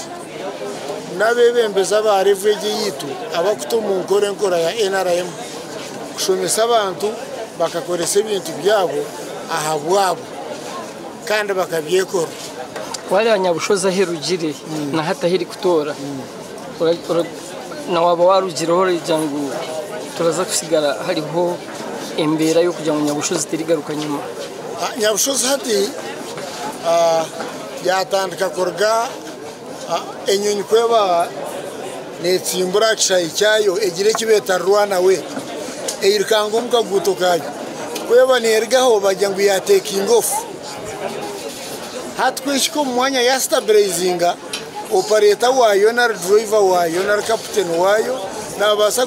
nabebembeza ba refugee yitu abakutomu nkora ya NRM kushomesa abantu bakakoresa ibintu byabo ahabwabo kandi bakabyekora wale Abanyabushozi aherugire na hatahiri kutora na waba warugireho ryangu turaza kusigara hariho embera yo kujya mu Nyabushozi terigaruka nyuma Nyabushozi hati yatandika korga enyonyi kweba netsimbura kishayi cyayo egire kibeta Rwana we eirkango mukaguto kayo kweba nergaho bajya ngo ya taking off hatwishiko mwanya ya stabilizinga operator wayo na driver wayo na captain wayo nabasa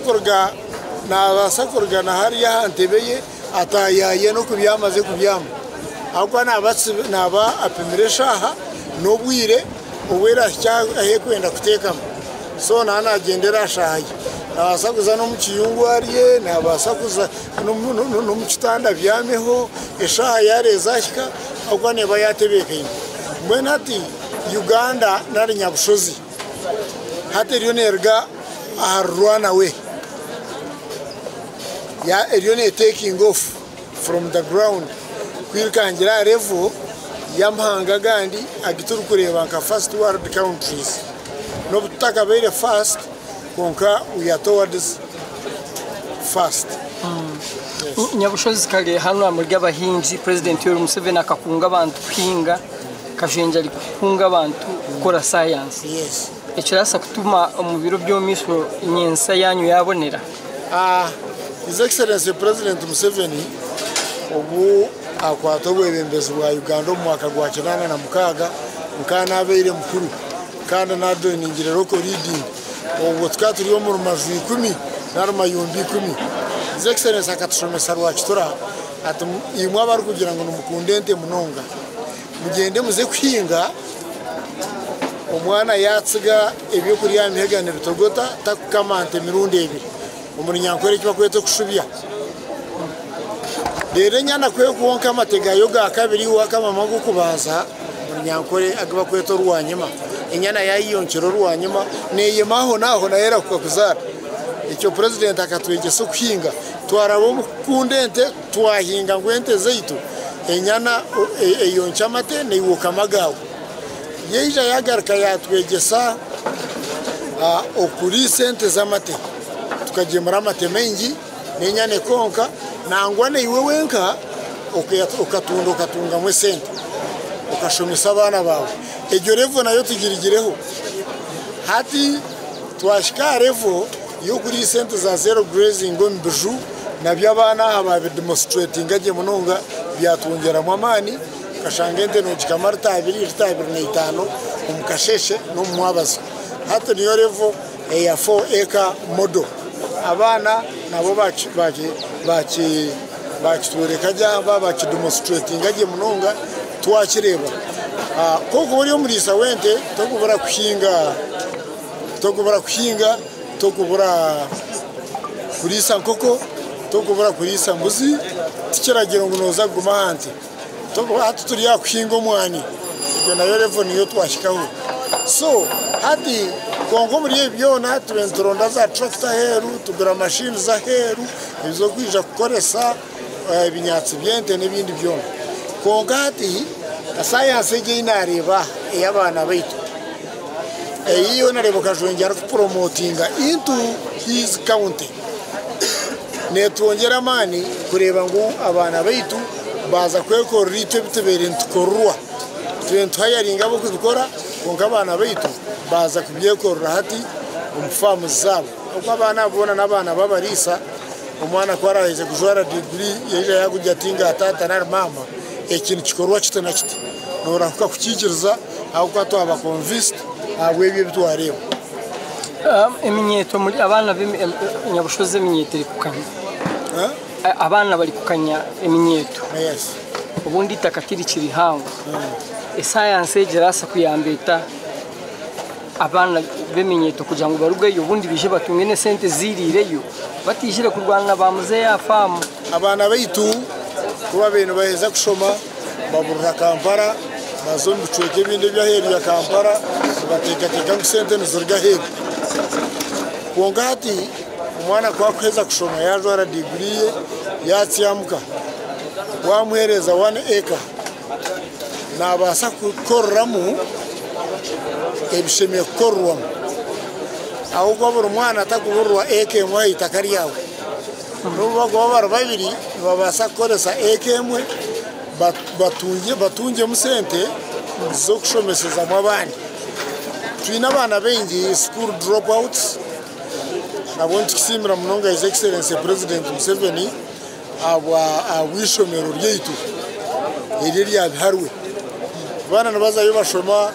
kurga na hari ya Entebbe atayaye no kubyamaze kubyama ahubwo naba apimireshaha no bwire obwera cyahe kwenda kutekamo so nanagendera shaye nabasa kuza no mukiyungu ariye nabasa kuza no mukitanda byameho eshaha yarezashika ahubwo neba yatebekanye mbwena ati Uganda nari Nyabushozi hati ryonerga Rwana we ya erione taking off from the ground kwirukangira revo yamhanga gandi agituru kureba nka first world countries no butaka bere fast konka we are towards fast. Nyabushozi kage hano muri abahinzi president Yoweri Museveni akakunga abantu kuhinga kajenja ari kukunga abantu gukora science. Yes. Icyo rasa kutuma mu biro by'omisho inyensa yanyu yabonera. His Excellency President Museveni ubu akwatobwe bembezi wa Uganda mu mwaka gwa 86 mukana abeire mukuru kandi nado ningire roko reading ubu twaturiyo mu mazu 10 naruma yumbi 10. His Excellency akatusomesa rwakitora ati imwe abari kugira ngo numukundente munonga mugende muze kuhinga umwana yatsiga ebyo kuri ya mihegane bitogota takukamante mirundi ebiri umuntu nyankore kiba kwete kushubya rero nyana kwe kuonka amatega yoga kabiri wakamama gukubaza umuntu nyankore agaba kwete ruwanyima inyana yayiyonkero ruwanyima neye maho naho nahera kukuzara icyo president akatwegese kuhinga twarabo mukundente twahinga ngwente zeitu enyana eyoncha mate neyiwoka magawo yeija yagarika yatwegesa okuri sente z'amate tukagemura amate mengi nenyane konka nangwa neiwe wenka ukatunga mwe sente ukashomesa abana bawe egyo revo nayo tugirigireho hati twashika revo yo kuri sente za zero grazing on biju nabyo abana ababe demonstrating aje munonga byatungera mu amani kashangende no chikamarta 2.5 umukasheshe no mwabazo hata niyo revo ya 4 acre model abana nabo bakitureka jamba bakidemonstrating aje munonga twakireba koko buri muri sawente tokubura kuhinga tokubura kurisa nkoko tokubura kurisa mbuzi tikiragira ngo noza guma hanze hati turi yakuhinga umwani ibyo nayo revo niyo twashikaho so hati kongo muri ibyo naturentoronda za tractor heru tugura machine za heru izo kwija gukoresa ibinyatsi byente n'ibindi byo kongo hati science ije inareba y'abana baitu iyo nareba kajongera ku promotinga into his county netwongera mani kureba ngo abana baitu baza kwekora rite bitebere ntukorwa twento hayaringa bo kubikora konka abana baitu baza kubyekorera hati umfamu zabo uko abana bona nabana babarisa umwana kwaraheze kujwara degree yeje yakujya tinga atata na mama ikintu kikorwa kitana kiti nora kukikiriza aho kwato aba convinced abwe bitwareba eminyeto muri abana Nyabushozi eminyeto iri kukanya abana bari kukanya eminyeto yes ubundi takatiri kiri hango science gerasa kuyambeta abana beminyeto kugira ngo barugeyo ubundi bije batunge ne sente zirireyo batishire kurwana bamuze ya famu abana baitu kuba bene baheza kushoma baburura Kampala bazombi cweke binde bya heri ya Kampala batekateka ku sente nzurga heri kongati umwana kwa kweza kushoma yajwara degree yatsiamuka wamuhereza 1 acre nabasa kukorramu ebishemye korwam aho kwabura umwana atakuburwa eke mwe itakari yawe nuba gwabara babiri babasa koresa eke mwe batunge musente zo kushomeseza mu abandi twina abana bengi school dropouts nabonye tukisimira munonga His Excellency President Museveni wishomero ryeitu iri ya biharwe bana nabaza yo bashoma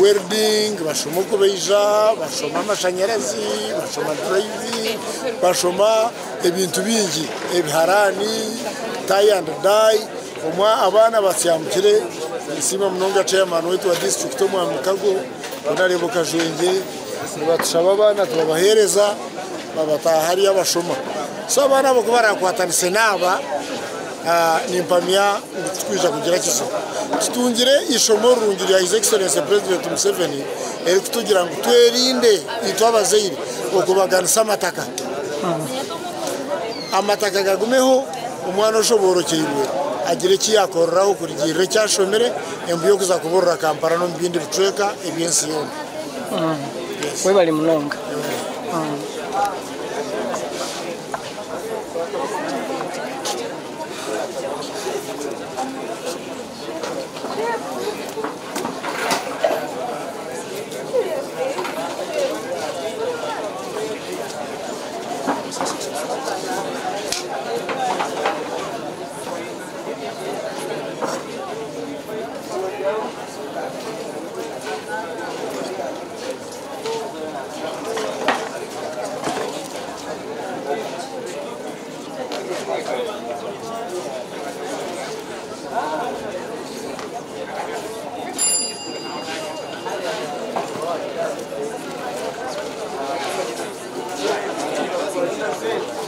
welding bashoma kubeja bashoma amashanyarazi bashoma driving bashoma ebintu bingi ebiharani tie and dye umwa abana basyamukire isima munonga chairman wetu wa district mu Mukago onarebo Kajwenge batushaba abana tubahereza babatahari abashoma so abana bo kubarakwatanishe naba nimpamya twija kugira kiso tutungire ishomo rungiri ya His Excellency President Museveni eri kutugira ngo twerinde itwabazeire okubaganisa amataka gagumeho umwana ushoboro kirwe agire kiyakorraho kurigire cyashomere embuyo kuza kuburra Kampala no mbindi butweka ebyensi yona. We bali munonga. That's it.